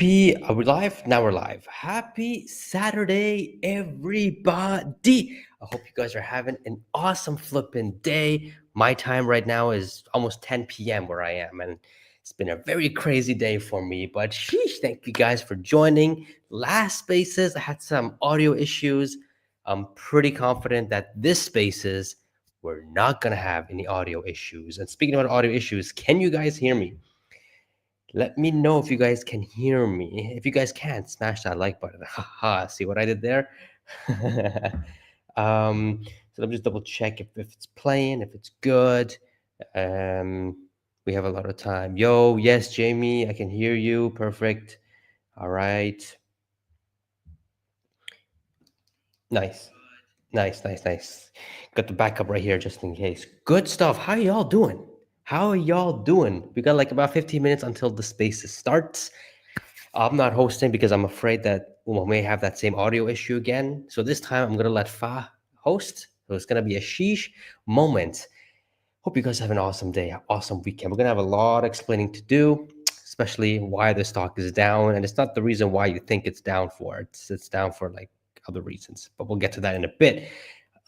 Are we live? Now we're live. Happy Saturday, everybody. I hope you guys are having an awesome flipping day. My time right now is almost 10 p.m. where I am, and it's been a very crazy day for me. But sheesh, thank you guys for joining. Last spaces, I had some audio issues. I'm pretty confident that this spaces, we're not going to have any audio issues. And speaking about audio issues, can you guys hear me? Let me know if you guys can hear me. If you guys can, smash that like button. Haha, see what I did there? So let me just double check if it's playing, if it's good. Um, we have a lot of time. Yo, yes, Jamie, I can hear you. Perfect. All right. Nice. Nice. Got the backup right here just in case. Good stuff. How y'all doing? How are y'all doing? We got like about 15 minutes until the spaces starts. I'm not hosting because I'm afraid that we may have that same audio issue again. So this time I'm gonna let Fa host. So it's gonna be a sheesh moment. Hope you guys have an awesome day, awesome weekend. We're gonna have a lot of explaining to do, especially why the stock is down. And it's not the reason why you think it's down for. It's down for like other reasons, but we'll get to that in a bit.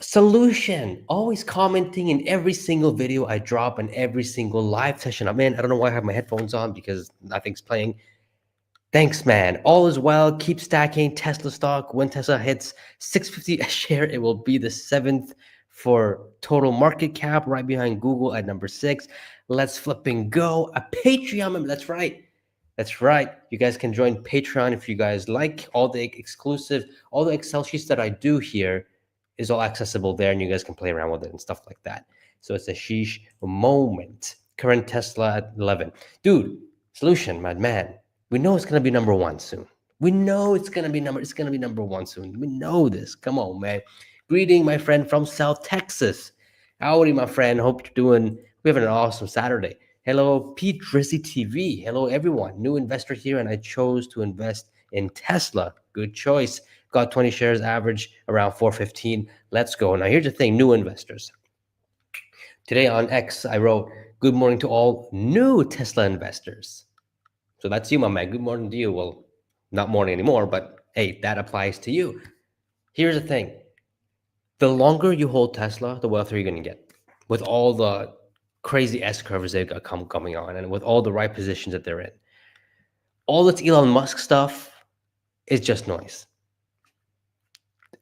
Solution, always commenting in every single video I drop and every single live session I'm in. I don't know why I have my headphones on because nothing's playing. Thanks, man. All is well. Keep stacking Tesla stock. When Tesla hits 650 a share, it will be the seventh for total market cap, right behind Google at number 6. Let's flipping go. A Patreon member. That's right. That's right. You guys can join Patreon if you guys like. All the exclusive, all the Excel sheets that I do here is all accessible there, and you guys can play around with it and stuff like that. So it's a sheesh moment. Current Tesla at 11. Dude, solution, my man. We know it's gonna be number one soon. We know it's gonna be number one soon. We know this. Come on, man. Greeting, my friend from South Texas. Howdy, my friend. Hope you're doing. We have an awesome Saturday. Hello, Pete Drizzy TV. Hello, everyone. New investor here, and I chose to invest in Tesla. Good choice. Got 20 shares, average around 415. Let's go. Now, here's the thing, new investors. Today on X, I wrote, "Good morning to all new Tesla investors." So that's you, my man. Good morning to you. Well, not morning anymore, but hey, that applies to you. Here's the thing. The longer you hold Tesla, the wealthier you're going to get. With all the crazy S-curves they've got coming on and with all the right positions that they're in. All this Elon Musk stuff is just noise.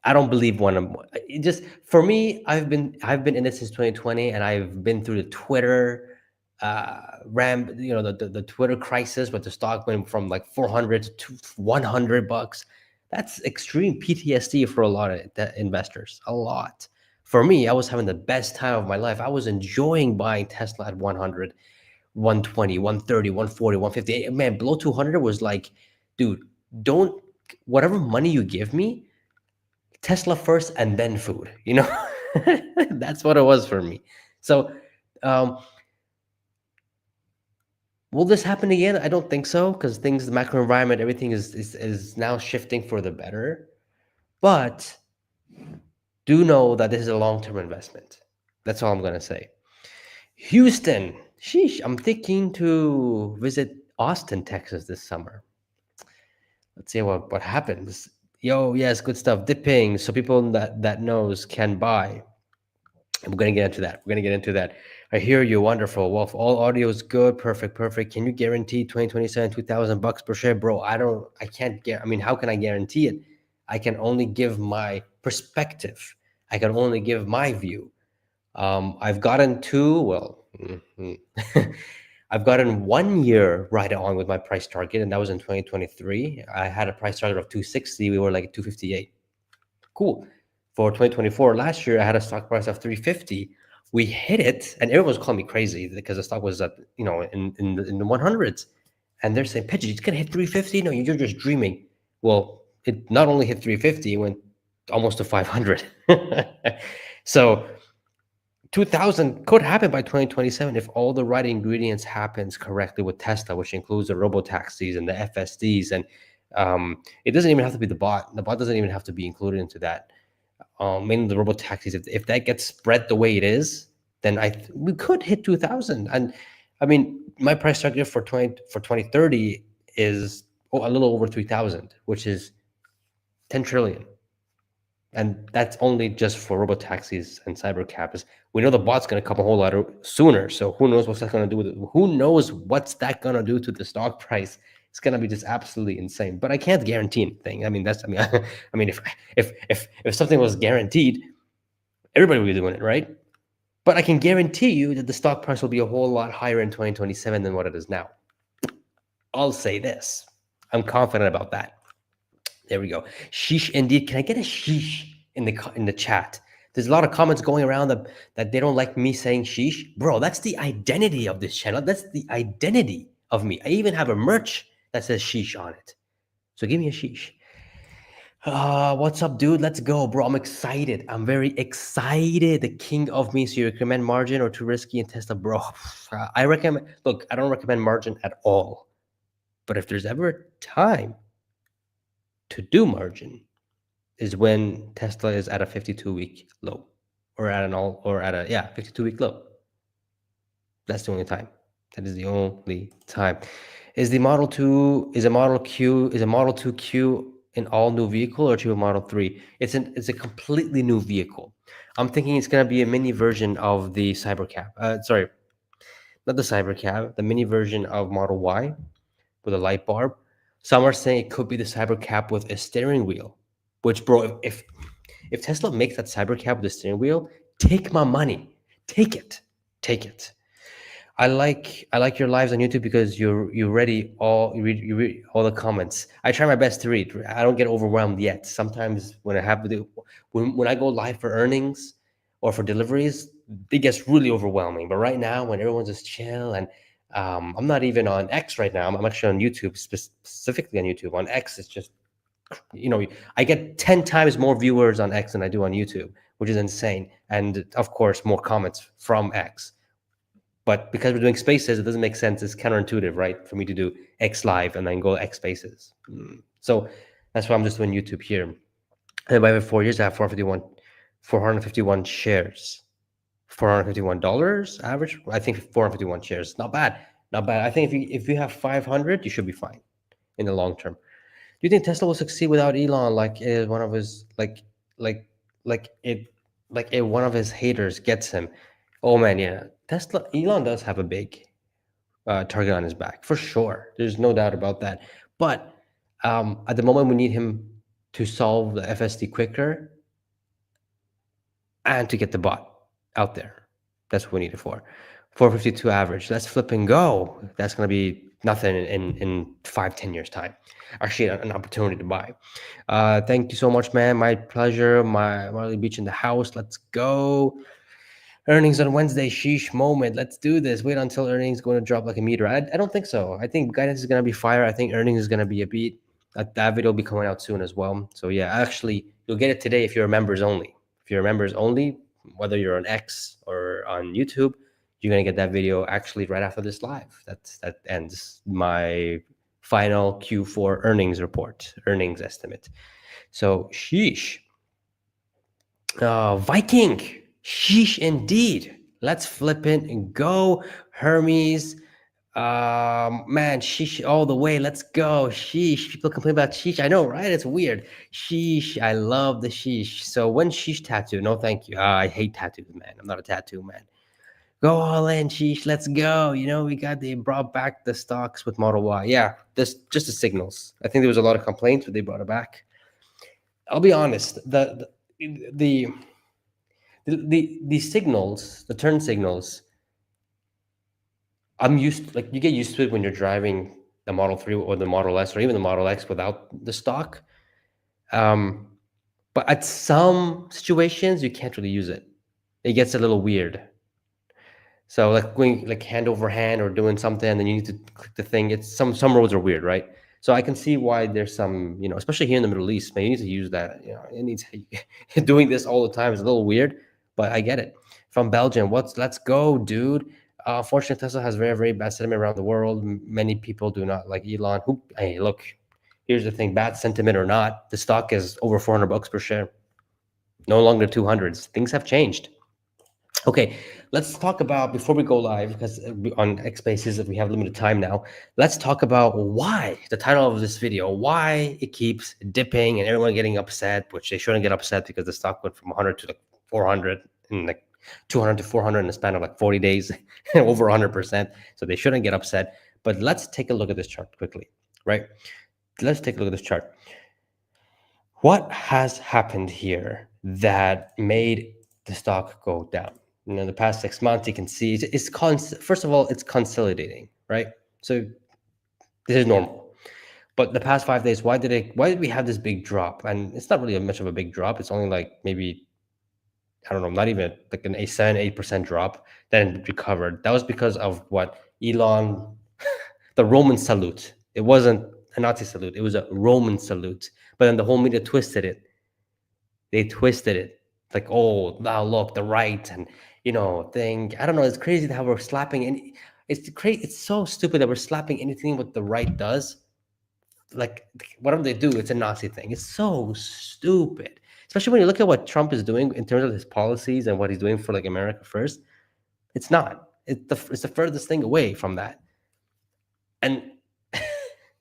I don't believe one of them. It just, for me, I've been in it since 2020, and I've been through the Twitter the Twitter crisis, with the stock went from like 400 to $100. That's extreme PTSD for a lot of investors. A lot. For me, I was having the best time of my life. I was enjoying buying Tesla at 100, 120, 130, 140, 150. Man, below 200 was like, dude, don't, whatever money you give me, Tesla first and then food, That's what it was for me. So will this happen again? I don't think so, because things, the macro environment, everything is now shifting for the better. But do know that this is a long-term investment. That's all I'm going to say. Houston. Sheesh, I'm thinking to visit Austin, Texas this summer. Let's see what happens. Yo, yes, good stuff. Dipping, so people that knows can buy. We're going to get into that. I hear you. Wonderful. Well, if all audio is good, perfect. Can you guarantee 2027, $2,000 per share? Bro, I can't get, I mean, how can I guarantee it? I can only give my perspective. I can only give my view. I've gotten I've gotten 1 year right on with my price target, and that was in 2023. I had a price target of 260. We were like 258. Cool. For 2024, last year, I had a stock price of 350. We hit it, and everyone was calling me crazy because the stock was at, in the 100s. And they're saying, Pejjy, it's going to hit 350? No, you're just dreaming. Well, it not only hit 350, it went almost to 500. So 2000 could happen by 2027 if all the right ingredients happens correctly with Tesla, which includes the robo-taxis and the FSDs. And it doesn't even have to be the bot. The bot doesn't even have to be included into that. Mainly the robo-taxis. If that gets spread the way it is, then we could hit 2000. And I mean, my price target for 2030 is oh, a little over 3,000, which is 10 trillion. And that's only just for robo taxis and cybercabs. We know the bot's going to come a whole lot sooner. So who knows what's that going to do with it? Who knows what's that going to do to the stock price? It's going to be just absolutely insane. But I can't guarantee anything. I mean, that's, I mean, I mean, if something was guaranteed, everybody would be doing it, right? But I can guarantee you that the stock price will be a whole lot higher in 2027 than what it is now. I'll say this. I'm confident about that. There we go. Sheesh, indeed. Can I get a sheesh in the chat? There's a lot of comments going around that they don't like me saying sheesh. Bro, that's the identity of this channel. That's the identity of me. I even have a merch that says sheesh on it. So give me a sheesh. What's up, dude? Let's go, bro. I'm excited. I'm very excited. The king of me. So you recommend margin or too risky in Tesla, bro? I recommend. Look, I don't recommend margin at all. But if there's ever a time to do margin, is when Tesla is at a 52-week low, or at an 52-week low. That's the only time. That is the only time. Is a Model 2Q an all new vehicle or to a Model 3? It's a completely new vehicle. I'm thinking it's gonna be a mini version of the Cybercab. Sorry, not the Cybercab, the mini version of Model Y with a light bulb. Some are saying it could be the Cybercab with a steering wheel. Which, bro, if Tesla makes that Cybercab with the steering wheel, take my money, take it. I like your lives on YouTube because you read all the comments. I try my best to read. I don't get overwhelmed yet. Sometimes when I go live for earnings or for deliveries, it gets really overwhelming. But right now, when everyone's just chill and I'm not even on X right now. I'm actually on YouTube, specifically on YouTube. On X, it's just, I get 10 times more viewers on X than I do on YouTube, which is insane. And of course, more comments from X. But because we're doing spaces, it doesn't make sense. It's counterintuitive, right? For me to do X live and then go X spaces. So that's why I'm just doing YouTube here. And by 4 years, I have 451 shares. $451 average. I think 451 shares. Not bad. I think if you have 500, you should be fine in the long term. Do you think Tesla will succeed without Elon? One of his one of his haters gets him. Oh man, yeah. Elon does have a big target on his back for sure. There's no doubt about that. But at the moment, we need him to solve the FSD quicker and to get the bot out there. That's what we need it for. 452 average. Let's flip and go. That's going to be nothing in 5-10 years time. Actually, an opportunity to buy. Thank you so much, man. My pleasure. Marley Beach in the house. Let's go. Earnings on Wednesday, sheesh moment. Let's do this. Wait until earnings going to drop like a meter. I don't think so. I think guidance is going to be fire. I think earnings is going to be a beat. That video will be coming out soon as well. So yeah, actually, you'll get it today if you're members only. If you're members only, whether you're on X or on YouTube, you're going to get that video actually right after this live. That ends my final Q4 earnings report, earnings estimate. So sheesh. Viking. Sheesh indeed. Let's flip it and go. Hermes. Man, sheesh all the way. Let's go. Sheesh. People complain about sheesh. I know, right? It's weird. Sheesh. I love the sheesh. So when sheesh tattoo? No, thank you. I hate tattoos, man. I'm not a tattoo man. Go all in, sheesh. Let's go. They brought back the stocks with Model Y. Yeah, this just the signals. I think there was a lot of complaints, but they brought it back. I'll be honest. The signals, the turn signals, you get used to it when you're driving the Model 3 or the Model S or even the Model X without the stock. But at some situations, you can't really use it. It gets a little weird. So like going like hand over hand or doing something, and then you need to click the thing. It's some roads are weird, right? So I can see why there's some, especially here in the Middle East, man, you need to use that. It needs doing this all the time is a little weird, but I get it. From Belgium, let's go, dude. Fortunately, Tesla has very, very bad sentiment around the world. Many people do not like Elon. Hey, look, here's the thing: bad sentiment or not, the stock is over $400 per share. No longer 200s. Things have changed. Okay, let's talk about before we go live because on X Spaces if we have limited time now. Let's talk about why the title of this video, why it keeps dipping and everyone getting upset, which they shouldn't get upset because the stock went from 100 to like 400 in like 200 to 400 in the span of like 40 days, over 100%. So they shouldn't get upset. But let's take a look at this chart quickly, right? Let's take a look at this chart. What has happened here that made the stock go down? The past 6 months, you can see first of all, it's consolidating, right? So this is normal. But the past 5 days, why did we have this big drop? And it's not really much of a big drop. It's only like maybe, I don't know, not even like an 8% drop. Then it recovered. That was because of what Elon, the Roman salute. It wasn't a Nazi salute. It was a Roman salute. But then the whole media twisted it. They twisted it like, oh, now look, the right and thing. I don't know. It's crazy how we're slapping and it's crazy. It's so stupid that we're slapping anything what the right does. Like whatever they do, it's a Nazi thing. It's so stupid. Especially when you look at what Trump is doing in terms of his policies and what he's doing for like America first. It's not. It's the furthest thing away from that. And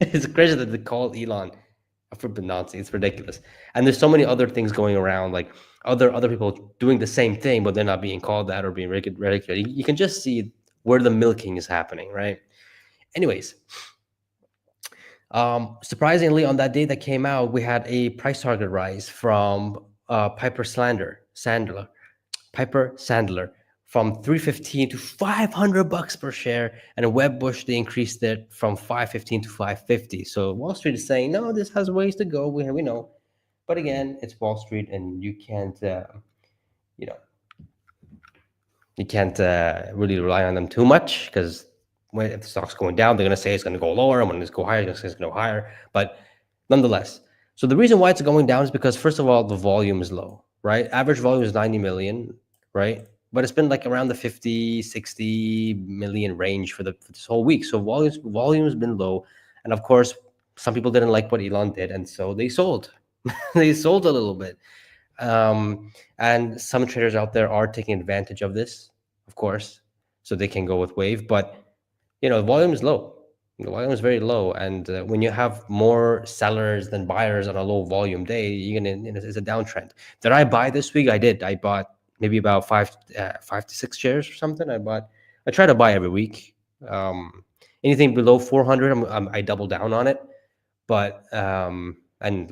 it's crazy that they call Elon a flippin' Nazi. It's ridiculous. And there's so many other things going around, like other people doing the same thing, but they're not being called that or being ridiculed. You can just see where the milking is happening, right? Anyways, surprisingly, on that day that came out, we had a price target rise from Piper Sandler from 315 to 500 bucks per share, and a Webbush they increased it from 515 to 550. So Wall Street is saying no, this has ways to go. We know, but again, it's Wall Street, and you know you can't really rely on them too much because when if the stock's going down, they're going to say it's going to go lower, and when it's go higher, it's going to go higher. But nonetheless, so the reason why it's going down is because first of all, the volume is low, right? Average volume is 90 million, right? But it's been like around the 50, 60 million range for this whole week. So volume's been low, and of course, some people didn't like what Elon did, and so they sold. They sold a little bit. And some traders out there are taking advantage of this, of course, so they can go with wave. But the volume is low. The volume is very low, and when you have more sellers than buyers on a low volume day, you're gonna it's a downtrend. Did I buy this week? I did. I bought maybe about five to six shares or something. I try to buy every week. Anything below 400, I double down on it. But and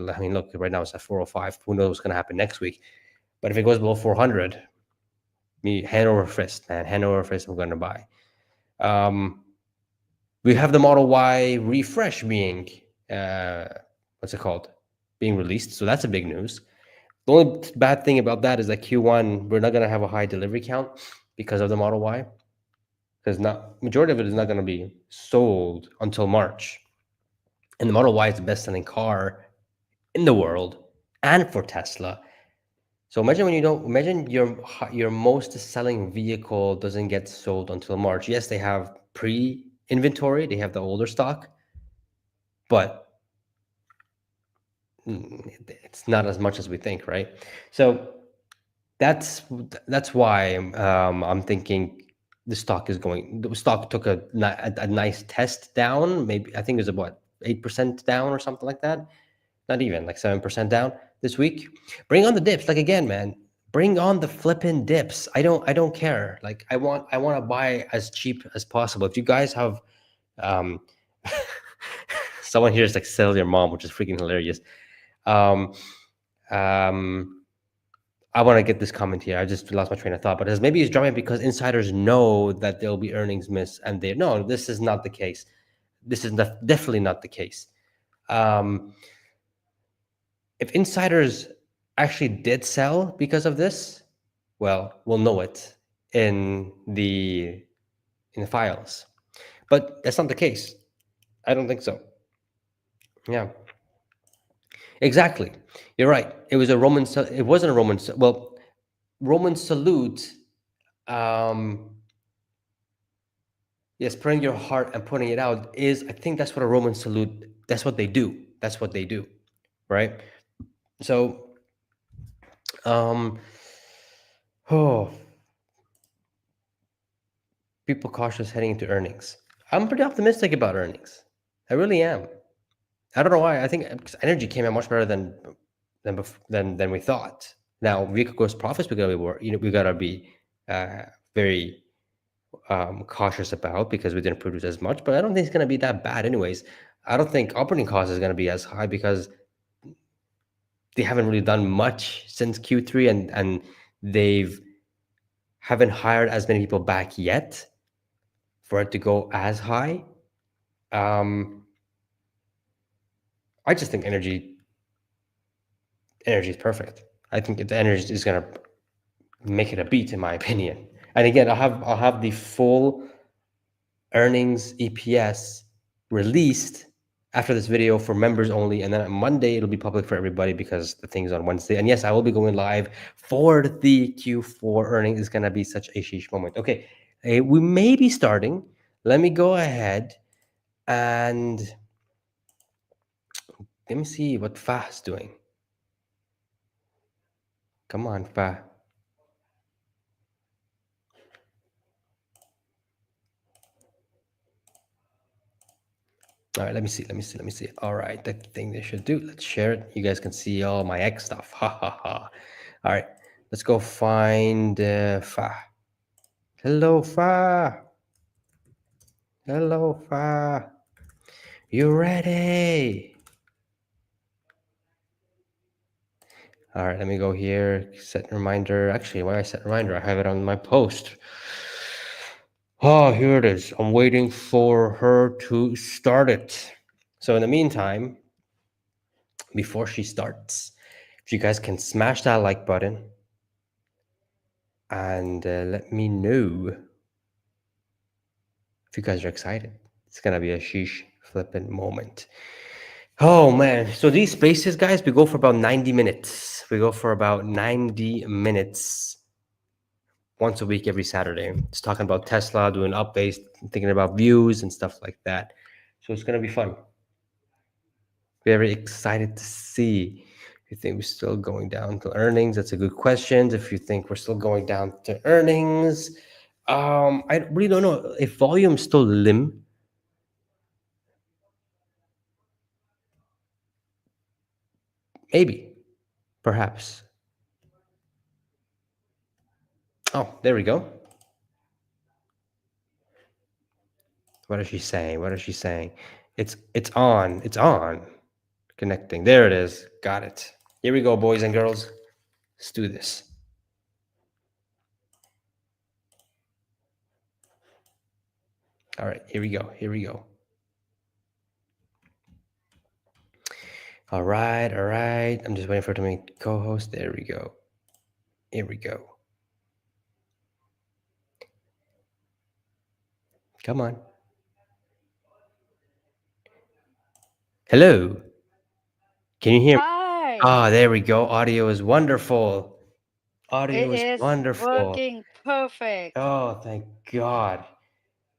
I mean, look, right now it's at 405. Who knows what's going to happen next week? But if it goes below 400, me hand over fist, man, hand over fist, I'm going to buy. We have the Model Y refresh being what's it called? Being released. So that's a big news. The only bad thing about that is that Q1 we're not going to have a high delivery count because of the Model Y. Because not majority of it is not going to be sold until March. And the Model Y is the best-selling car in the world and for Tesla. So imagine your most selling vehicle doesn't get sold until March. Yes, they have pre-inventory, they have the older stock, but it's not as much as we think, right? So that's why I'm thinking the stock took a nice test down. Maybe I think it was about 8% down or something like that. Not even like 7% down this week. Bring on the dips. Like again, man, bring on the flipping dips. I don't care. Like I want to buy as cheap as possible. If you guys have um someone here is like sell your mom, which is freaking hilarious. Um um I want to get this comment here. I just lost my train of thought, but as maybe it's dropping because insiders know that there'll be earnings miss, and they no, this is not the case. This is definitely not the case. Um, if insiders actually did sell because of this, well, we'll know it in the files. But that's not the case. I don't think so. Yeah, exactly. You're right. It wasn't a Well, Roman salute. Um, yes, putting your heart and putting it out is. I think that's what a Roman salute. That's what they do. That's what they do, right? So, um, oh, People cautious heading into earnings. I'm pretty optimistic about earnings. I really am. I don't know why. I think because energy came out much better than we thought. Now, vehicle gross profits we gotta be we gotta be very cautious about because we didn't produce as much. But I don't think it's gonna be that bad, anyways. I don't think operating costs is gonna be as high because they haven't really done much since Q3, and they've haven't hired as many people back yet for it to go as high. Um, I just think energy is perfect. I think the energy is gonna make it a beat, in my opinion. And again, I'll have the full earnings EPS released after this video for members only, and then on Monday it'll be public for everybody because the thing's on Wednesday. And yes, I will be going live for the Q4 earnings. It's gonna be such a sheesh moment. Okay, we may be starting. Let me go ahead and let me see what Fah's doing. Come on, Fah. All right, let me see. Let me see. All right, the thing they should do. Let's share it. You guys can see all my X stuff. Ha ha ha. All right, let's go find Fa. Hello, Fa. Hello, Fa. You ready? All right, let me go here. Set reminder. Actually, why I set reminder? I have it on my post. Oh, here it is. I'm waiting for her to start it. So in the meantime, before she starts, if you guys can smash that like button and let me know if you guys are excited. It's gonna be a sheesh flipping moment. Oh man! So these spaces, guys, we go for about 90 minutes. We go for about 90 minutes once a week, every Saturday. Just talking about Tesla, doing updates, thinking about views and stuff like that. So it's gonna be fun. Very excited to see. If you think we're still going down to earnings, that's a good question. If you think we're still going down to earnings, I really don't know if volume's still lim. Maybe, perhaps. Oh, there we go. What is she saying? What is she saying? It's on. It's on. Connecting. There it is. Got it. Here we go, boys and girls. Let's do this. All right, here we go. Here we go. All right, all right. I'm just waiting for it to make co-host. There we go. Here we go. Come on. Hello. Can you hear me? Hi, Ah, there we go. Audio is wonderful. it Audio is is wonderful. working perfect. Oh, thank God.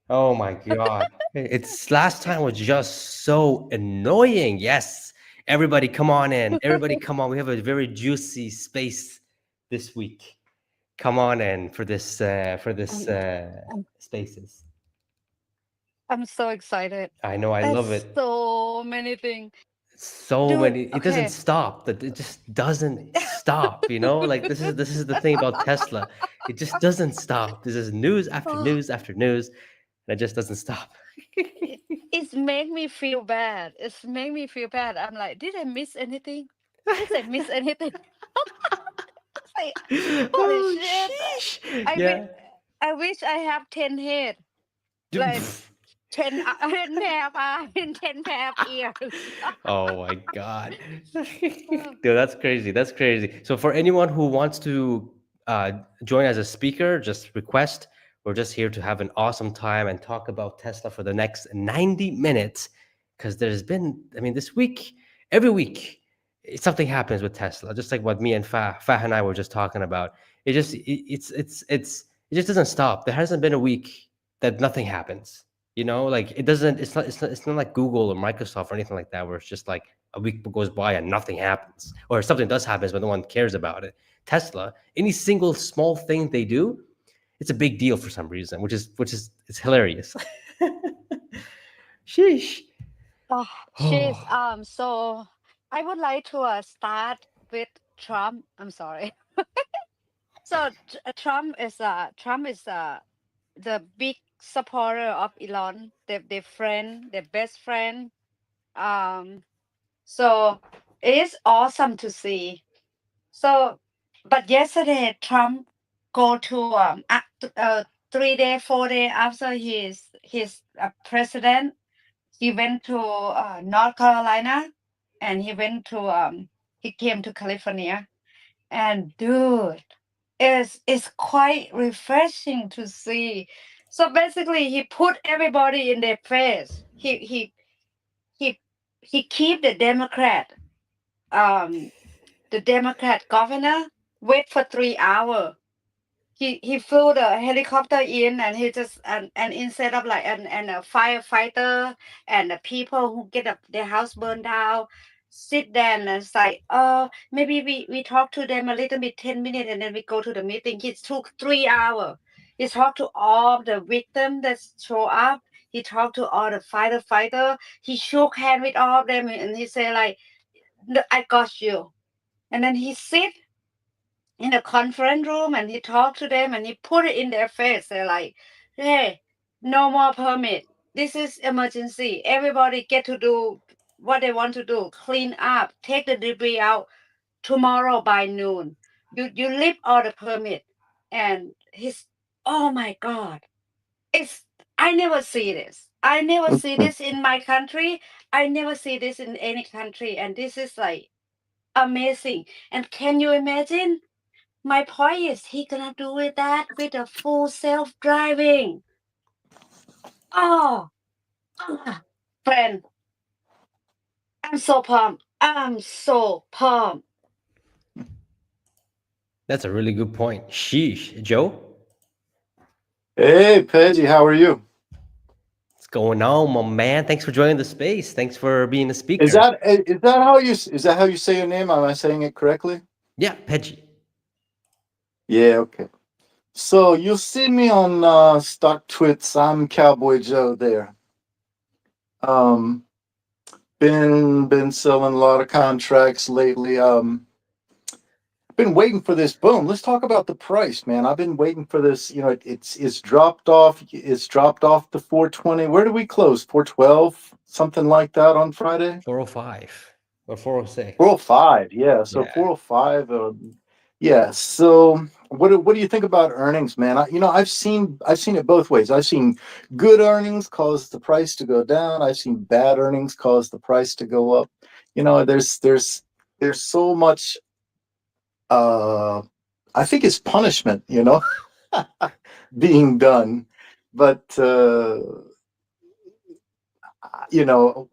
Oh my God. It's last time was just so annoying. Yes. Everybody come on in. Everybody come on. We have a very juicy space this week. Come on in for this I'm, I'm, spaces. I'm so excited. I know I love It's it. so many things. So Dude, many, it doesn't okay. stop. That it just doesn't stop, you know? Like this is the thing about Tesla. It just doesn't stop. This is news after Oh, news after news, and it just doesn't stop. it's made me feel bad. It's made me feel bad. I'm like, did I miss anything? Did I miss anything? It's like, holy Oh, shit. sheesh. I wish, Yeah. I wish I have 10 head. Like Pff. 10, 10 pair of eyes and 10 pair of ears. Oh my God. Oh, Dude, that's crazy. That's crazy. So for anyone who wants to uh, join as a speaker, just request. We're just here to have an awesome time and talk about Tesla for the next 90 minutes. Because there's been, I mean, this week, every week, something happens with Tesla. Just like what me and Fah and I were just talking about. It just, it just doesn't stop. There hasn't been a week that nothing happens. You know, like it doesn't. It's not like Google or Microsoft or anything like that, where it's just like a week goes by and nothing happens, or something does happen but no one cares about it. Tesla, any single small thing they do, It's a big deal for some reason, which is it's hilarious. Sheesh. Oh, jeez. Oh, So I would like to start with Trump. I'm sorry. So Trump is the big supporter of Elon, their friend, their best friend. Um, so it is awesome to see. So, but yesterday Trump go to 3 day, 4 day after his president. He went to North Carolina, and he came to California. And dude, it's quite refreshing to see. So basically, he put everybody in their face. He he keep um the Democrat governor wait for 3 hours. He flew the helicopter in, and he just and instead of like and a firefighter and the people who get their house burned down sit there and it's like, oh, maybe we talk to them a little bit 10 minutes and then we go to the meeting. He took 3 hours. He talked to all the victims that show up. He talked to all the firefighter. He shook hand with all of them, and he said like, "No, I got you." And then he sit in a conference room and he talked to them and he put it in their face. They're like, hey, no more permit. This is emergency. Everybody get to do what they want to do. Clean up, take the debris out tomorrow by noon. You lift all the permit. And he's, oh my God. It's I never see this. I never see this in my country. I never see this in any country. And this is like amazing. And can you imagine? My point is he gonna do with that with a full self-driving. Oh, ah, friend, I'm so pumped. I'm so pumped. that's a really good point. Sheesh, Joe, Hey, Pejjy, how are you? what's going on, my man? Thanks for joining the space. Thanks for being a Is speaker. that is that how you say your name? Am I saying it correctly? Yeah, Pejjy. Yeah, okay. So you'll see me on Stock Twits. I'm Cowboy Joe there. Um, been selling a lot of contracts lately. Been waiting for this boom. Let's talk about the price, man. I've been waiting for this. You know, it's dropped off. It's dropped off to 420. Where did we close? 412, something like that on Friday. 405 or 406. 405, yeah. So Yeah. 405, yeah. So what do you think about earnings, man? I've seen it both ways. I've seen good earnings cause the price to go down. I've seen bad earnings cause the price to go up. You know, there's so much. Uh, I think it's punishment. Being done, but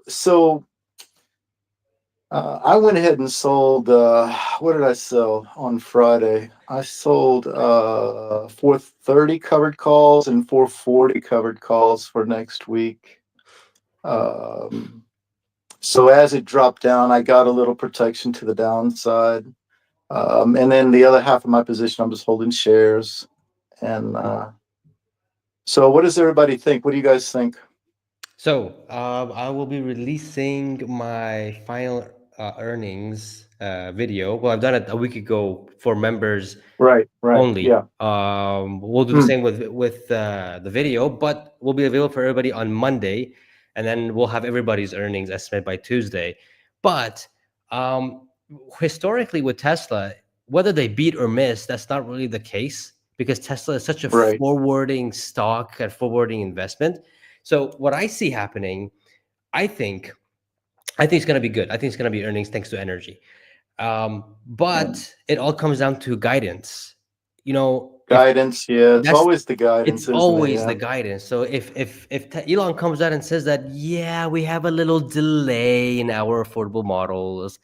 so I went ahead and sold. What did I sell on Friday? I sold 430 covered calls and 440 covered calls for next week. Um, so as it dropped down, I got a little protection to the downside. And then the other half of my position, I'm just holding shares. And so, what does everybody think? What do you guys think? So I will be releasing my final earnings video. Well, I've done it a week ago for members Right, right, only. yeah. We'll do the Hmm. same with the video, but will be available for everybody on Monday, and then we'll have everybody's earnings estimated by Tuesday. But um, historically, with Tesla, whether they beat or miss, that's not really the case because Tesla is such a Right. forwarding stock and forwarding investment. So what I see happening, I think, I think it's going to be good. I think it's going to be earnings thanks to energy. Yeah. But it all comes down to guidance. If Guidance, yeah. It's that's always the it's guidance, isn't it? always Yeah. the guidance. So Elon comes out and says that yeah, we have a little delay in our affordable models,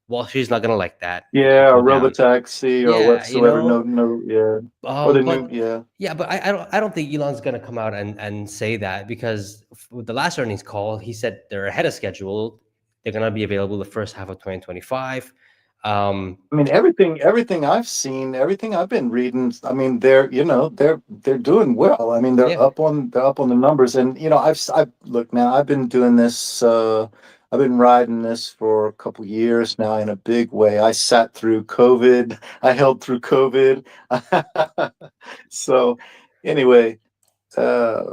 well, she's not gonna like that. Yeah, Go or down. robotaxi or Yeah, whatsoever. No, no, yeah. Or the new, but yeah. yeah, but I don't think Elon's gonna come out and say that because with the last earnings call, he said they're ahead of schedule. They're gonna be available the first half of 2025. I mean, everything I've seen, everything I've been reading. I mean, they're doing well. I mean, Yeah. they're up on the numbers. And I've look, man, I've been doing this. I've been riding this for a couple years now in a big way. I sat through COVID. I held through COVID. So, anyway, uh,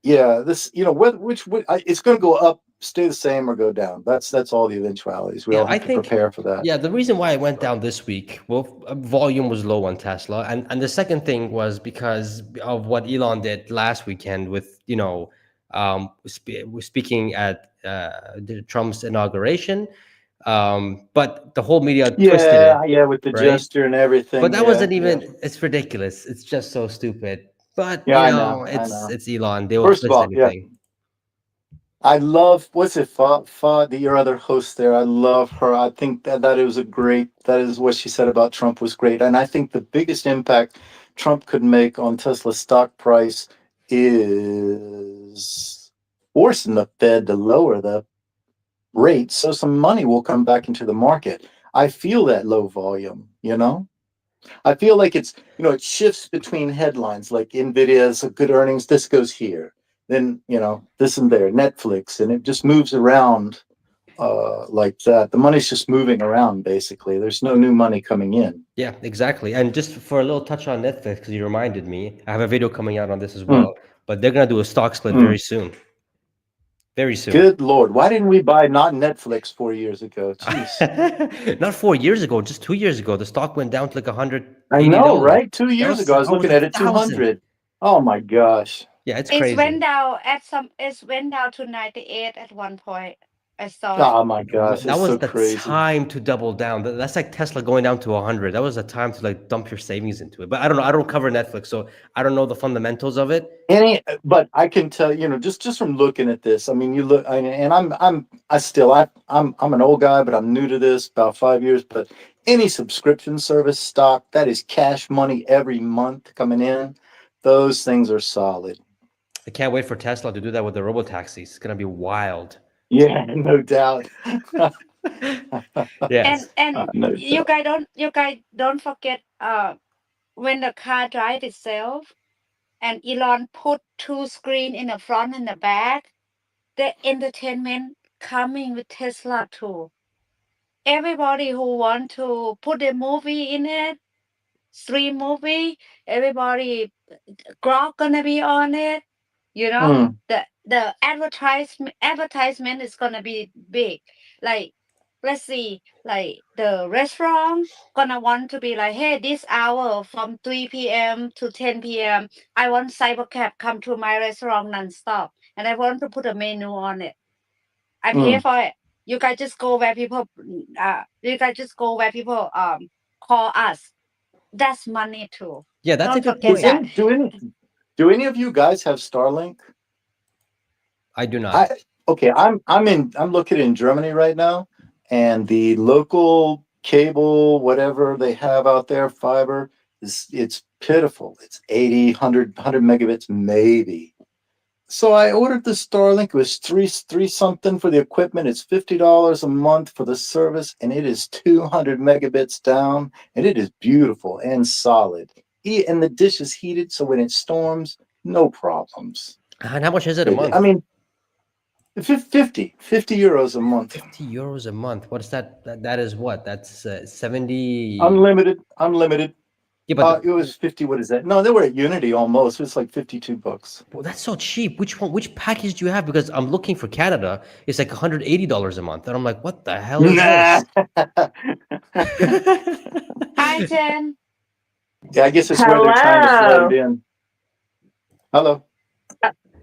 yeah, this it's going to go up, stay the same, or go down. That's all the eventualities. We Yeah, all I have to think prepare for that. yeah, the reason why it went down this week, well, volume was low on Tesla, and the second thing was because of what Elon did last weekend with speaking at Trump's inauguration, but the whole media twisted it, Yeah, with the right? gesture and But everything. that Yeah, wasn't yeah. even. It's ridiculous. It's just so stupid. But Yeah, I know. I it's know. Elon. They will First of twist all, yeah, anything. I love what's it, your other host there. I love her. I think that it was that is what she said about Trump was great. And I think the biggest impact Trump could make on Tesla's stock price is forcing the Fed to lower the rate so some money will come back into the market. I feel that low volume, I feel like it shifts between headlines like Nvidia's a good earnings, this goes here. Then, this and there, Netflix, and it just moves around like that. The money's just moving around basically. There's no new money coming in. Yeah, exactly. And just for a little touch on Netflix, because you reminded me, I have a video coming out on this as Mm, well. But they're gonna do a stock split mm. very soon. Very soon. Good Lord. Why didn't we buy not Netflix 4 years ago? Jeez. Not 4 years ago, just 2 years ago. The stock went down to like $180. I know, right? 2 years Was ago, I was almost looking a at it thousand. 200. Oh my gosh. Yeah, it's It went crazy. down it went down to 98 at one point. I saw it. Oh my gosh. That It's was so the crazy. time to double down. That's like Tesla going down to 100. That was a time to like dump your savings into it. But I don't know. I don't cover Netflix, so I don't know the fundamentals of it. But I can tell, just from looking at this, I mean, you look, and I'm an old guy, but I'm new to this, about 5 years. But any subscription service stock that is cash money every month coming in, those things are solid. I can't wait for Tesla to do that with the robo taxis. It's gonna be wild. Yeah, no doubt. And Yes. No doubt. you guys don't forget when the car drives itself and Elon put two screen in the front and the back, the entertainment coming with Tesla too. Everybody who want to put a movie in it, stream movie, everybody Grok gonna be on it. Mm, The advertisement is gonna be big. Like, let's see, like the restaurant gonna want to be like, hey, this hour from 3 p.m. to 10 p.m. I want Cybercab come to my restaurant nonstop, and I want to put a menu on it. I pay mm. for it. You guys just go where people. You guys just go where people call us. That's money too. Yeah, that's a Don't good forget Does point. that. any do any of you guys have Starlink? I do not. I okay, I'm looking in Germany right now, and the local cable, whatever they have out there, fiber, it's pitiful. It's 80, 100 megabits maybe. So I ordered the Starlink. It was three something for the equipment. It's $50 a month for the service, and it is 200 megabits down, and it is beautiful and solid. And the dish is heated, so when it storms, no problems. And how much is it a I month? mean, 50 euros a month. 50 euros a month. What is that? That is what? That's 70. Unlimited. Yeah, but It was 50. What is that? No, they were at Unity almost. It's like 52 bucks. well, that's so cheap. Which one? Which package do you have? Because I'm looking for Canada. It's like $180 a month, and I'm like, what the hell is Nah. this? Hi, Jen. Yeah, I guess it's where they're trying to flood it Hello. in. Hello.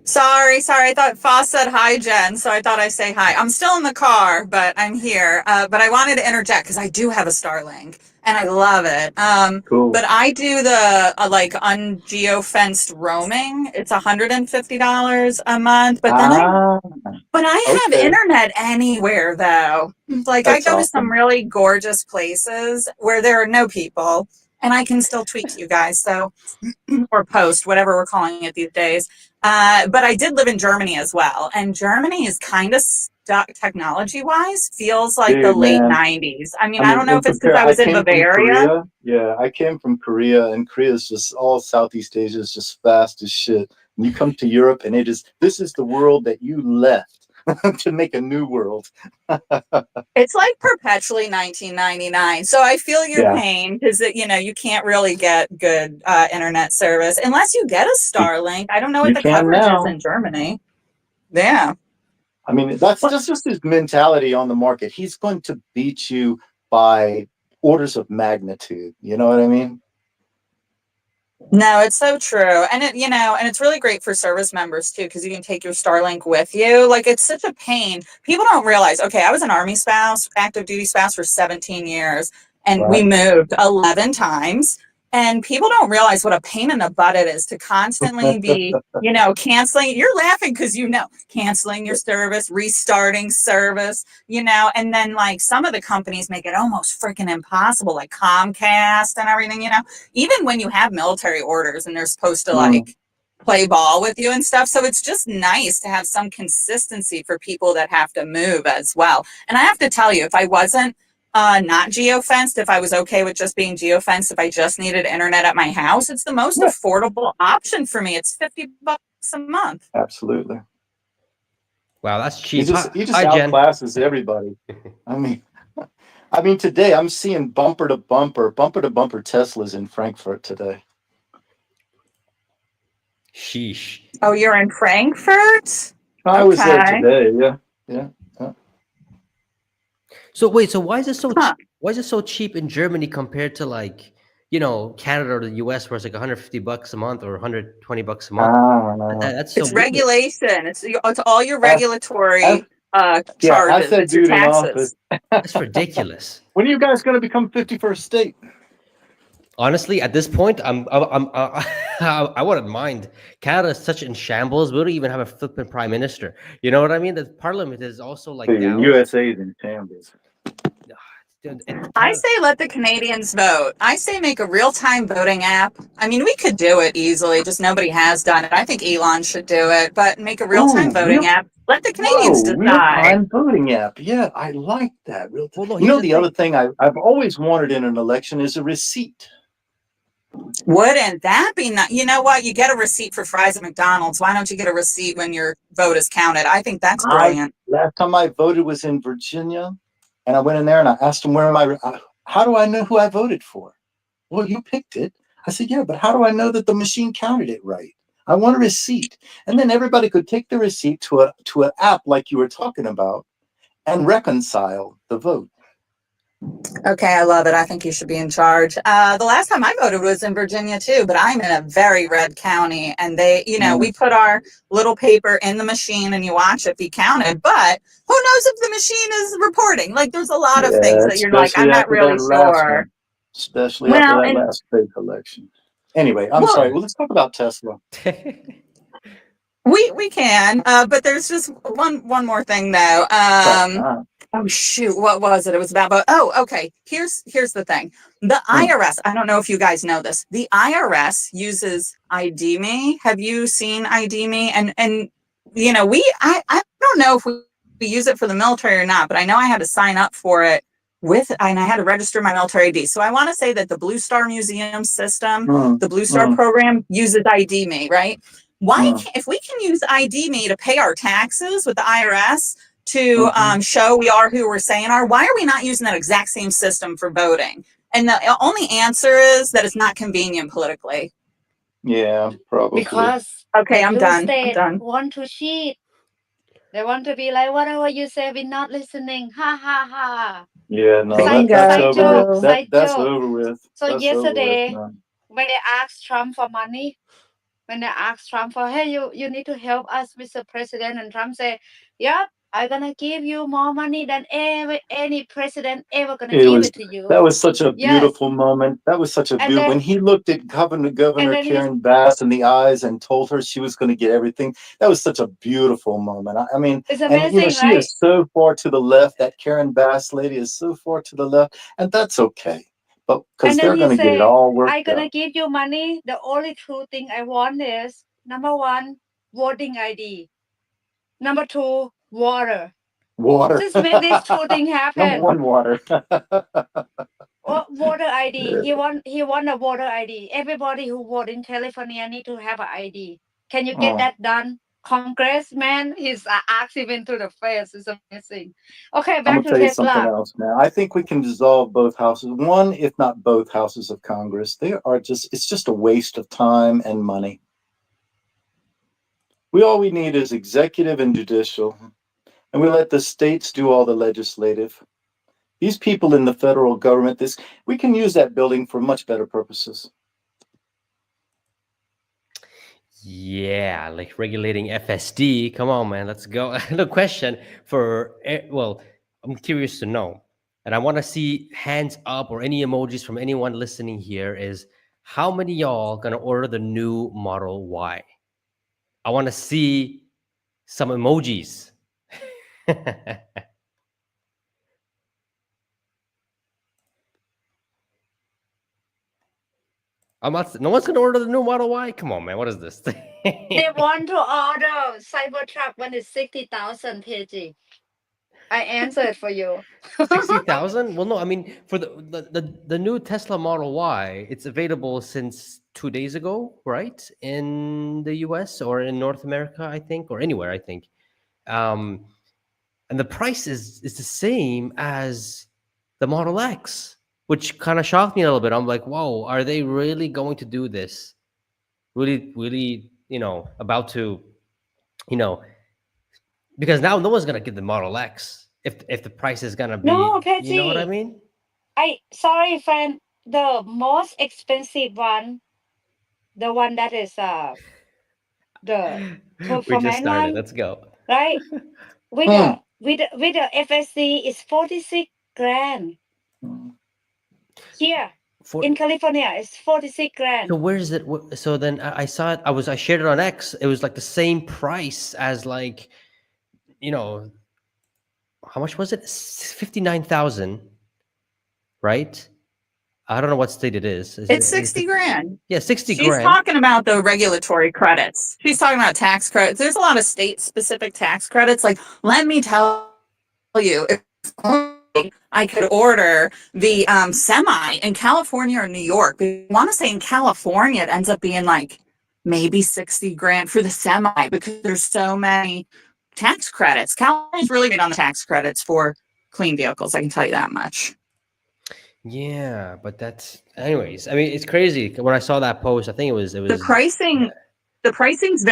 Sorry. I thought Foss said hi, Jen, so I thought I'd say hi. I'm still in the car, but I'm here. But I wanted to interject because I do have a Starlink and I love it. Cool. But I do the like ungeo-fenced roaming. It's $150 a month. But then Ah, I have okay. internet anywhere though. Like I That's go to some awesome. really gorgeous places where there are no people. and I can still tweet to you guys. So, or post, whatever we're calling it these days. But I did live in Germany as well. And Germany is kind of stuck technology wise, feels like the Dude, late man. 90s. I mean, I I mean, don't know in if it's because compare, I I was in came from Bavaria. Korea. Yeah, I came from Korea, and Korea is just all Southeast Asia is just fast as shit. And you come to Europe, and this is the world that you left to make a new world. It's like perpetually 1999. So I feel your Yeah, pain because you can't really get good internet service unless you get a you, Starlink. I don't know what you the can coverage is now. in Germany. Yeah. I mean, that's Well, just his mentality on the market. He's going to beat you by orders of magnitude. You know what I mean? no, it's so true. And and it's really great for service members too, because you can take your Starlink with you. Like it's such a pain. People don't realize, okay, I was an Army spouse, active duty spouse for 17 years, and we Right. moved 11 times. And people don't realize what a pain in the butt it is to constantly be, canceling. You're laughing because canceling your service, restarting service, and then like some of the companies make it almost freaking impossible, like Comcast and everything, even when you have military orders and they're supposed to Mm. like play ball with you and stuff. So it's just nice to have some consistency for people that have to move as well. And I have to tell you, if I wasn't not geofenced, if I was okay with just being geofenced, if I just needed internet at my house, it's the most Yeah, affordable option for me. It's $50 a month. absolutely. Wow, that's He cheap. just Hi, he just hi Jen. outclasses everybody. I mean, today I'm seeing bumper to bumper Teslas in Frankfurt today. Sheesh. Oh, you're in Frankfurt? I was there Okay. today. Yeah, yeah. So wait, so why is it so Huh. why is it so cheap in Germany compared to like, Canada or the US where it's like $150 a month or $120 a month? That's so It's weird. regulation. It's all your As, regulatory as charges. that It's your dude in office. taxes. That's ridiculous. When are you guys going to become 51st state? Honestly, at this point, I wouldn't mind. Canada is such in shambles. We don't even have a flipping prime minister. You know what I mean? The parliament is also like The down. USA is in shambles. Dude, I say let the Canadians vote. I say make a real-time voting app. I mean, we could do it easily, just nobody has done it. I think Elon should do it, but make a real-time Ooh, voting app. Let the Canadians real decide. time voting app. Yeah, I like that. Real time. Well, no, here's the The thing. other thing I've always wanted in an election is a receipt. Wouldn't that be nice? You know what? You get a receipt for fries at McDonald's. Why don't you get a receipt when your vote is counted? I think that's brilliant. Last time I voted was in Virginia, and I went in there and I asked them how do I know who I voted for? Well, you picked it. I said, yeah, but how do I know that the machine counted it right? I want a receipt. And then everybody could take the receipt to an app like you were talking about and reconcile the vote. Okay, I love it. I think you should be in charge. The last time I voted was in Virginia too, but I'm in a very red county, and we put our little paper in the machine, and you watch it be counted. But who knows if the machine is reporting? Like, there's a lot of things that you're like, I'm Especially not after really that last sure. one. Especially after Well, that and last fake election. Anyway, I'm well, sorry. Well, let's talk about Tesla. we can, but there's just one more thing though. Oh shoot, what was it? It was about, okay. Here's the thing. The IRS, I don't know if you guys know this. The IRS uses ID Me. Have you seen ID Me? And I don't know if we use it for the military or not, but I know I had to sign up for it and I had to register my military ID. So I want to say that the Blue Star Museum system, the Blue Star program uses ID Me, right? If we can use ID Me to pay our taxes with the IRS, to show we are who we're saying are, why are we not using that exact same system for voting? And the only answer is that it's not convenient politically. Yeah, probably. Because okay, I'm done. State want to cheat. They want to be like, whatever you say, we're not listening. Ha ha ha. Yeah, no, Side joke. That's over with. So that's yesterday, over with, when they asked Trump for money, when they asked Trump for, hey, you need to help us with the president, and Trump said, yep, I'm gonna give you more money than any president ever gonna give it to you. That was such a beautiful moment. That was such a beautiful. When he looked at Governor Karen Bass in the eyes and told her she was going to get everything, that was such a beautiful moment. I mean, it's amazing, she is so far to the left. That Karen Bass lady is so far to the left, and that's okay. but because And then they're he going to get it say, all I worked gonna out. give you money. The only true thing I want is number one, voting ID. Number two, water. Water. Just make this true thing Number happen. one, water. Voter ID. He want a voter ID. Everybody who vote in California need to have an ID. Can you get Oh, that done? Congressman, he's asked even to the face. It's amazing. Okay, I'm back going to to tell you something Tesla. else, man. I think we can dissolve both houses, one, if not both houses of Congress. It's just a waste of time and money. All we need is executive and judicial, and we let the states do all the legislative. These people in the federal government, we can use that building for much better purposes. Yeah, like regulating FSD. Come on, man, let's go. The question for, well, I'm curious to know, and I want to see hands up or any emojis from anyone listening here is how many y'all gonna order the new Model Y? I want to see some emojis. I'm not. No one's gonna order the new Model Y. Come on, man. What is this? They want to order Cybertruck when it's 60,000 Pejjy. I answered for you. 60,000? Well, no. I mean, for the new Tesla Model Y, it's available since 2 days ago, right? In the US or in North America, I think, or anywhere, I think. Um, and the price is the same as the Model X, which kind of shocked me a little bit. I'm like, whoa, are they really going to do this? Really, really, about to, you know, because now no one's gonna get the Model X if the price is gonna No, be, you know what I Pejjy. mean? Sorry, friend. The most expensive one, the one that is the We just performance started. one, Let's go. right? With Hmm. the FSC is 46 grand. Here For in California, it's 46 so grand. where is it? So then I saw it. I shared it on X. It was like the same price as like, you know, how much was it? 59,000, right? I don't know what state it is. It's Is 60 it? grand. Yeah, 60 She's grand. talking about the regulatory credits. She's talking about tax credits. There's a lot of state specific tax credits. Like, let me tell you, if only I could order the semi in California or New York. But I want to say in California, it ends up being like maybe 60 grand for the semi because there's so many tax credits. California's really good on the tax credits for clean vehicles. I can tell you that much. Yeah, but that's anyways. I mean, it's crazy. When I saw that post, I think it The was pricing, the pricing's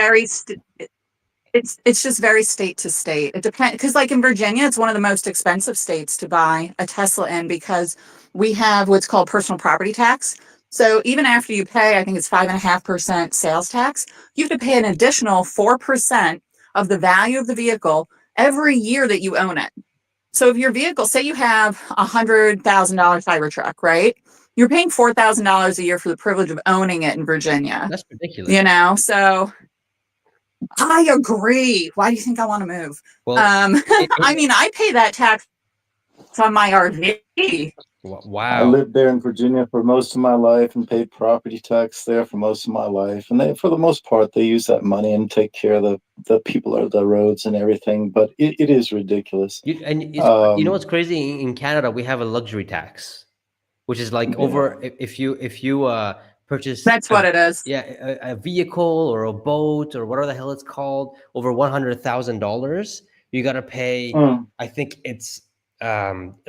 it's just very state to state. It depends because like in Virginia, it's one of the most expensive states to buy a Tesla in because we have what's called personal property tax. So even after you pay, I think it's 5.5% sales tax, you have to pay an additional 4% of the value of the vehicle every year that you own it. So if your vehicle, say you have $100,000 Cybertruck, right? You're paying $4,000 a year for the privilege of owning it in Virginia. that's ridiculous. So I agree. Why do you think I want to move? Well, I mean, I pay that tax on my RV. I wow. lived there in Virginia for most of my life and paid property tax there for most of my life. And for the most part, they use that money and take care of the people or the roads and everything. But it is ridiculous. You know what's crazy? In Canada, we have a luxury tax, which is like Yeah. over if you purchase That's what it is. a vehicle or a boat or whatever the hell it's called over $100,000, you gotta pay. I think it's 11%,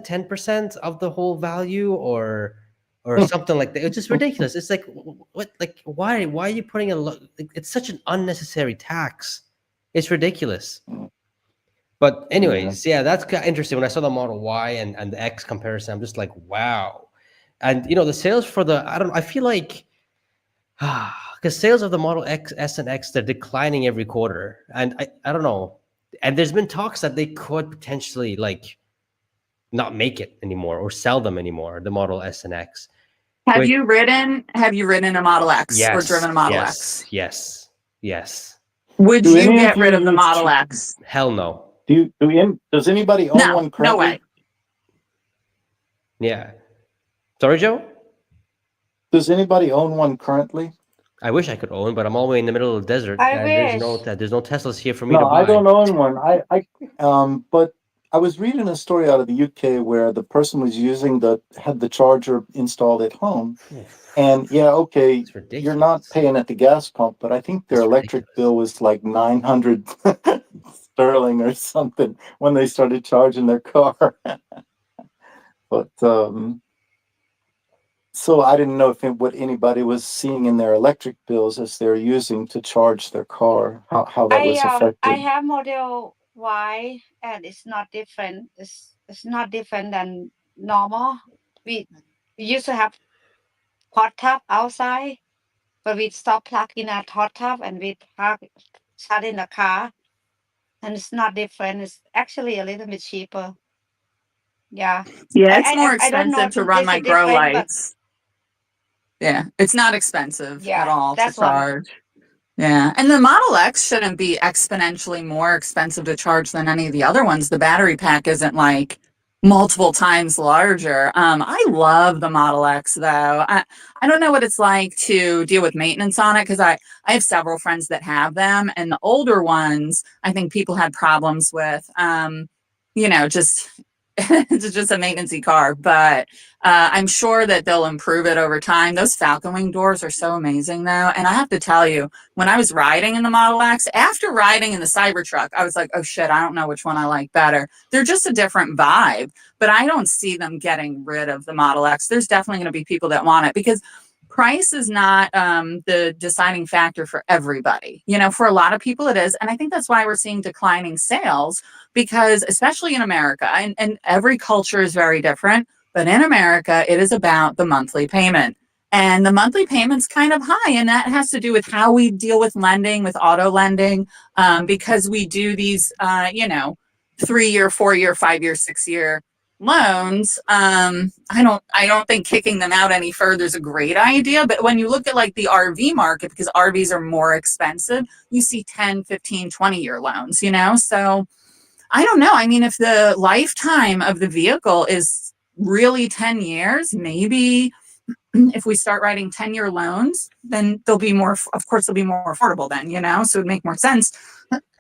10% of the whole value, or something like that. It's just ridiculous. It's like what? Like why are you putting it's such an unnecessary tax. It's ridiculous. But anyways, yeah, that's kind of interesting. When I saw the Model Y and the X comparison, I'm just like, wow. And the sales for I feel like because sales of the Model X, S, and X, they're declining every quarter. And I don't know. And there's been talks that they could potentially like not make it anymore or sell them anymore, the Model S and X. Have you ridden a Model X or driven a Model X? Yes. Would you get rid of the Model X? Hell no. Does anybody own one currently? No way. Yeah. Sorry, Joe. Does anybody own one currently? I wish I could own, but I'm all the way in the middle of the desert, I and wish. there's no Teslas here for me to No, I buy. don't own one. But I was reading a story out of the UK where the person was had the charger installed at home. And yeah, okay, It's ridiculous. you're not paying at the gas pump, but I think their It's electric ridiculous. bill was like 900 sterling or something when they started charging their car. But so I didn't know what anybody was seeing in their electric bills as they're using to charge their car, how that was I affected. have Model Y, and it's not different. It's not different than normal. We used to have hot tub outside, but we stopped plugging at hot tub and we shut in the car, and it's not different. It's actually a little bit cheaper. Yeah, Yeah, it's more I don't know expensive if to run there's my a grow difference, but lights. Yeah, it's not expensive at yeah, all to that's one. charge. Yeah, and the Model X shouldn't be exponentially more expensive to charge than any of the other ones. The battery pack isn't like multiple times larger. I love the Model X though. I don't know what it's like to deal with maintenance on it because I have several friends that have them, and the older ones I think people had problems with. Just it's just a maintenance-y car, but I'm sure that they'll improve it over time. Those Falcon Wing doors are so amazing though, and I have to tell you, when I was riding in the Model X, after riding in the Cybertruck, I was like, oh shit, I don't know which one I like better. They're just a different vibe, but I don't see them getting rid of the Model X. There's definitely going to be people that want it because price is not the deciding factor for everybody. For a lot of people it is. And I think that's why we're seeing declining sales because especially in America, and every culture is very different, but in America, it is about the monthly payment. And the monthly payment's kind of high, and that has to do with how we deal with lending, with auto lending, because we do these, 3-year, 4-year, 5-year, 6-year loans. I don't think kicking them out any further is a great idea. But when you look at like the RV market, because RVs are more expensive, you see 10, 15, 20-year loans. So I don't know. I mean, if the lifetime of the vehicle is really 10 years, maybe if we start writing 10-year loans, then they'll be more, of course, they'll be more affordable then, so it'd make more sense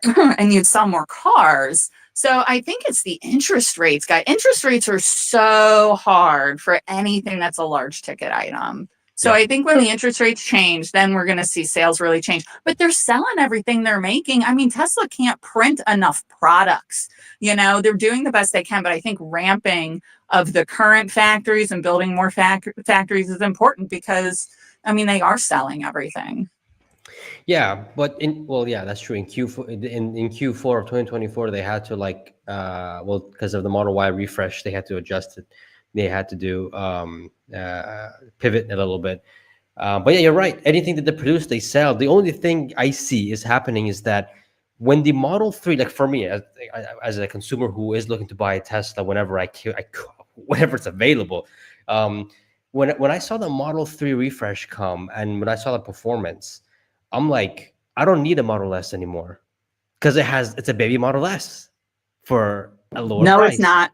and you'd sell more cars. So I think it's the interest rates, guy. Interest rates are so hard for anything that's a large ticket item. So Yeah. I think when the interest rates change, then we're going to see sales really change. But they're selling everything they're making. I mean, Tesla can't print enough products. They're doing the best they can, but I think ramping of the current factories and building more factories is important because, I mean, they are selling everything. Yeah, but yeah, that's true. In Q4 in Q4 of 2024, they had to because of the Model Y refresh, they had to adjust it. They had to do pivot a little bit. But yeah, you're right. Anything that they produce, they sell. The only thing I see is happening is that when the Model 3, like for me as a consumer who is looking to buy a Tesla whenever whenever it's available, when I saw the Model 3 refresh come and when I saw the performance, I'm like, I don't need a Model S anymore because it's a baby Model S for a lower No, price. it's not.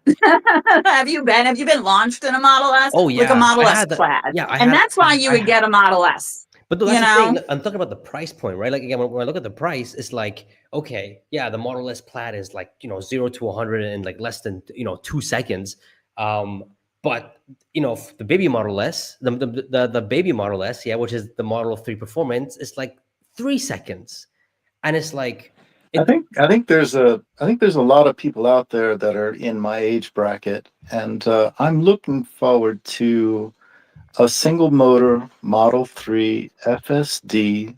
Have you been launched in a Model S? Oh Like a yeah, Model I S had that. Plaid. Yeah, And that's why you would get a Model S. But that's the thing. I'm talking about the price point, right? Like again, when I look at the price, it's like, okay, yeah, the Model S Plaid is like 0 to 100 in like less than 2 seconds. But the baby Model S, the baby Model S, yeah, which is the Model 3 Performance, is like 3 seconds, and it's like. I think there's a lot of people out there that are in my age bracket, and I'm looking forward to a single motor Model 3 FSD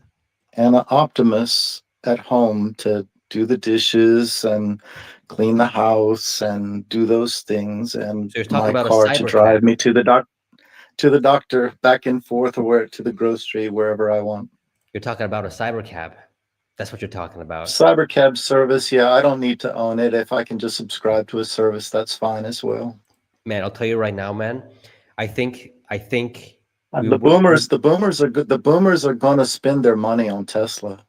and an Optimus at home to do the dishes and clean the house and do those things, and So you're talking my about a car to cyber drive cab. me to the doctor back and forth or to the grocery, wherever I want. You're talking about a cyber cab. That's what you're talking about. Cyber cab service, yeah, I don't need to own it. If I can just subscribe to a service, that's fine as well. Man, I'll tell you right now, man. I think And the boomers are good. The boomers are going to spend their money on Tesla.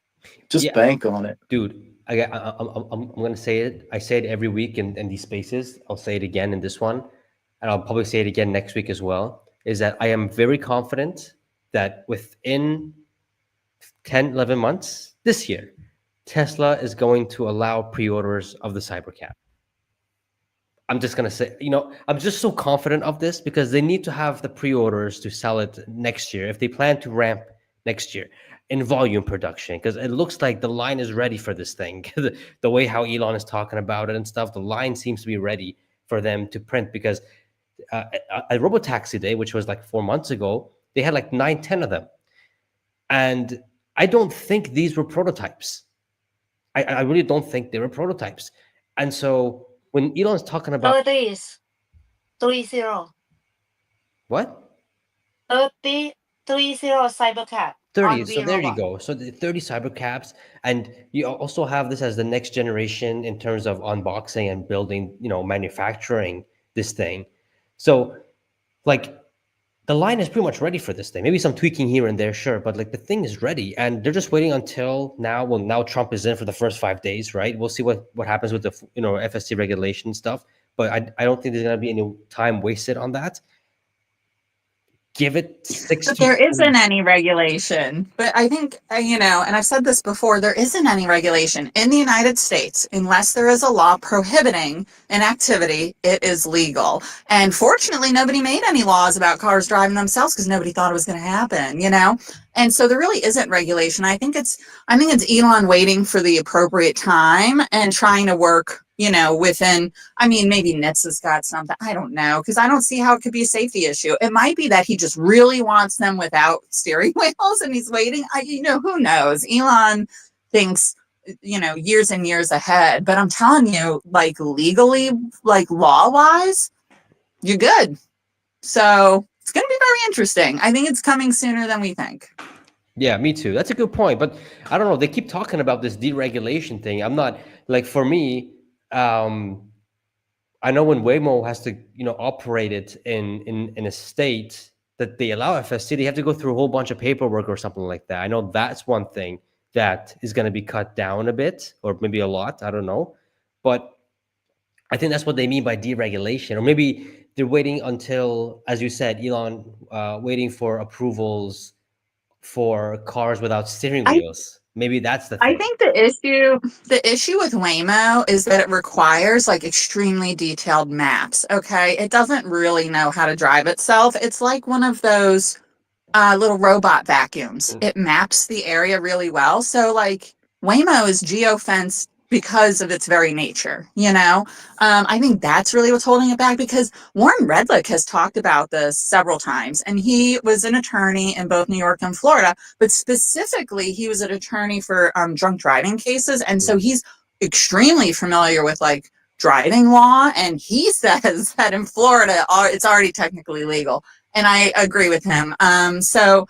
Just bank on it, dude. I'm gonna say it. I say it every week in these spaces. I'll say it again in this one, and I'll probably say it again next week as well. is that I am very confident that within 10, 11 months this year, Tesla is going to allow pre-orders of the Cybercab. I'm just going to say, I'm just so confident of this because they need to have the pre-orders to sell it next year if they plan to ramp next year in volume production, because it looks like the line is ready for this thing. The way how Elon is talking about it and stuff, the line seems to be ready for them to print, because at Robotaxi Day, which was like 4 months ago, they had like 9, 10 of them. And I don't think these were prototypes. I really don't think they were prototypes. And so when Elon's talking about 30 30 what? 30 Cybercat 30. on So V there you Robot. go. So the 30 Cybercaps, and you also have this as the next generation in terms of unboxing and building, manufacturing this thing. So like the line is pretty much ready for this thing. Maybe some tweaking here and there, sure, but like the thing is ready, and they're just waiting until now. Well, now Trump is in for the first 5 days, right? We'll see what happens with the FSC regulation stuff, but I don't think there's gonna be any time wasted on that. Give it 6 But to there 10. isn't any regulation. But I think, and I've said this before, there isn't any regulation in the United States unless there is a law prohibiting an activity, it is legal. And fortunately, nobody made any laws about cars driving themselves because nobody thought it was going to happen, And so there really isn't regulation. I think it's Elon waiting for the appropriate time and trying to work, within, maybe NHTSA has got something. I don't know, because I don't see how it could be a safety issue. It might be that he just really wants them without steering wheels and he's waiting. Who knows? Elon thinks, years and years ahead. But I'm telling you, like legally, like law-wise, you're good. So it's going to be very interesting. I think it's coming sooner than we think. Yeah, me too. That's a good point. But I don't know. They keep talking about this deregulation thing. I'm not like, for me, I know when Waymo has to, operate it in a state that they allow FSC, they have to go through a whole bunch of paperwork or something like that. I know that's one thing that is going to be cut down a bit, or maybe a lot. I don't know. But I think that's what they mean by deregulation. Or maybe they're waiting until, as you said, Elon, waiting for approvals for cars without steering wheels. Maybe that's the thing. I think the issue with Waymo is that it requires like extremely detailed maps. Okay. It doesn't really know how to drive itself. It's like one of those little robot vacuums. It maps the area really well. So like Waymo is geofenced because of its very nature, I think that's really what's holding it back, because Warren Redlick has talked about this several times, and he was an attorney in both New York and Florida, but specifically he was an attorney for drunk driving cases. And so he's extremely familiar with like driving law. And he says that in Florida, it's already technically legal. And I agree with him. So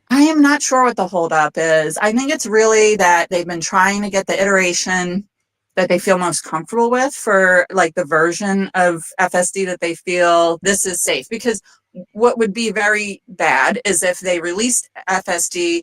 I am not sure what the holdup is. I think it's really that they've been trying to get the iteration that they feel most comfortable with for like the version of FSD that they feel this is safe. Because what would be very bad is if they released FSD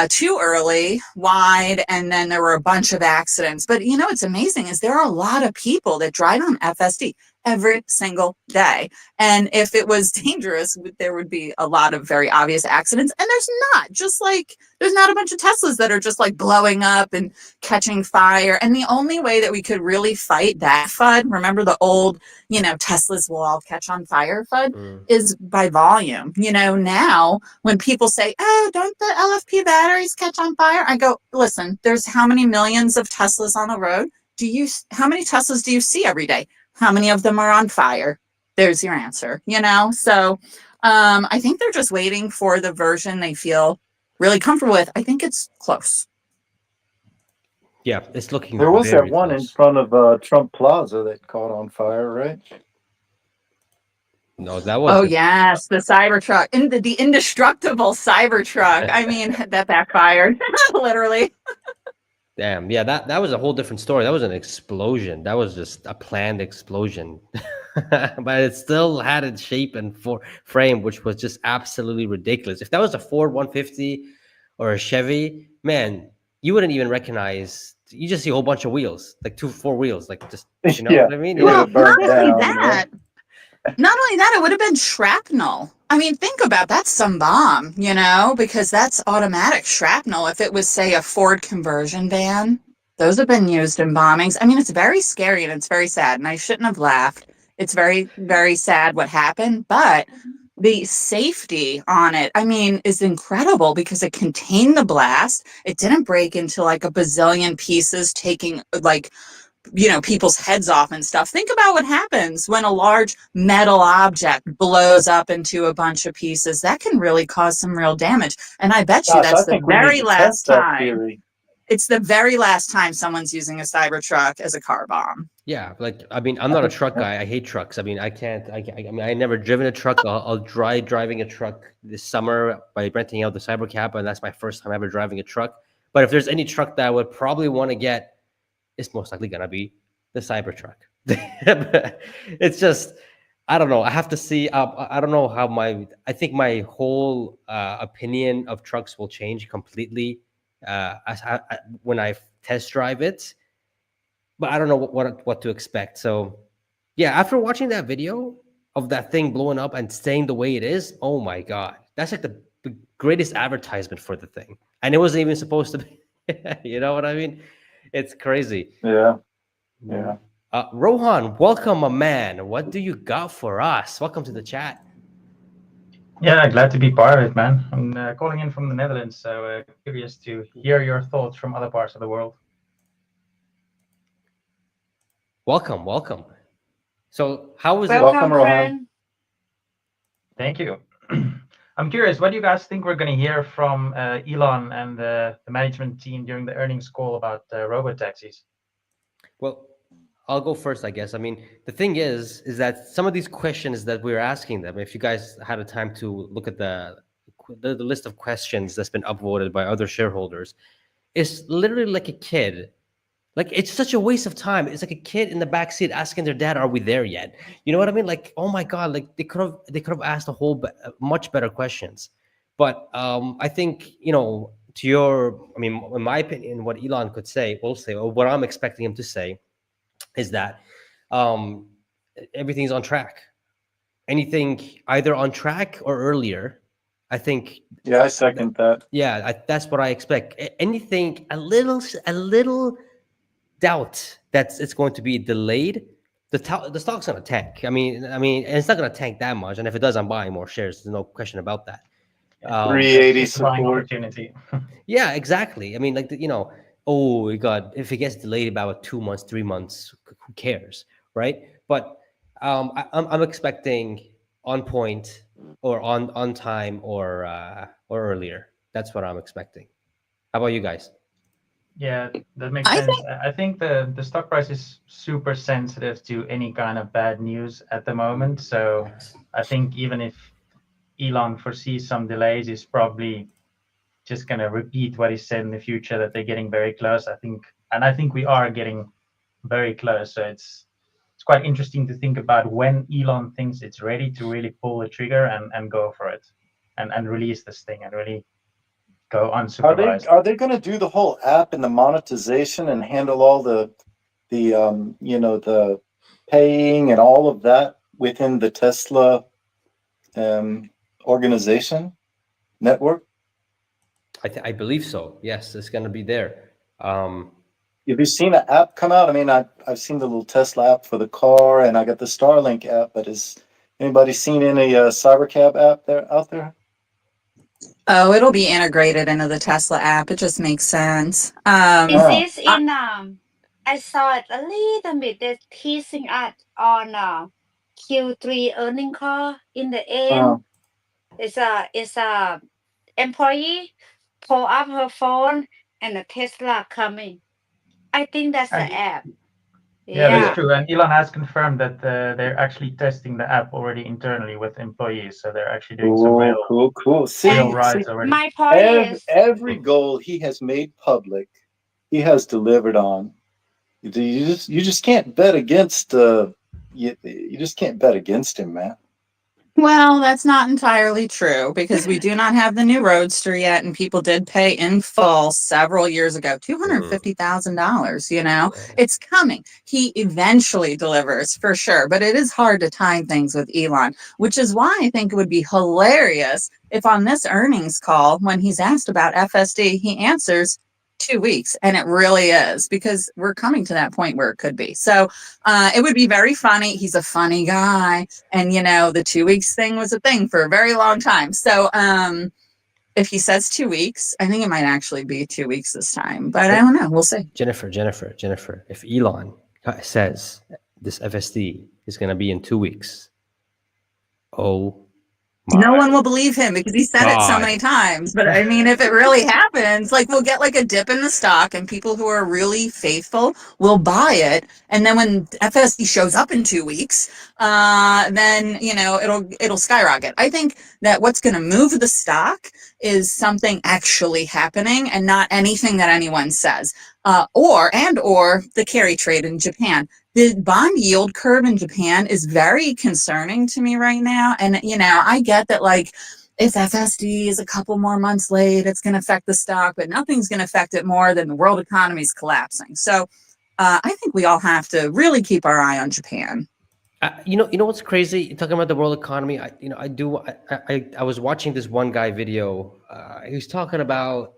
too early, wide, and then there were a bunch of accidents. But what's amazing is there are a lot of people that drive on FSD every single day. And if it was dangerous, there would be a lot of very obvious accidents. And there's not, just like there's not a bunch of Teslas that are just like blowing up and catching fire. And the only way that we could really fight that FUD, remember the old, Teslas will all catch on fire FUD, is by volume. Now when people say, oh, don't the LFP batteries catch on fire? I go, listen, there's how many millions of Teslas on the road? How many Teslas do you see every day? How many of them are on fire? There's your answer, So I think they're just waiting for the version they feel really comfortable with. I think it's close. Yeah, it's looking. There was very that one close. in front of Trump Plaza that caught on fire, right? No, that was. Oh yes, the Cybertruck, the indestructible Cybertruck. I mean, that backfired, literally. Damn. Yeah, that was a whole different story. That was an explosion. That was just a planned explosion. But it still had its shape and frame, which was just absolutely ridiculous. If that was a Ford 150 or a Chevy, man, you wouldn't even recognize. You just see a whole bunch of wheels, like 4 wheels, like just Yeah. what I mean? It would Well, have burned not only down. that, it would have been shrapnel. I mean, think about that's some bomb, you know, because that's automatic shrapnel. If it was, say, a Ford conversion van, those have been used in bombings. I mean, it's very scary and it's very sad, and I shouldn't have laughed. It's very, very sad what happened, but the safety on it, I mean, is incredible because it contained the blast. It didn't break into like a bazillion pieces, taking like, you know, people's heads off and stuff. Think about what happens when a large metal object blows up into a bunch of pieces. That can really cause some real damage. And I bet you Gosh, I that's the think we need very to last test that time. theory. It's the very last time someone's using a Cybertruck as a car bomb. Yeah, like I mean, I'm not a truck guy. I hate trucks. I mean, I can't. I mean, I never driven a truck. I'll try driving a truck this summer by renting out the Cybercab, and that's my first time ever driving a truck. But if there's any truck that I would probably want to get, it's most likely gonna be the Cybertruck. It's just, I don't know. I have to see. I don't know how my. I think my whole opinion of trucks will change completely when I test drive it. But I don't know what to expect. So yeah, after watching that video of that thing blowing up and staying the way it is, oh my god, that's like the greatest advertisement for the thing, and it wasn't even supposed to be. You know what I mean? It's crazy. Yeah, yeah. Rohan, welcome, my man. What do you got for us? Welcome to the chat. Yeah, glad to be part of it, man. I'm calling in from the Netherlands, so curious to hear your thoughts from other parts of the world. Welcome, welcome. So how was Welcome, Rohan. friend. Thank you. I'm curious, what do you guys think we're going to hear from Elon and the management team during the earnings call about robotaxis? Well, I'll go first, I guess. I mean, the thing is that some of these questions that we're asking them, if you guys had a time to look at the list of questions that's been upvoted by other shareholders, it's literally like a kid. Like, it's such a waste of time. It's like a kid in the back seat asking their dad, "Are we there yet?" You know what I mean? Like, oh my god! Like they could have asked a whole much better questions. But I think, you know, to your, I mean, in my opinion, what Elon could say, will say, or what I'm expecting him to say, is that um, everything's on track. Anything either on track or earlier. I think. Yeah, I second that. Yeah, that's what I expect. Anything a little doubt that it's going to be delayed, the stock's going to tank. I mean, and it's not going to tank that much. And if it does, I'm buying more shares. There's no question about that. 380 It's a buying support. opportunity. Yeah, exactly. I mean, like, you know, oh my God, if it gets delayed about 2 months, 3 months, who cares, right? But I'm expecting on point or on time or earlier. That's what I'm expecting. How about you guys? Yeah, that makes I sense. I think the stock price is super sensitive to any kind of bad news at the moment. So I think even if Elon foresees some delays, he's probably just going to repeat what he said in the future, that they're getting very close. I think we are getting very close. So it's quite interesting to think about when Elon thinks it's ready to really pull the trigger and go for it and release this thing and really go unsupervised. Are they going to do the whole app and the monetization and handle all the you know, the paying and all of that within the Tesla organization network? I believe so. Yes, it's going to be there. Have you seen an app come out? I mean, I've seen the little Tesla app for the car, and I got the Starlink app. But has anybody seen any Cybercab app out there? Oh, it'll be integrated into the Tesla app. It just makes sense. Is in I saw it a little bit. They're teasing us on Q3 earning call. In the end, it's a employee pull up her phone and a Tesla coming. I think that's the And- app. Yeah, that's true. And Elon has confirmed that they're actually testing the app already internally with employees. So they're actually doing some real Cool. See, real rides already. My point is, every goal he has made public, he has delivered on. You just can't bet against you just can't bet against him, man. Well, that's not entirely true because we do not have the new Roadster yet, and people did pay in full several years ago, $250,000. You know, Yeah. it's coming. He eventually delivers for sure, but it is hard to time things with Elon, which is why I think it would be hilarious if on this earnings call, when he's asked about FSD, he answers 2 weeks, and it really is because we're coming to that point where it could be. So it would be very funny. He's a funny guy. And you know, the 2 weeks thing was a thing for a very long time. So if he says 2 weeks, I think it might actually be 2 weeks this time. But I don't know. We'll see. Jennifer, if Elon says this FSD is going to be in 2 weeks, oh No my one will believe him because he said it so many God. times. But I mean, if it really happens, like we'll get like a dip in the stock and people who are really faithful will buy it. And then when FSD shows up in 2 weeks, then, you know, it'll skyrocket. I think that what's going to move the stock is something actually happening and not anything that anyone says, or the carry trade in Japan. The bond yield curve in Japan is very concerning to me right now. And, you know, I get that, like, if FSD is a couple more months late, it's going to affect the stock, but nothing's going to affect it more than the world economy is collapsing. So I think we all have to really keep our eye on Japan. You know what's crazy? Talking about the world economy, I was watching this one guy video. He was talking about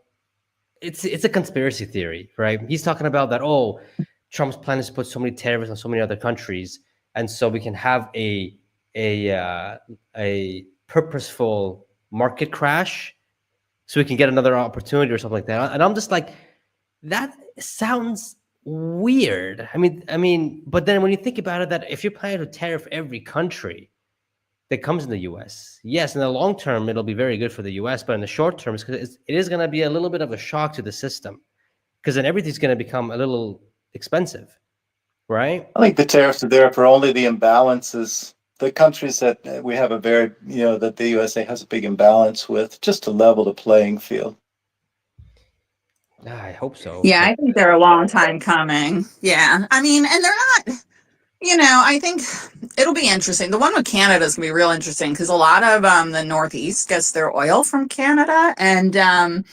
it's a conspiracy theory, right? He's talking about that. Oh, Trump's plan is to put so many tariffs on so many other countries, and so we can have a purposeful market crash, so we can get another opportunity or something like that. And I'm just like, that sounds weird. I mean, but then when you think about it, that if you're planning to tariff every country that comes in the U.S., yes, in the long term it'll be very good for the U.S., but in the short term, it is going to be a little bit of a shock to the system, because then everything's going to become a little expensive, right? I think the tariffs are there for only the imbalances. The countries that we have a very, you know, that the USA has a big imbalance with, just to level the playing field. I hope so. Yeah, I think they're a long time coming. Yeah. I mean, and they're not, you know, I think it'll be interesting. The one with Canada is going to be real interesting because a lot of the Northeast gets their oil from Canada. And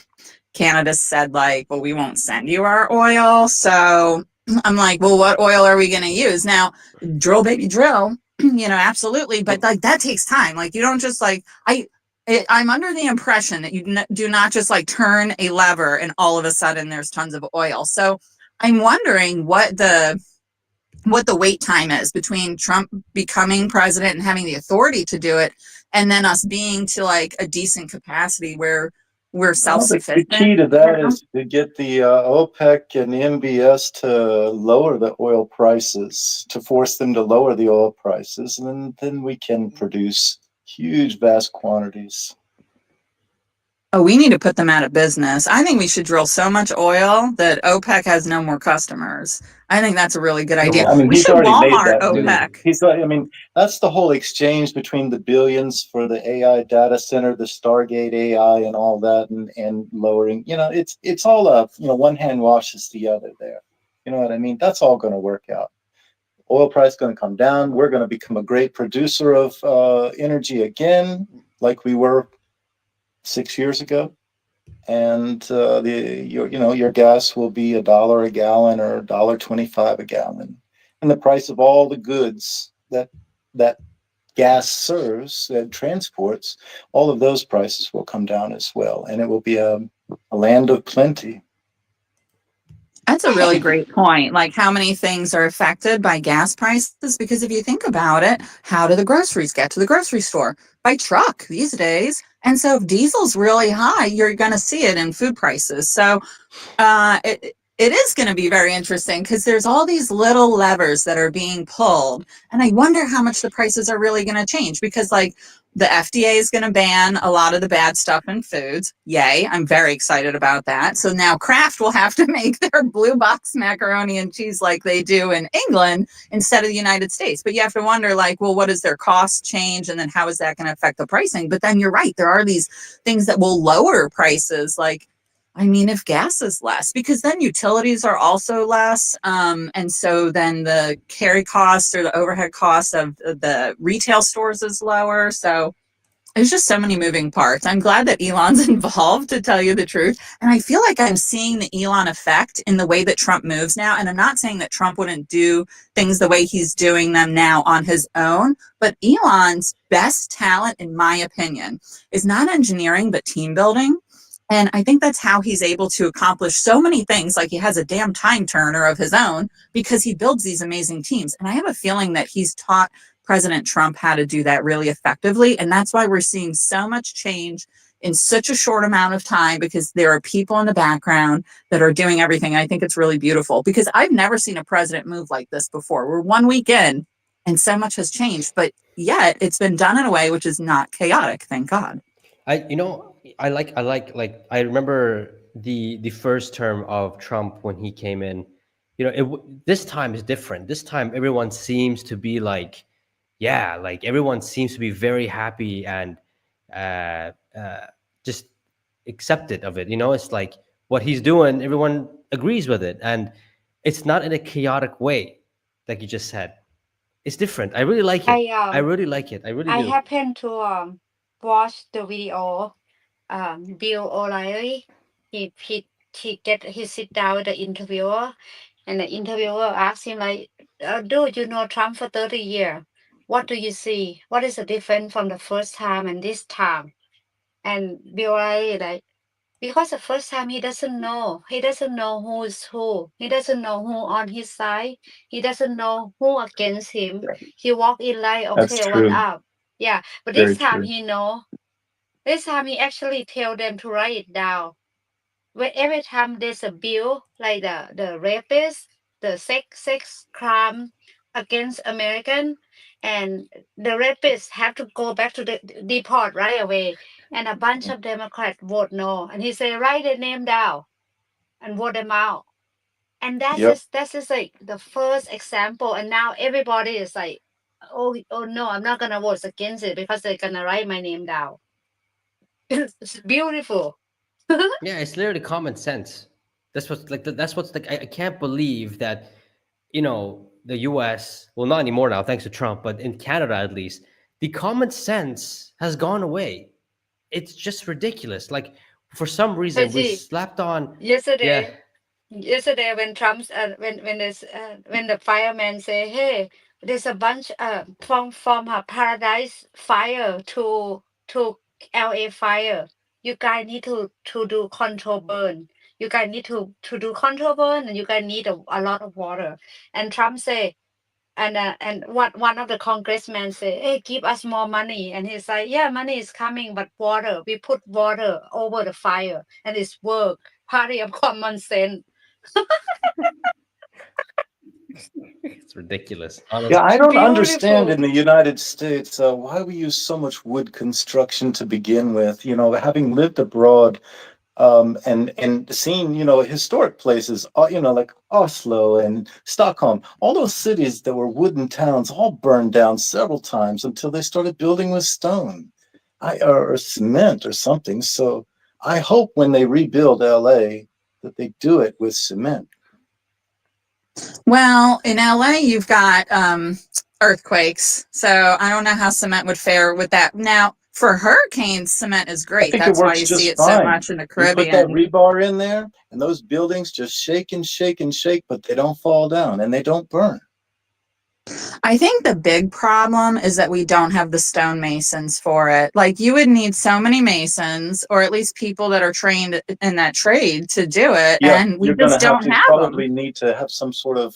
Canada said, like, well, we won't send you our oil. So I'm like, well, what oil are we going to use? Now, drill, baby, drill, you know, absolutely. But like, that takes time. Like, you don't just like, I'm under the impression that you do not just like turn a lever and all of a sudden there's tons of oil. So I'm wondering what the wait time is between Trump becoming president and having the authority to do it, and then us being to like a decent capacity where we're self-sufficient. The key to that is to get the OPEC and the MBS to lower the oil prices, to force them to lower the oil prices, and then we can produce huge, vast quantities. Oh, we need to put them out of business. I think we should drill so much oil that OPEC has no more customers. I think that's a really good idea. I mean, We he's should already made Walmart that OPEC. He's, I mean, that's the whole exchange between the billions for the AI data center, the Stargate AI, and all that, and lowering. You know, it's all a, you know, one hand washes the other there. You know what I mean? That's all going to work out. Oil price going to come down. We're going to become a great producer of energy again, like we were 6 years ago. And your gas will be $1 a gallon or $1.25 a gallon, and the price of all the goods that gas serves and transports, all of those prices will come down as well, and it will be a land of plenty. That's a really great point. Like, how many things are affected by gas prices? Because if you think about it, how do the groceries get to the grocery store? By truck these days. And so if diesel's really high, you're going to see it in food prices. So it is going to be very interesting because there's all these little levers that are being pulled. And I wonder how much the prices are really going to change, because like the FDA is going to ban a lot of the bad stuff in foods. Yay. I'm very excited about that. So now Kraft will have to make their blue box macaroni and cheese like they do in England instead of the United States. But you have to wonder, like, well, what does their cost change? And then how is that going to affect the pricing? But then you're right. There are these things that will lower prices, like I mean, if gas is less, because then utilities are also less. And so then the carry costs or the overhead costs of the retail stores is lower. So there's just so many moving parts. I'm glad that Elon's involved, to tell you the truth. And I feel like I'm seeing the Elon effect in the way that Trump moves now. And I'm not saying that Trump wouldn't do things the way he's doing them now on his own, but Elon's best talent, in my opinion, is not engineering, but team building. And I think that's how he's able to accomplish so many things. Like, he has a damn time turner of his own because he builds these amazing teams. And I have a feeling that he's taught President Trump how to do that really effectively. And that's why we're seeing so much change in such a short amount of time, because there are people in the background that are doing everything. I think it's really beautiful, because I've never seen a president move like this before. We're 1 week in and so much has changed, but yet it's been done in a way which is not chaotic. Thank God. I I remember the first term of Trump when he came in. This time is different. This time everyone seems to be like, yeah, like everyone seems to be very happy and uh, just accepted of it. It's like what he's doing, everyone agrees with it, and it's not in a chaotic way, like you just said. It's different. I really like it. I really like it. I really I do. happened to watch the video. Bill O'Reilly, he sit down with the interviewer, and the interviewer asked him like, "Dude, you know Trump for 30 years. What do you see? What is the difference from the first time and this time?" And Bill O'Reilly like, because the first time he doesn't know. He doesn't know who is who. He doesn't know who on his side. He doesn't know who against him. He walk in like, That's okay, what true. up? Yeah, but Very this time true. he know. This time he actually tell them to write it down. When every time there's a bill like the rapist, the sex crime against American, and the rapists have to go back to the deport right away, and a bunch of Democrats vote no, and he say write their name down and vote them out, and Yep. that's just like the first example, and now everybody is like, oh no, I'm not gonna vote against it because they're gonna write my name down. It's beautiful. Yeah, it's literally common sense. That's what's like. I can't believe that, the U.S. Well, not anymore now, thanks to Trump, but in Canada at least, the common sense has gone away. It's just ridiculous. Like, for some reason, we Pejjy, slapped on. Yeah, yesterday when Trump's when the firemen say, hey, there's a bunch from a paradise fire to LA fire, you guys need to do control burn, you guys need to do control burn, and you guys need a lot of water. And Trump say, and one of the congressmen say, hey, give us more money, and he's like, yeah, money is coming, but water, we put water over the fire and it's work. Party of common sense. it's ridiculous. Yeah, Honestly. I don't understand Beautiful. in the United States why we use so much wood construction to begin with. Having lived abroad, and seeing historic places, like Oslo and Stockholm, all those cities that were wooden towns all burned down several times until they started building with stone, or cement or something. So I hope when they rebuild LA that they do it with cement. Well, in LA, you've got earthquakes. So I don't know how cement would fare with that. Now, for hurricanes, cement is I great. think it That's why works you see just it so fine. much in the You put that Caribbean. rebar in there, and those buildings just shake and shake and shake, but they don't fall down and they don't burn. I think the big problem is that we don't have the stonemasons for it. Like, you would need so many masons, or at least people that are trained in that trade to do it, Yeah, and we you're going just to have don't to have probably them. need to have some sort of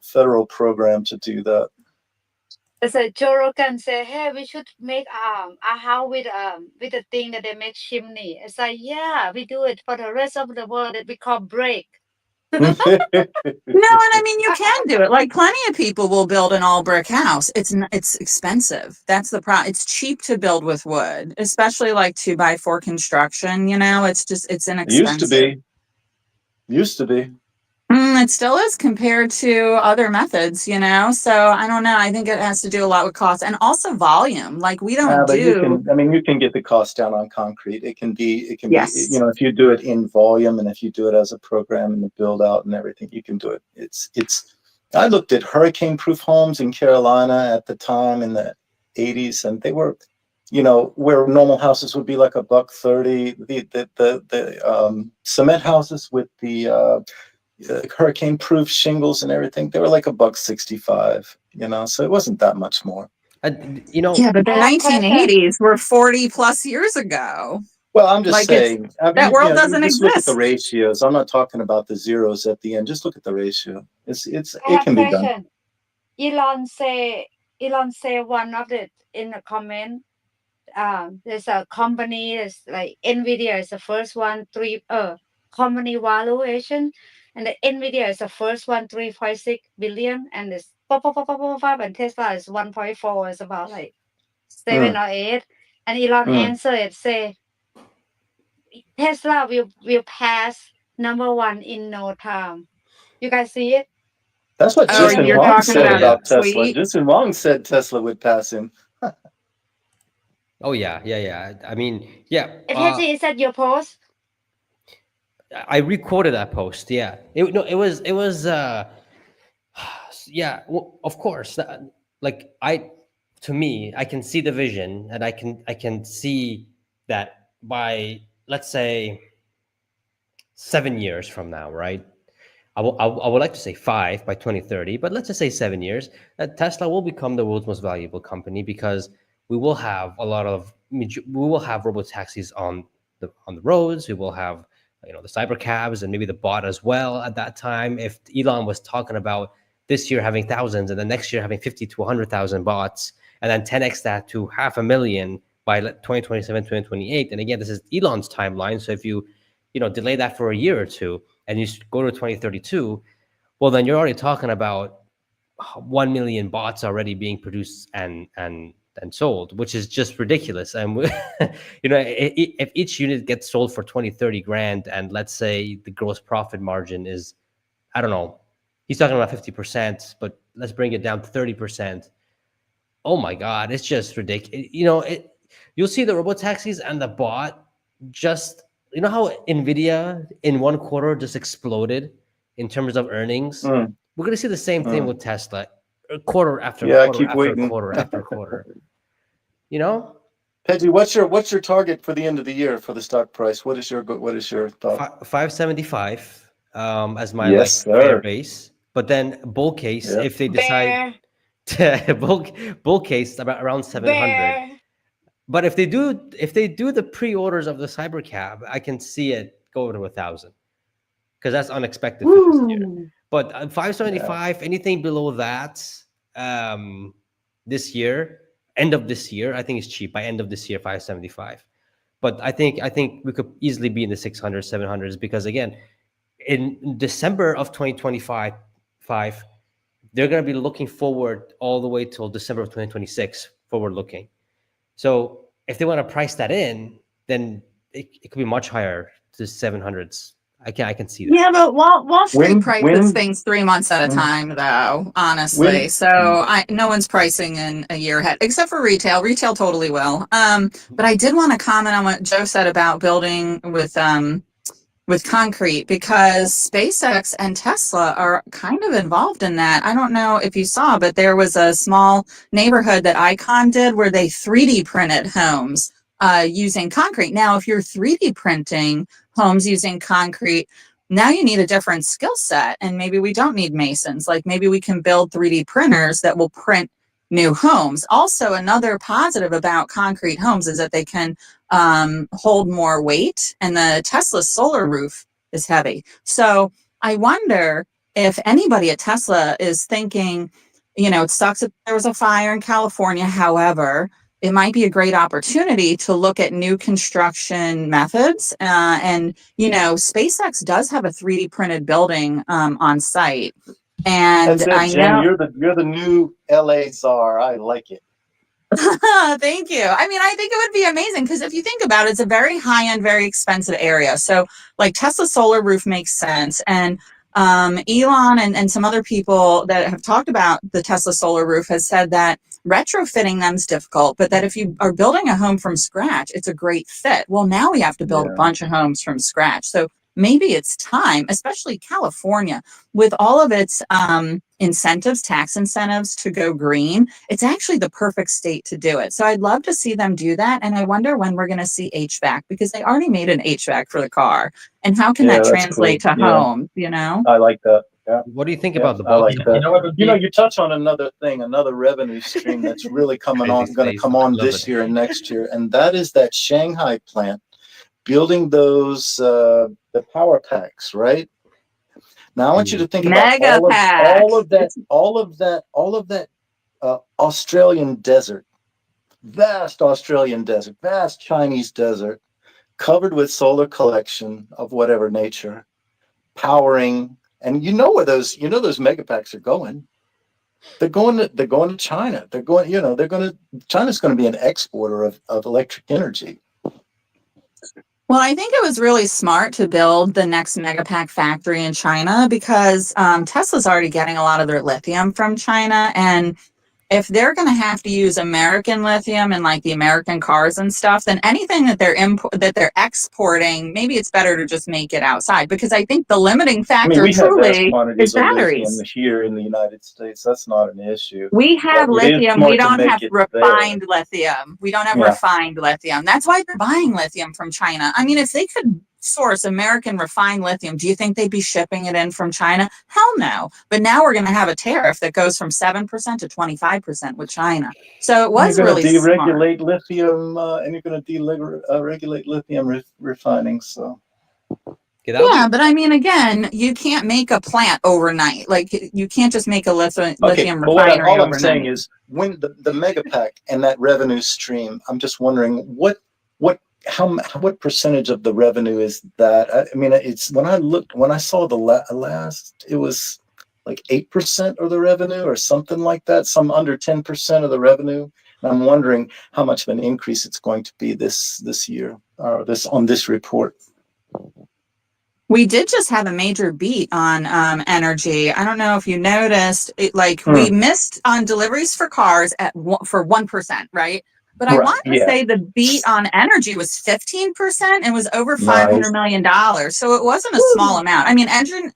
federal program to do that. It's like Joe Rogan say, hey, we should make a house with the thing that they make chimney. It's like, yeah, we do it for the rest of the world that we call brick. No, and I mean, you can do it. Like, plenty of people will build an all brick house. It's expensive. That's the problem. It's cheap to build with wood, especially like 2x4 construction. It's Used to inexpensive. be. Used to be. It still is compared to other methods, you know? So I don't know. I think it has to do a lot with cost and also volume. Like we don't But you do. can, I mean, you can get the cost down on concrete. It can be, Yes. if you do it in volume and if you do it as a program and the build out and everything, you can do it. I looked at hurricane proof homes in Carolina at the time in the 80s, and they were, where normal houses would be like $130. The cement houses with the hurricane proof shingles and everything, they were like $165, so it wasn't that much more. You know, Yeah, but the I have question. 1980s were 40 plus years ago. Well, I'm just Like it's saying, I mean, that world doesn't just look at the exist. ratios. I'm not talking about the zeros at the end. Just look at the ratio. I It have can be done. question. Elon say one of the in the comment. There's a company. There's like Nvidia is the first one. Company valuation, and the Nvidia is the first one 3.6 billion, and it's pop, and Tesla is 1.4. It's about like 7 or 8. And Elon answer it say Tesla will pass number one in no time. You guys see it? That's what Oh, Justin you're Wong talking said Oh about yeah. the about Tesla. tweet. Justin Wong said Tesla would pass him. Oh yeah. I mean, yeah. Pejjy, is that your post? I requoted that post. Yeah. It was. Yeah. Well, of course. Like to me, I can see the vision, and I can see that by, let's say, 7 years from now, right? I would like to say 5 by 2030, but let's just say 7 years. Tesla will become the world's most valuable company because we will have robo taxis on the roads. We will have the cyber cabs and maybe the bot as well. At that time, if Elon was talking about this year having thousands and the next year having 50 to 100,000 bots, and then 10x that to 500,000 by 2027, 2028. And again, this is Elon's timeline. So if you delay that for a year or two and you go to 2032, well, then you're already talking about 1 million bots already being produced and sold, which is just ridiculous. And if each unit gets sold for 20, 30 grand, and let's say the gross profit margin is, I don't know, he's talking about 50%, but let's bring it down to 30%. Oh my God, it's just ridiculous. You'll see the robo taxis and the bot just, how Nvidia in 1 quarter just exploded in terms of earnings. We're going to see the same thing with Tesla, quarter after Yeah, quarter keep after waiting. quarter after quarter. Pejjy, what's your target for the end of the year for the stock price? What is your thought? 575 as my Yes, fair sir. base, but then bull case Yeah. if they decide to bull case about around 700. Bear. But if they do the pre-orders of the cyber cab, I can see it go to 1,000 because that's unexpected for this year. Woo. But 575, anything below that, this year, end of this year, I think it's cheap. By end of this year, 575. But I think we could easily be in the 600s, 700s because again, in December of 2025, they're going to be looking forward all the way till December of 2026, forward looking. So if they want to price that in, then it could be much higher to 700s. I can see that. Yeah, but Wall Street When- prices when- things 3 months at a time, though, honestly. When- So no one's pricing in a year ahead, except for retail. Retail totally will. But I did want to comment on what Joe said about building with concrete, because SpaceX and Tesla are kind of involved in that. I don't know if you saw, but there was a small neighborhood that Icon did where they 3D printed homes using concrete. Now, if you're 3D printing homes using concrete, now you need a different skill set, and maybe we don't need masons. Like maybe we can build 3D printers that will print new homes. Also, another positive about concrete homes is that they can hold more weight, and the Tesla solar roof is heavy. So I wonder if anybody at Tesla is thinking, it sucks that there was a fire in California. However, it might be a great opportunity to look at new construction methods. And SpaceX does have a 3D printed building on site. And That's it, I Jen. know You're the new LA czar. I like it. Thank you. I mean, I think it would be amazing because if you think about it, it's a very high-end, very expensive area. So like Tesla solar roof makes sense. And Elon and some other people that have talked about the Tesla solar roof has said that retrofitting them is difficult, but that if you are building a home from scratch, it's a great fit. Well, now we have to build a bunch of homes from scratch. So maybe it's time, especially California, with all of its incentives, tax incentives to go green. It's actually the perfect state to do it. So I'd love to see them do that. And I wonder when we're going to see HVAC, because they already made an HVAC for the car. And how can that translate to home, you know? I like that. Yeah. What do you think Yeah, about the I like Baltic? that. You know what would You know, be you touch on another thing, another revenue stream that's really coming Crazy on, going to space. come I on love this it. year and next year, and that is that Shanghai plant building those the power packs, right? Now I want you to think about Mega pack. all of that Australian desert, vast Australian desert, vast Chinese desert, covered with solar collection of whatever nature, powering, and you know where those megapacks are going. They're going to China. They're going, China's going to be an exporter of electric energy. Well, I think it was really smart to build the next Megapack factory in China because Tesla's already getting a lot of their lithium from China. And if they're going to have to use American lithium and like the American cars and stuff, then anything that they're exporting, maybe it's better to just make it outside, because I think the limiting factor We have vast truly is quantities of lithium batteries. here in the United States. That's not an issue. We have But it is lithium. smart We to don't make have it refined lithium. We don't have Yeah. refined lithium. That's why they're buying lithium from China. I mean, if they could source American refined lithium, do you think they'd be shipping it in from China? Hell no. But now we're going to have a tariff that goes from 7% to 25% with China. So it was You're going really to smart. deregulate lithium, and you're going to deregulate lithium refining. So Okay, that would Yeah, be but I mean, again, you can't make a plant overnight. Like you can't just make a lithium but refinery all I'm overnight. saying is, when the mega pack and that revenue stream, I'm just wondering what percentage of the revenue is that? I mean, it's when I saw the last, it was like 8% of the revenue or something like that, some under 10% of the revenue. And I'm wondering how much of an increase it's going to be this year, or on this report. We did just have a major beat on energy. I don't know if you noticed, we missed on deliveries for cars for 1%, right? But I want to say the beat on energy was 15% and was over $500 million. So it wasn't a small amount. I mean,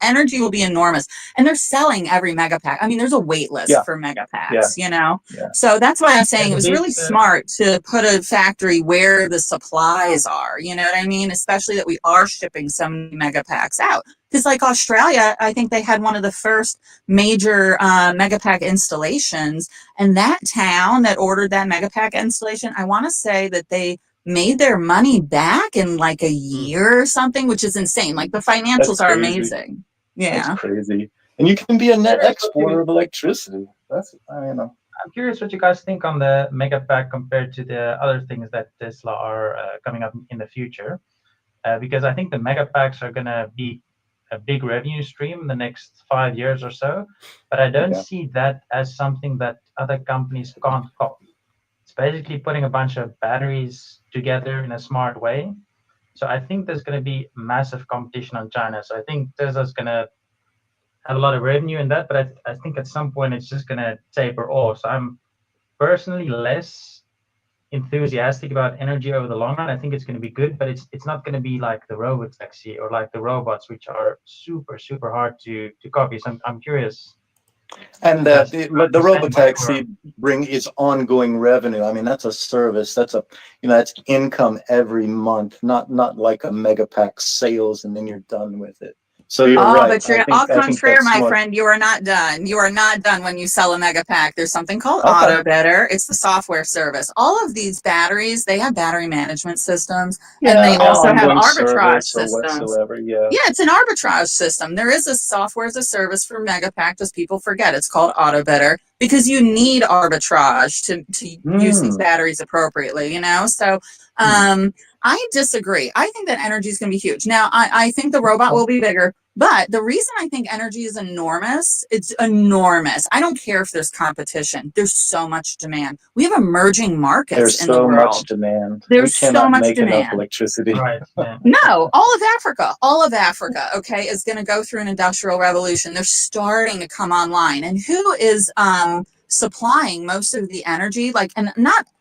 energy will be enormous, and they're selling every mega pack. I mean, there's a wait list for mega packs, you know? Yeah. So that's why I'm saying it was really It's, smart to put a factory where the supplies are, you know what I mean? Especially that we are shipping so many mega packs out. Because like Australia, I think they had one of the first major megapack installations, and that town that ordered that megapack installation, I want to say that they made their money back in like a year or something, which is insane. Like the financials are amazing. Yeah. That's crazy. And you can be a net exporter of electricity. I'm curious what you guys think on the Megapack compared to the other things that Tesla are coming up in the future, because I think the Megapacks are going to be a big revenue stream in the next 5 years or so, but I don't see that as something that other companies can't copy. It's basically putting a bunch of batteries together in a smart way. So I think there's going to be massive competition on China. So I think Tesla's going to have a lot of revenue in that, but I think at some point it's just going to taper off. So I'm personally less enthusiastic about energy over the long run. I think it's going to be good, but it's not going to be like the robotaxi or like the robots, which are super hard to copy. So I'm curious. And the robotaxi is ongoing revenue. I mean, that's a service. That's that's income every month, not like a megapack sales and then you're done with it. So you're right. But you're au contraire, my friend. You are not done. You are not done when you sell a mega pack. There's something called Auto Better. It's the software service. All of these batteries, they have battery management systems, and they also have arbitrage systems. Yeah, it's an arbitrage system. There is a software as a service for mega pack, as people forget. It's called Auto Better because you need arbitrage to use these batteries appropriately. You know, so. I disagree. I think that energy is going to be huge. Now, I think the robot will be bigger, But the reason I think energy is enormous, it's enormous. I don't care if there's competition. There's so much demand. We have emerging markets There's in the so much world. demand. There's We cannot so much make enough demand. electricity. Right. Yeah. No, all of Africa, okay, is going to go through an industrial revolution. They're starting to come online. And who is supplying most of the energy? Like, and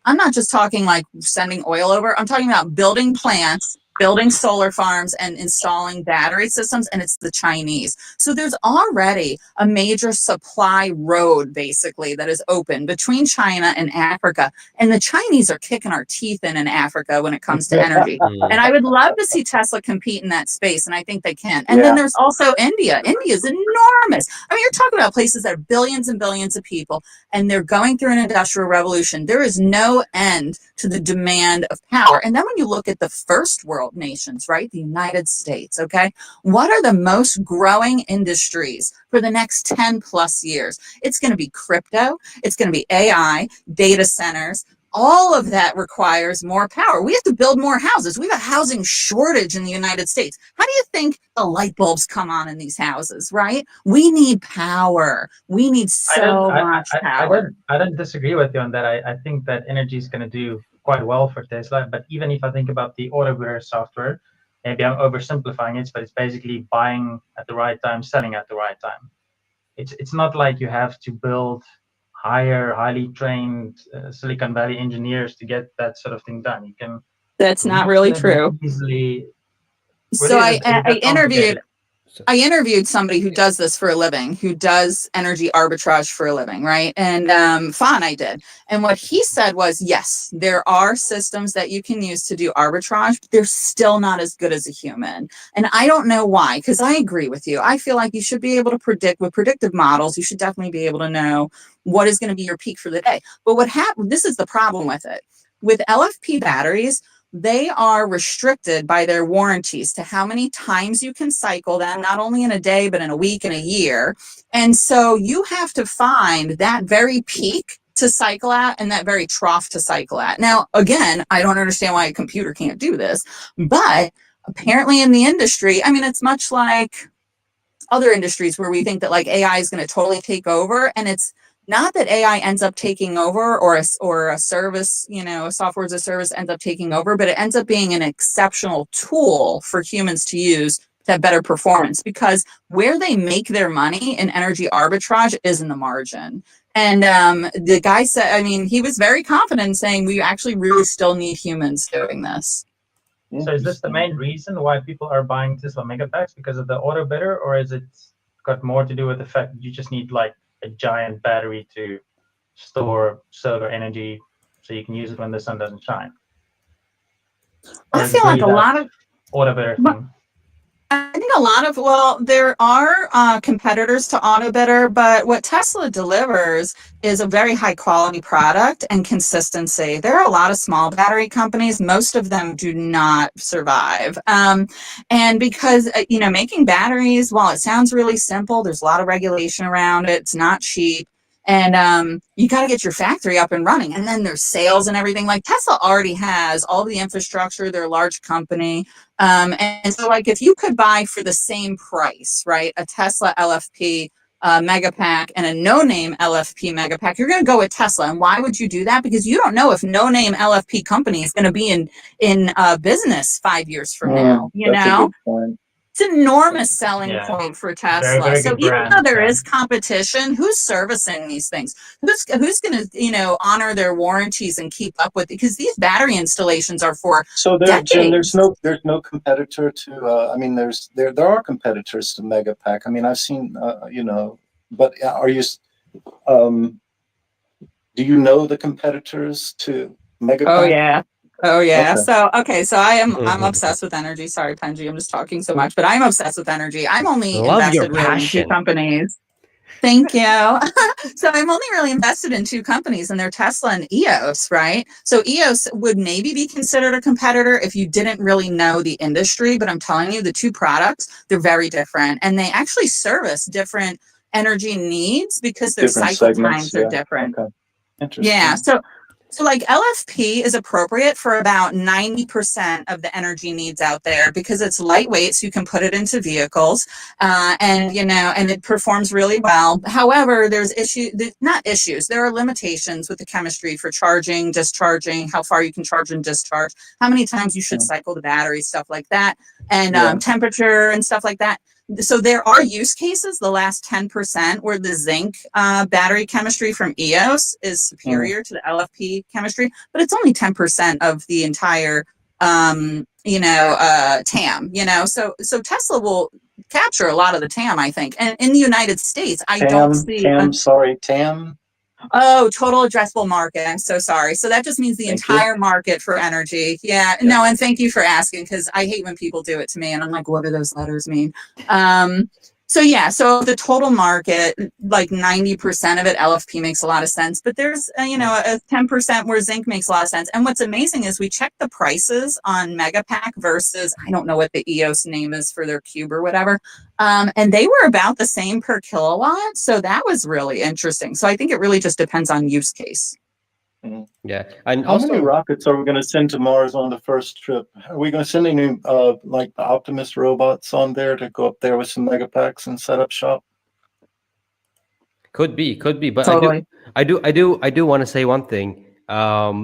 I'm not just talking like sending oil over. I'm talking about building plants, building solar farms, and installing battery systems, and it's the Chinese. So there's already a major supply road, basically, that is open between China and Africa. And the Chinese are kicking our teeth in Africa when it comes to energy. And I would love to see Tesla compete in that space, and I think they can. And then there's also India. India is enormous. I mean, you're talking about places that are billions and billions of people, and they're going through an industrial revolution. There is no end to the demand of power. And then when you look at the first world nations, right, the United States, okay, what are the most growing industries for the next 10 plus years? It's going to be crypto. It's going to be AI, data centers. All of that requires more power. We have to build more houses. We have a housing shortage in the United States. How do you think the light bulbs come on in these houses, right? We need power. We need so much power. I don't disagree with you on that. I think that energy is going to do quite well for Tesla. But even if I think about the autobuilder software, maybe I'm oversimplifying it, but it's basically buying at the right time, selling at the right time. It's not like you have to build hire highly trained Silicon Valley engineers to get that sort of thing done. You can. That's not really true. Easily. So I interviewed somebody who does this for a living, who does energy arbitrage for a living, right? And Fawn, I did. And what he said was, yes, there are systems that you can use to do arbitrage, but they're still not as good as a human. And I don't know why, because I agree with you. I feel like you should be able to predict with predictive models. You should definitely be able to know what is going to be your peak for the day. But what happened, this is the problem with it. With LFP batteries, they are restricted by their warranties to how many times you can cycle them, not only in a day, but in a week and a year. And so you have to find that very peak to cycle at and that very trough to cycle at. Now, again, I don't understand why a computer can't do this, but apparently in the industry, I mean, it's much like other industries where we think that like AI is going to totally take over, and it's not that AI ends up taking over or a service, you know, a software as a service ends up taking over, but it ends up being an exceptional tool for humans to use to have better performance, because where they make their money in energy arbitrage is in the margin. And the guy said, I mean, he was very confident in saying we actually really still need humans doing this. So is this the main reason why people are buying Tesla Megapacks, because of the auto bidder, or is it got more to do with the fact that you just need like a giant battery to store solar energy so you can use it when the sun doesn't shine? I feel like a lot of auto bidder thing. I think a lot of, well, there are competitors to AutoBidder, but what Tesla delivers is a very high quality product and consistency. There are a lot of small battery companies. Most of them do not survive. And because, you know, making batteries, while it sounds really simple, there's a lot of regulation around it. It's not cheap. And you got to get your factory up and running. And then there's sales and everything. Like Tesla already has all the infrastructure. They're a large company. And so like if you could buy for the same price, right, a Tesla LFP Megapack and a no-name LFP Megapack, you're going to go with Tesla. And why would you do that? Because you don't know if no-name LFP company is going to be in business 5 years from now, you know? It's an enormous selling point for Tesla. Very so even brand, though there is competition, who's servicing these things? Who's going to, you know, honor their warranties and keep up with it? Because these battery installations are for decades. Jim, there's no competitor to. I mean, there are competitors to Megapack. I mean, I've seen, you know, but are you? Do you know the competitors to Megapack? Oh yeah. Okay. So I'm obsessed with energy. Sorry, Pejjy, I'm just talking so much, but I'm obsessed with energy. I'm only invested really in 2 companies. Thank you. So I'm only really invested in 2 companies, and they're Tesla and EOS, right? So EOS would maybe be considered a competitor if you didn't really know the industry, but I'm telling you, the 2 products, they're very different, and they actually service different energy needs because their cycle times are different. Okay. Interesting. Yeah. So like LFP is appropriate for about 90% of the energy needs out there because it's lightweight, so you can put it into vehicles, and and it performs really well. However, there's not issues. There are limitations with the chemistry for charging, discharging, how far you can charge and discharge, how many times you should cycle the battery, stuff like that, and temperature and stuff like that. So there are use cases, the last 10%, where the zinc battery chemistry from EOS is superior to the LFP chemistry, but it's only 10% of the entire, TAM. So Tesla will capture a lot of the TAM, I think. And in the United States, I don't see. TAM. Oh, total addressable market. I'm so sorry. So that just means the entire market for energy. Yeah. No, and thank you for asking, because I hate when people do it to me and I'm like, what do those letters mean? So the total market, like 90% of it, LFP makes a lot of sense, but there's a 10% where zinc makes a lot of sense. And what's amazing is we check the prices on Megapack versus, I don't know what the EOS name is for their cube or whatever. And they were about the same per kilowatt. So that was really interesting. So I think it really just depends on use case. Yeah, and How also many rockets are we going to send to Mars on the first trip? Are we going to send any like the Optimus robots on there to go up there with some megapacks and set up shop? could be, but Totally. I do want to say one thing.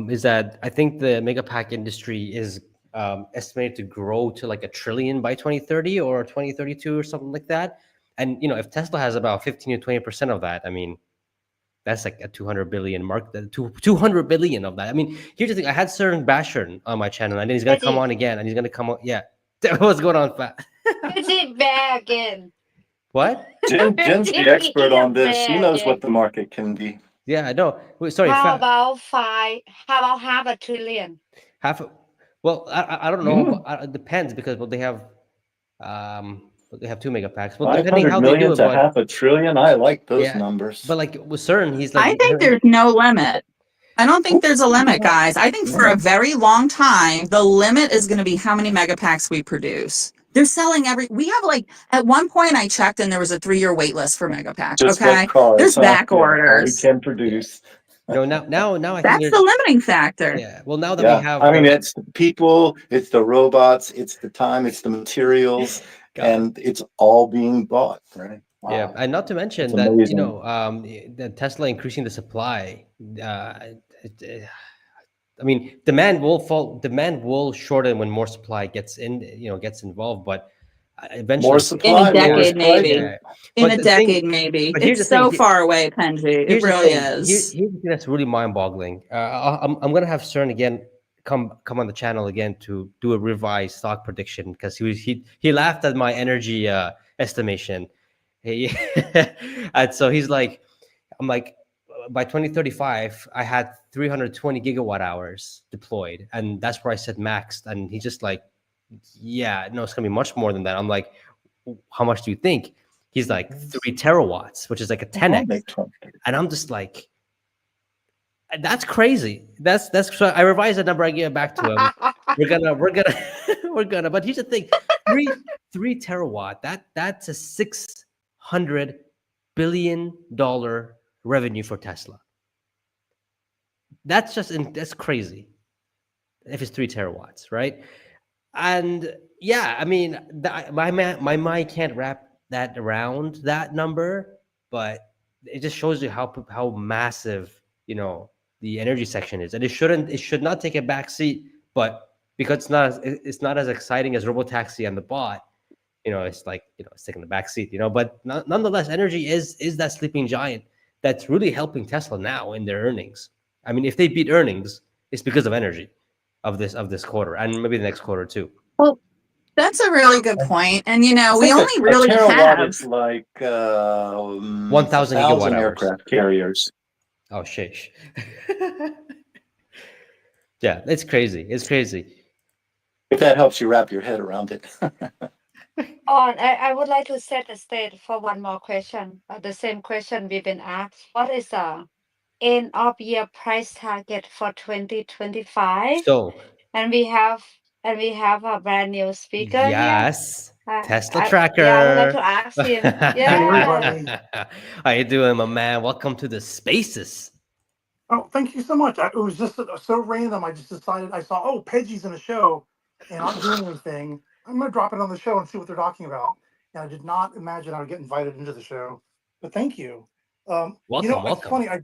Is that I think the megapack industry is estimated to grow to like $1 trillion by 2030 or 2032 or something like that. And if Tesla has about 15 to 20% of that, I mean, that's like a 200 billion mark. 200 billion of that. I mean, here's the thing. I had Søren Bashern on my channel, and then he's gonna come on again, and he's gonna come on. Yeah, what's going on, Fat? Pejjy bear again. What? Jen's the expert on this. She knows what the market can be. Yeah, I know. Wait, sorry, How Fat. about half a trillion? Well, I don't know. But it depends because they have they have 2 megapacks. Well, depending 500 how they do million it, to but half a trillion. I like those yeah, numbers. but like with Søren, he's I like think there's no limit. I don't think there's a limit, guys. I think for a very long time, the limit is going to be how many megapacks we produce. They're selling we have like, at one point I checked and there was a 3-year wait list for Megapack. Just Okay. cars, There's back Only orders. 10 produce. now I think That's there's the limiting factor. yeah. Well, now that we have, I mean, it's the people, it's the robots, it's the time, it's the materials, and it's all being bought, right? Wow. Yeah, and not to mention It's that amazing. the Tesla increasing the supply. I mean, demand will fall. Demand will shorten when more supply gets involved. But eventually, More In supply, a decade, more maybe. yeah. In But a the thing- decade, maybe. but here's It's the thing, so far away, Pejjy. It Here's the really thing. is. Here's the thing that's really mind-boggling. I'm gonna have Søren again come on the channel again to do a revised stock prediction because he laughed at my energy estimation. And so he's like, I'm like, by 2035, I had 320 gigawatt hours deployed, and that's where I said maxed. And he's just like, yeah, no, it's gonna be much more than that. I'm like, how much do you think? He's like 3 terawatts, which is like a 10x. And I'm just like, that's crazy. That's so I revised the number. I gave it back to him. we're gonna. But here's the thing: three terawatt. That's a $600 billion revenue for Tesla. That's crazy. If it's 3 terawatts, right? And yeah, I mean, my mind can't wrap that around that number, but it just shows you how massive the energy section is, and it should not take a back seat. But because it's not as exciting as robotaxi and the bot, it's like it's taking the back seat. But nonetheless, energy is that sleeping giant that's really helping Tesla now in their earnings. I mean, if they beat earnings, it's because of energy of this quarter and maybe the next quarter too. Well, that's a really good point. And we only a really terawatt have is like 1,000 gigawatt hours. aircraft carriers. Oh, sheesh. Yeah, it's crazy. It's crazy. If that helps you wrap your head around it. I would like to set the stage for one more question. The same question we've been asked. What is the end of year price target for 2025? So, And we have a brand new speaker here. yes, Tesla I Tracker. would like to ask him. Yeah. How you doing, my man? Welcome to the Spaces. Oh, thank you so much. It was just so random. I just decided I saw, oh, Pejjy's in a show and aren't doing anything. I'm going to drop it on the show and see what they're talking about. And I did not imagine I would get invited into the show. But thank you. Welcome, It's welcome. funny. I've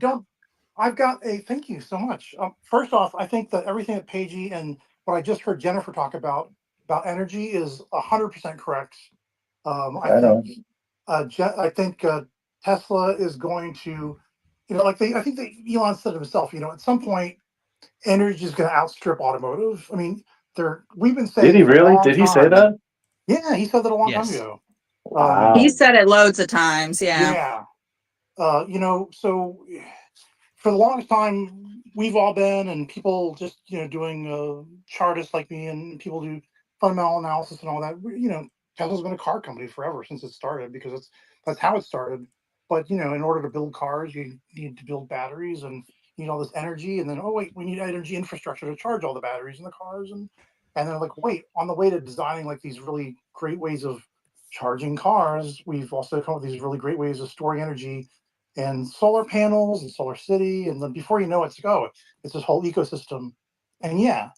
got a thank you so much. First off, I think that everything that Pejjy and what I just heard Jennifer talk about energy is 100% correct. I know. I think Tesla is going to, I think that Elon said himself, at some point, energy is going to outstrip automotive. I mean, we've been Did saying he for a really? long Did he say time. that? Yeah, he said that a long time Yes. ago. Wow. He said it loads of times. Yeah. Yeah. So for the longest time, we've all been, and people just, doing chartists like me, and people do fundamental analysis and all that. Tesla's been a car company forever since it started, because that's how it started. But, in order to build cars, you need to build batteries and you need all this energy. And then, oh, wait, we need energy infrastructure to charge all the batteries in the cars. And then, like, wait, on the way to designing like these really great ways of charging cars, we've also come up with these really great ways of storing energy and solar panels and solar city. And then before you know it's this whole ecosystem. And yeah,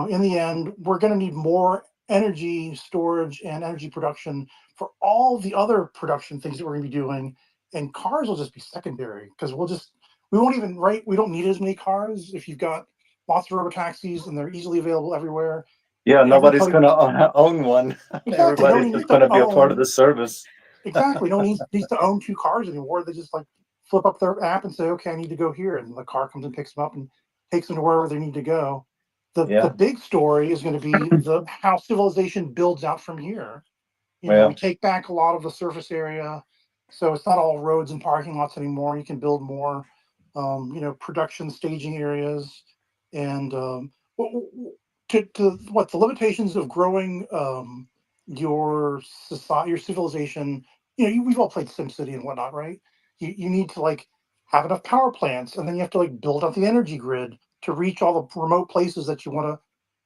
in the end, we're going to need more energy storage and energy production for all the other production things that we're going to be doing. And cars will just be secondary, because we won't even, right? We don't need as many cars if you've got lots of robotaxis and they're easily available everywhere. Yeah, nobody's Everybody, going to own one. exactly. Everybody's just going to be a part of the service. Exactly. No one needs to own two cars anymore. They just like flip up their app and say, okay, I need to go here. And the car comes and picks them up and takes them to wherever they need to go. The Yeah. big story is going to be how civilization builds out from here. Yeah. We take back a lot of the surface area. So it's not all roads and parking lots anymore. You can build more, production staging areas. And what the limitations of growing your society, your civilization. We've all played SimCity and whatnot, right? You need to like have enough power plants, and then you have to like build up the energy grid to reach all the remote places that you want to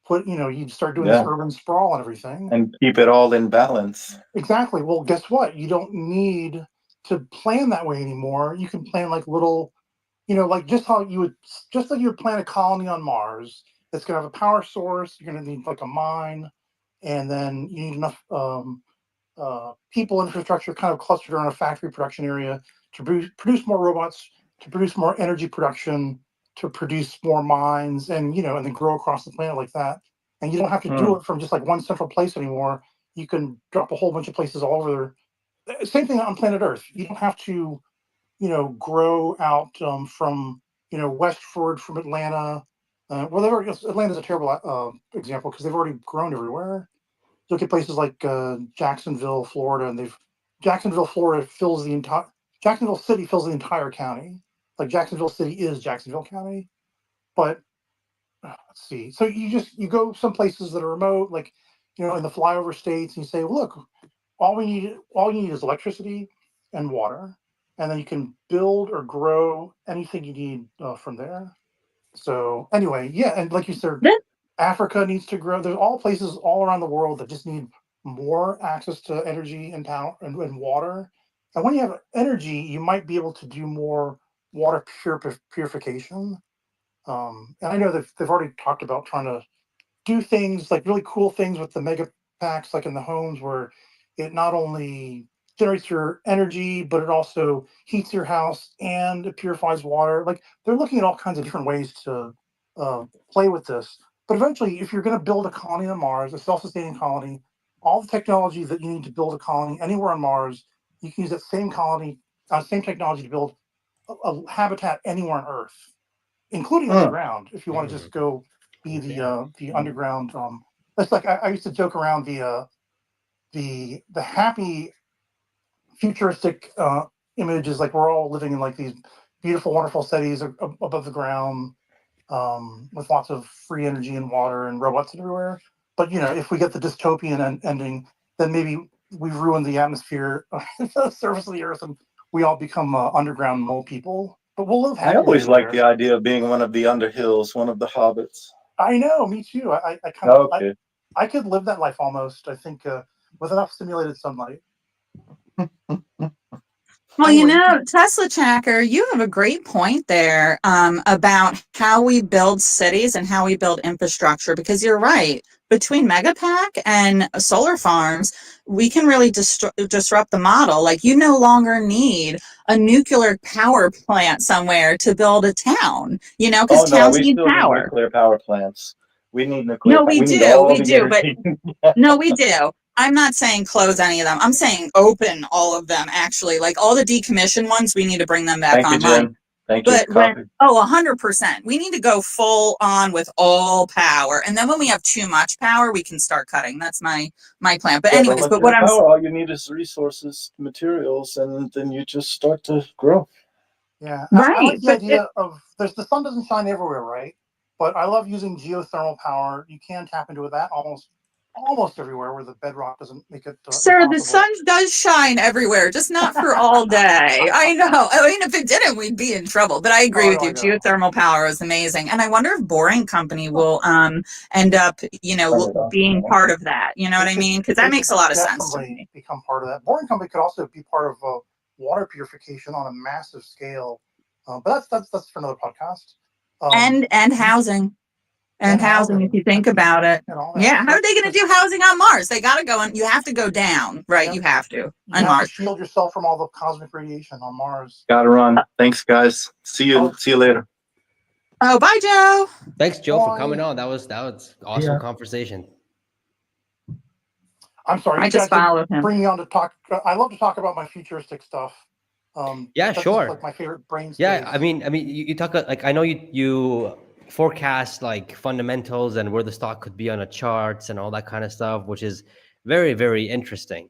put. You start doing this urban sprawl and everything, and keep it all in balance. Exactly. Well, guess what? You don't need to plan that way anymore. You can plan like little, like just like you would plan a colony on Mars. That's gonna have a power source. You're gonna need like a mine, and then you need enough people infrastructure kind of clustered around a factory production area to produce more robots, to produce more energy production, to produce more mines, and and then grow across the planet like that. And you don't have to do it from just like one central place anymore. You can drop a whole bunch of places all over. Same thing on planet Earth. You don't have to, grow out from westward from Atlanta. Atlanta's a terrible example, because they've already grown everywhere. Look at places like Jacksonville, Florida, and Jacksonville City fills the entire county. Like Jacksonville City is Jacksonville County, but let's see. So you go some places that are remote, like in the flyover states, and you say, look, all you need is electricity and water, and then you can build or grow anything you need from there. So anyway, yeah, and like you said, Africa needs to grow. There's all places all around the world that just need more access to energy and power and water. And when you have energy, you might be able to do more water purification. And I know that they've already talked about trying to do things like really cool things with the mega packs, like in the homes, where it not only generates your energy, but it also heats your house and it purifies water. Like they're looking at all kinds of different ways to play with this. But eventually, if you're going to build a colony on Mars, a self-sustaining colony, all the technology that you need to build a colony anywhere on Mars, you can use that same technology to build a habitat anywhere on Earth, including underground. If you want to just go be the underground. That's like I used to joke around the happy futuristic images, like we're all living in like these beautiful, wonderful cities above the ground, with lots of free energy and water and robots everywhere. But if we get the dystopian ending, then maybe we ruin the atmosphere, the surface of the Earth, and we all become underground mole people. But we'll live happily. I always liked the idea of being one of the Underhills, one of the hobbits. I know, me too. I kind of I could live that life almost. I think with enough stimulated sunlight. Well, Anyway, Tesla Tracker, you have a great point there about how we build cities and how we build infrastructure, because you're right. Between Megapack and solar farms, we can really disrupt the model. Like, you no longer need a nuclear power plant somewhere to build a town, because Oh no, towns we need still need power. nuclear power plants. We need nuclear. No, we We need do. all We the do. But energy. no, we do. I'm not saying close any of them. I'm saying open all of them, actually. Like all the decommissioned ones, we need to bring them back Thank you, online. Jim. Thank you. But Copy. 100%. We need to go full on with all power. And then when we have too much power, we can start cutting. That's my plan. But Yeah, but anyways, with your power, all you need is resources, materials, and then you just start to grow. yeah, I right. like the But idea of the sun doesn't shine everywhere, right? But I love using geothermal power. You can tap into that almost everywhere where the bedrock doesn't make it sir, the impossible. sun does shine everywhere, just not for all day. I know. I mean, if it didn't, we'd be in trouble. But I agree with you. I know. Geothermal power is amazing. And I wonder if Boring Company will end up, being part of that. You know what I mean? Because that makes a lot of sense to me. Become part of that. Boring Company could also be part of water purification on a massive scale. But that's for another podcast. And housing. And housing, if you think about it. Yeah, how are they going to do housing on Mars? They got to go, and you have to go down, right? Yep. You have to You on have Mars. to shield yourself from all the cosmic radiation on Mars. Gotta run. Thanks, guys. See you later. Oh, bye, Joe. Thanks, Joe, for Bye. coming on. That was awesome conversation. I'm sorry. I just followed him. Bring me on to talk. I love to talk about my futuristic stuff. Yeah, that's sure. Just like my favorite brain space. Yeah, I mean, you talk like I know you forecast like fundamentals and where the stock could be on the charts and all that kind of stuff, which is very, very interesting.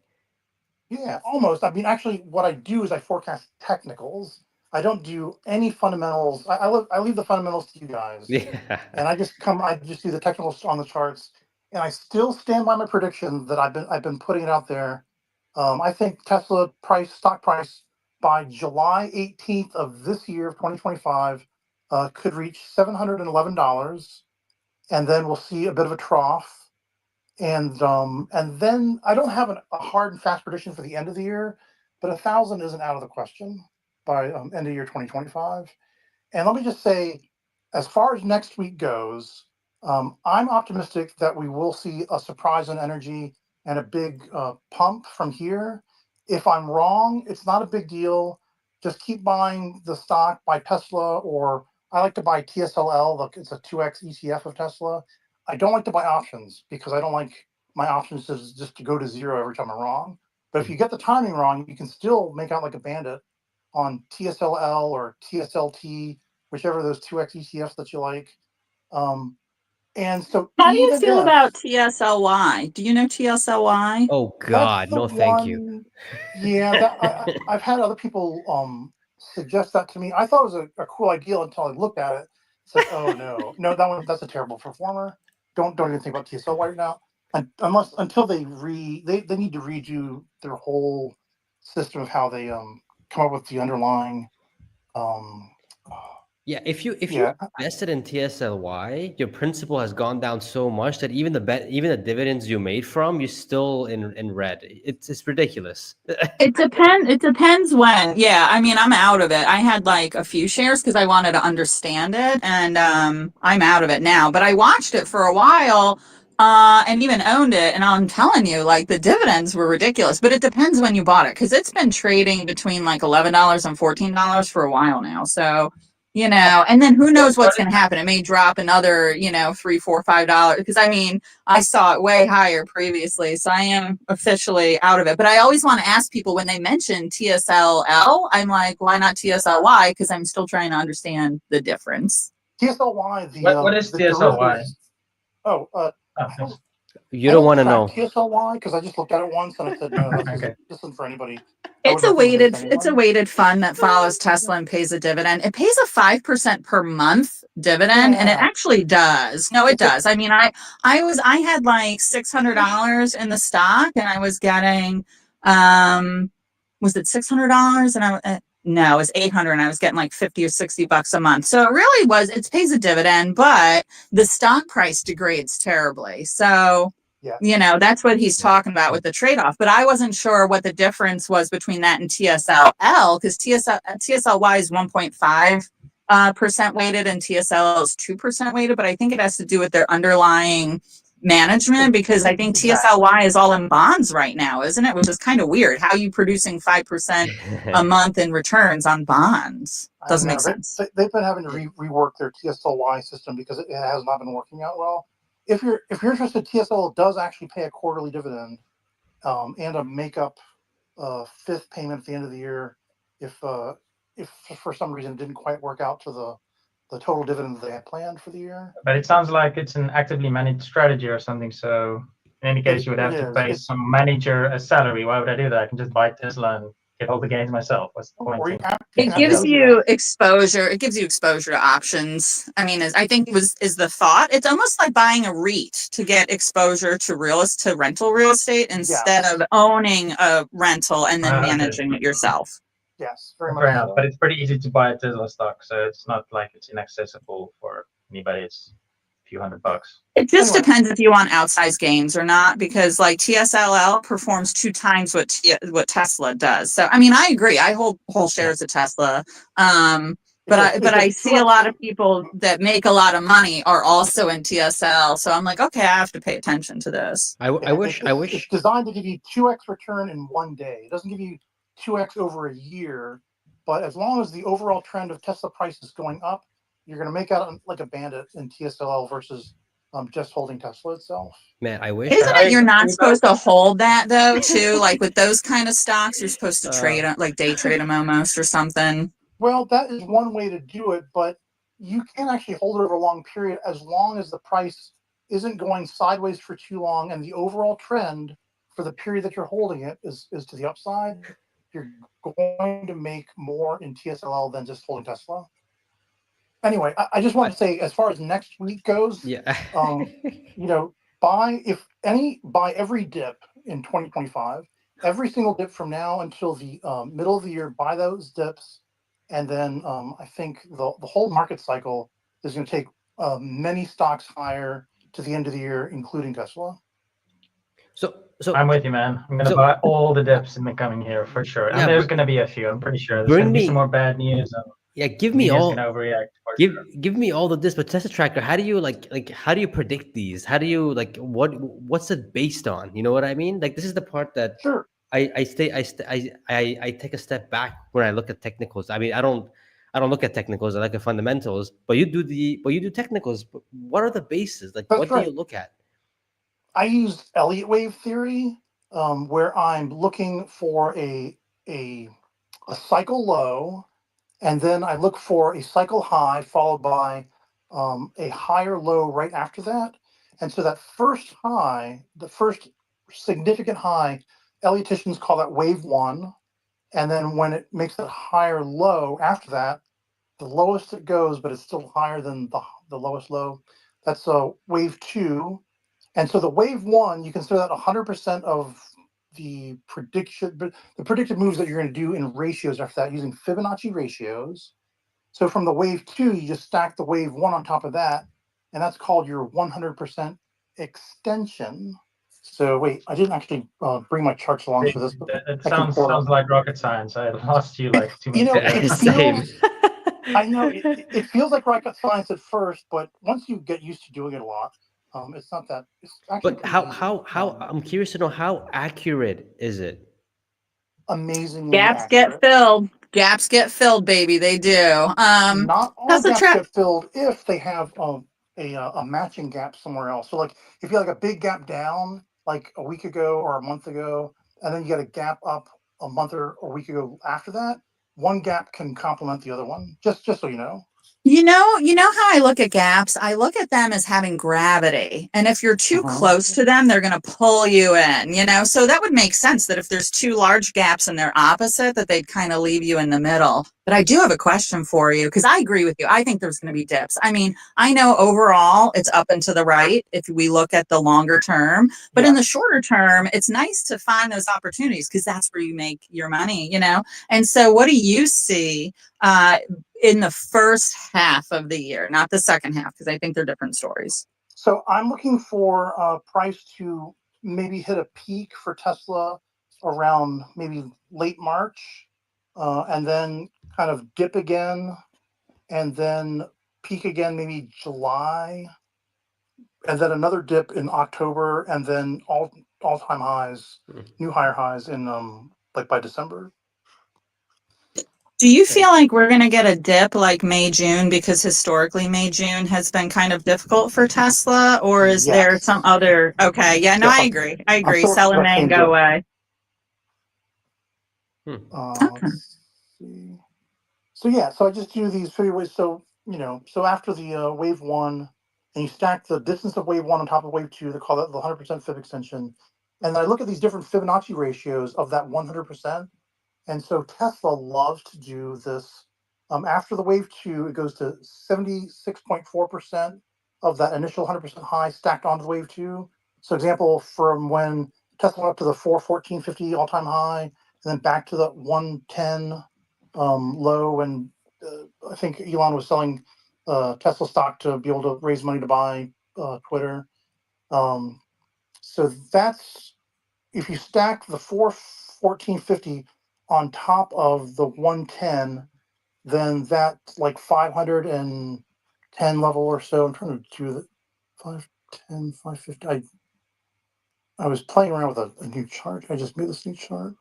Yeah, almost. I mean, actually, what I do is I forecast technicals. I don't do any fundamentals. I leave the fundamentals to you guys. Yeah. And I just do the technicals on the charts, and I still stand by my prediction that I've been putting it out there. I think Tesla stock price by July 18th of this year of 2025 could reach $711, and then we'll see a bit of a trough. And then I don't have a hard and fast prediction for the end of the year, but 1,000 isn't out of the question by end of year 2025. And let me just say, as far as next week goes, I'm optimistic that we will see a surprise in energy and a big pump from here. If I'm wrong, it's not a big deal. Just keep buying the stock by Tesla, or I like to buy TSLL. Look, it's a 2x ETF of Tesla. I don't like to buy options because I don't like my options just to go to zero every time I'm wrong. But if you get the timing wrong, you can still make out like a bandit on TSLL or TSLT, whichever of those 2x ETFs that you like. And so how do you feel about TSLY? Do you know TSLY? Oh God, no, thank you. Yeah, I've had other people suggest that to me. I thought it was a cool idea until I looked at it. Said, oh no, that's a terrible performer. Don't even think about TSLY right now. Until they need to redo their whole system of how they come up with the underlying. Yeah, if you invested in TSLY, your principal has gone down so much that even the dividends you made from, you're still in red. It's ridiculous. It depends when. Yeah, I mean, I'm out of it. I had like a few shares because I wanted to understand it, and I'm out of it now. But I watched it for a while, and even owned it. And I'm telling you, like the dividends were ridiculous. But it depends when you bought it, because it's been trading between like $11 and $14 for a while now. So. And then who knows what's going to happen? It may drop another, $3, $4, $5. Because I mean, I saw it way higher previously, so I am officially out of it. But I always want to ask people when they mention TSLL, I'm like, why not TSLY? Because I'm still trying to understand the difference. TSLY, what is TSLY? You don't want to know. TSLY because I just looked at it once and I said no, this isn't for anybody. It's a weighted fund that follows Tesla and pays a dividend. It pays a 5% per month dividend, and it actually does. No, it does. I mean, I had like $600 in the stock, and I was getting was it $600? And no, it was $800, and I was getting like 50 or 60 bucks a month. So it pays a dividend, but the stock price degrades terribly. So Yeah. You know, that's what he's talking about with the trade-off. But I wasn't sure what the difference was between that and TSLL, because TSLY is 1.5% weighted and TSL is 2% weighted. But I think it has to do with their underlying management, because I think TSLY is all in bonds right now, isn't it? Which is kind of weird. How are you producing 5% a month in returns on bonds? Doesn't make sense. They've been having to rework their TSLY system because it has not been working out well. If you're interested, TSL does actually pay a quarterly dividend and a makeup fifth payment at the end of the year if for some reason it didn't quite work out to the total dividend that they had planned for the year. But it sounds like it's an actively managed strategy or something. So in any case, you would have to pay some manager a salary. Why would I do that? I can just buy Tesla and get all the gains myself. What's the point? It gives you exposure. It gives you exposure to options. I mean, I think is the thought. It's almost like buying a REIT to get exposure to rental real estate instead of owning a rental and then managing it yourself. Yes, very much. Fair enough, but it's pretty easy to buy a Tesla stock, so it's not like it's inaccessible for anybody. It's a few $100. It just depends if you want outsized gains or not, because like TSLL performs 2 times what Tesla does. So I mean, I agree. I hold whole shares of Tesla, but I see a lot of people that make a lot of money are also in TSL. So I'm like, okay, I have to pay attention to this. I wish it's designed to give you 2x return in one day. It doesn't give you 2x over a year, but as long as the overall trend of Tesla price is going up, you're going to make out like a bandit in TSLL versus just holding Tesla itself. Man, I wish. Isn't it you're not supposed to hold that though too? Like with those kind of stocks, you're supposed to trade like day trade them almost or something. Well, that is one way to do it, but you can actually hold it over a long period as long as the price isn't going sideways for too long and the overall trend for the period that you're holding it is to the upside. You're going to make more in TSLL than just holding Tesla. Anyway, I just want to say, as far as next week goes, buy every dip in 2025, every single dip from now until the middle of the year, buy those dips. And then I think the whole market cycle is going to take many stocks higher to the end of the year, including Tesla. So I'm with you, man. I'm going to buy all the dips in the coming year for sure. And there's going to be a few. I'm pretty sure there's going to be some more bad news. Give me all. Overreact give me all the dips. But Tesla Tracker, how do you how do you predict these? How do you what's it based on? You know what I mean? Like this is the part that I take a step back when I look at technicals. I mean, I don't look at technicals. I look at fundamentals. But you do technicals. But what are the bases? Like what do you look at? I use Elliott wave theory, where I'm looking for a cycle low, and then I look for a cycle high followed by a higher low right after that. And so that first high, the first significant high, Elliotticians call that wave 1. And then when it makes that higher low after that, the lowest it goes, but it's still higher than the lowest low, that's a wave 2. And so the wave 1, you consider that 100% of the prediction, but the predicted moves that you're going to do in ratios after that using Fibonacci ratios. So from the wave 2, you just stack the wave 1 on top of that, and that's called your 100% extension. So wait, I didn't actually bring my charts along for this. It sounds like rocket science. I lost you like 2 minutes ago. I know it feels like rocket science at first, but once you get used to doing it a lot, it's not that. It's actually. But how I'm curious to know how accurate is it? Amazingly gaps accurate. Gaps get filled, baby. They do. Not all gaps get filled if they have a matching gap somewhere else. So like if you had like a big gap down like a week ago or a month ago, and then you get a gap up a month or a week ago after that, one gap can complement the other one. Just so you know. You know how I look at gaps? I look at them as having gravity. And if you're too close to them, they're going to pull you in, So that would make sense that if there's 2 large gaps and they're opposite, that they'd kind of leave you in the middle. But I do have a question for you, because I agree with you. I think there's going to be dips. I mean, I know overall it's up and to the right if we look at the longer term, but in the shorter term, it's nice to find those opportunities because that's where you make your money, And so what do you see in the first half of the year, not the second half, because I think they're different stories? So I'm looking for a price to maybe hit a peak for Tesla around maybe late March, and then kind of dip again, and then peak again maybe July, and then another dip in October, and then all-time highs, new higher highs in like by December. Do you feel like we're going to get a dip like May, June, because historically May, June has been kind of difficult for Tesla, or is there some Yes. other? Okay. Yeah, no, Yes, I I'm agree. I I'm agree. still Sell in May and expecting go dip. away. Okay. Let's see. So yeah, so I just do these three ways. So so after the wave one, and you stack the distance of wave one on top of wave two, they call that the 100% fib extension. And then I look at these different Fibonacci ratios of that 100%. And so Tesla loves to do this. After the wave two, it goes to 76.4% of that initial 100% high stacked onto the wave two. So example, from when Tesla went up to the 414.50 all-time high, and then back to the 110 low. And I think Elon was selling Tesla stock to be able to raise money to buy Twitter. So that's, if you stack the 414.50 on top of the 110, then that's like 510 level or so. I'm trying to do the 510, 550. I was playing around with a new chart. I just made this new chart.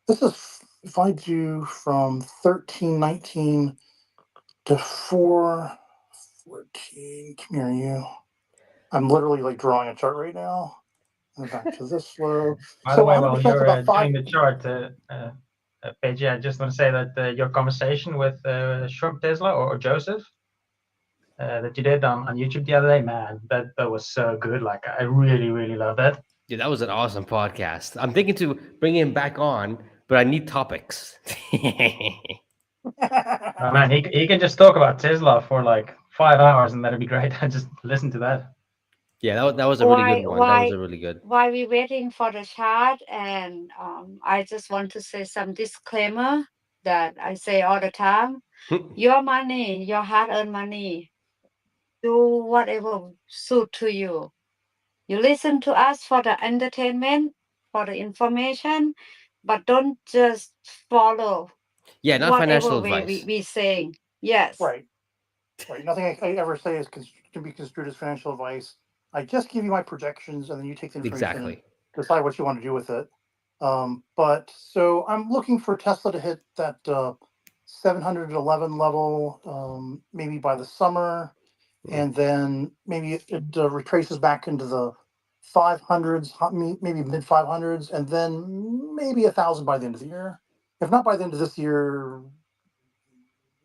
This is if I do from 1319 to 414. Come here, you. I'm literally like drawing a chart right now. And back to this low. By the So way, while 100% is you're about doing five. the chart, Pejjy, I just want to say that your conversation with Shrimp Tesla or Joseph that you did on YouTube the other day, man, that was so good. Like, I really, really love that. Yeah, that was an awesome podcast. I'm thinking to bring him back on, but I need topics. Man, he can just talk about Tesla for like 5 hours, and that'd be great. I just listen to that. Yeah, that was a really good one. That was Why a really good. while we waiting for the chart, and I just want to say some disclaimer that I say all the time. Your money, your hard-earned money, do whatever suit to you. You listen to us for the entertainment, for the information, but don't just follow Yeah, not financial whatever way advice. we saying. Yes. Right. Nothing I ever say can be construed as financial advice. I just give you my projections, and then you take the information, Exactly. decide what you want to do with it. But so I'm looking for Tesla to hit that 711 level, maybe by the summer, and then maybe it retraces back into the 500s, maybe mid 500s, and then maybe 1,000 by the end of the year. If not by the end of this year,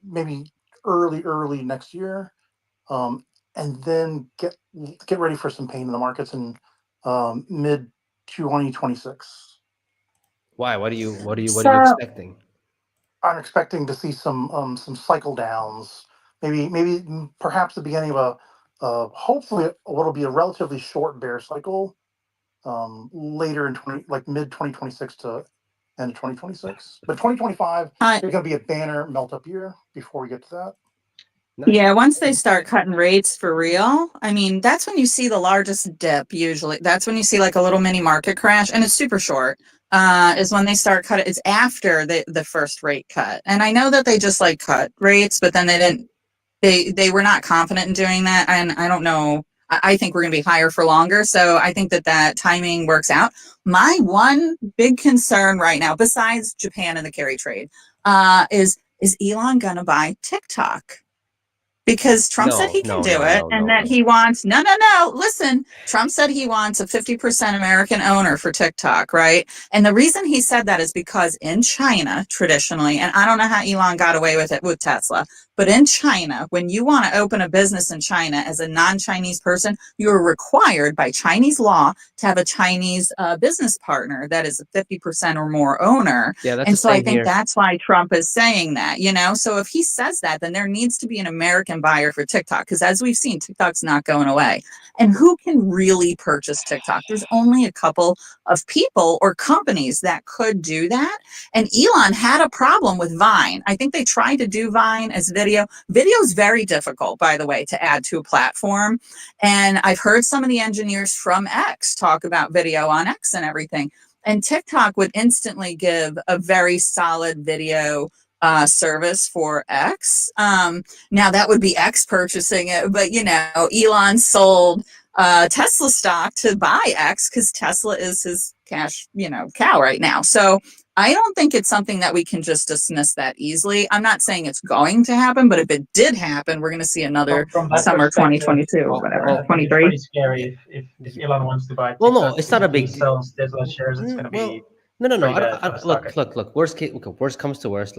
maybe early next year, and then get ready for some pain in the markets in mid 2026. Why? What are you So expecting? I'm expecting to see some cycle downs, maybe perhaps the beginning of hopefully what'll be a relatively short bear cycle later in mid 2026 to end of 2026. But 2025 I, is going to be a banner melt up year before we get to that. Nice. yeah, once they start cutting rates for real, I mean, that's when you see the largest dip usually. That's when you see like a little mini market crash, and it's super short. Is when they start cutting. It's after the first rate cut. And I know that they just like cut rates, but then they were not confident in doing that. And I don't know. I think we're going to be higher for longer. So I think that timing works out. My one big concern right now, besides Japan and the carry trade, is Elon going to buy TikTok? Because Trump said No, he can no, do no, it, no, and no, that no. he wants no. Listen, Trump said he wants a 50% American owner for TikTok, right? And the reason he said that is because in China, traditionally, and I don't know how Elon got away with it with Tesla, but in China, when you want to open a business in China as a non-Chinese person, you are required by Chinese law to have a Chinese business partner that is a 50% or more owner. Yeah, that's the And so I same think here. that's why Trump is saying that, So if he says that, then there needs to be an American buyer for TikTok, because as we've seen, TikTok's not going away. And who can really purchase TikTok? There's only a couple of people or companies that could do that. And Elon had a problem with Vine. I think they tried to do Vine as video video. Video is very difficult, by the way, to add to a platform. And I've heard some of the engineers from X talk about video on X and everything. And TikTok would instantly give a very solid video service for X. Now that would be X purchasing it, but you know, Elon sold Tesla stock to buy X because Tesla is his cash, you know, cow right now. So I don't think it's something that we can just dismiss that easily. I'm not saying it's going to happen, but if it did happen, we're going to see another From that summer perspective, 2022 or whatever, I think it's 23. pretty scary if Elon wants to buy TikTok. Well, no, it's not a if he big deal. sells Tesla shares, it's going to Well, be no. pretty bad for the stock. Look. Worst case, okay, worst comes to worst.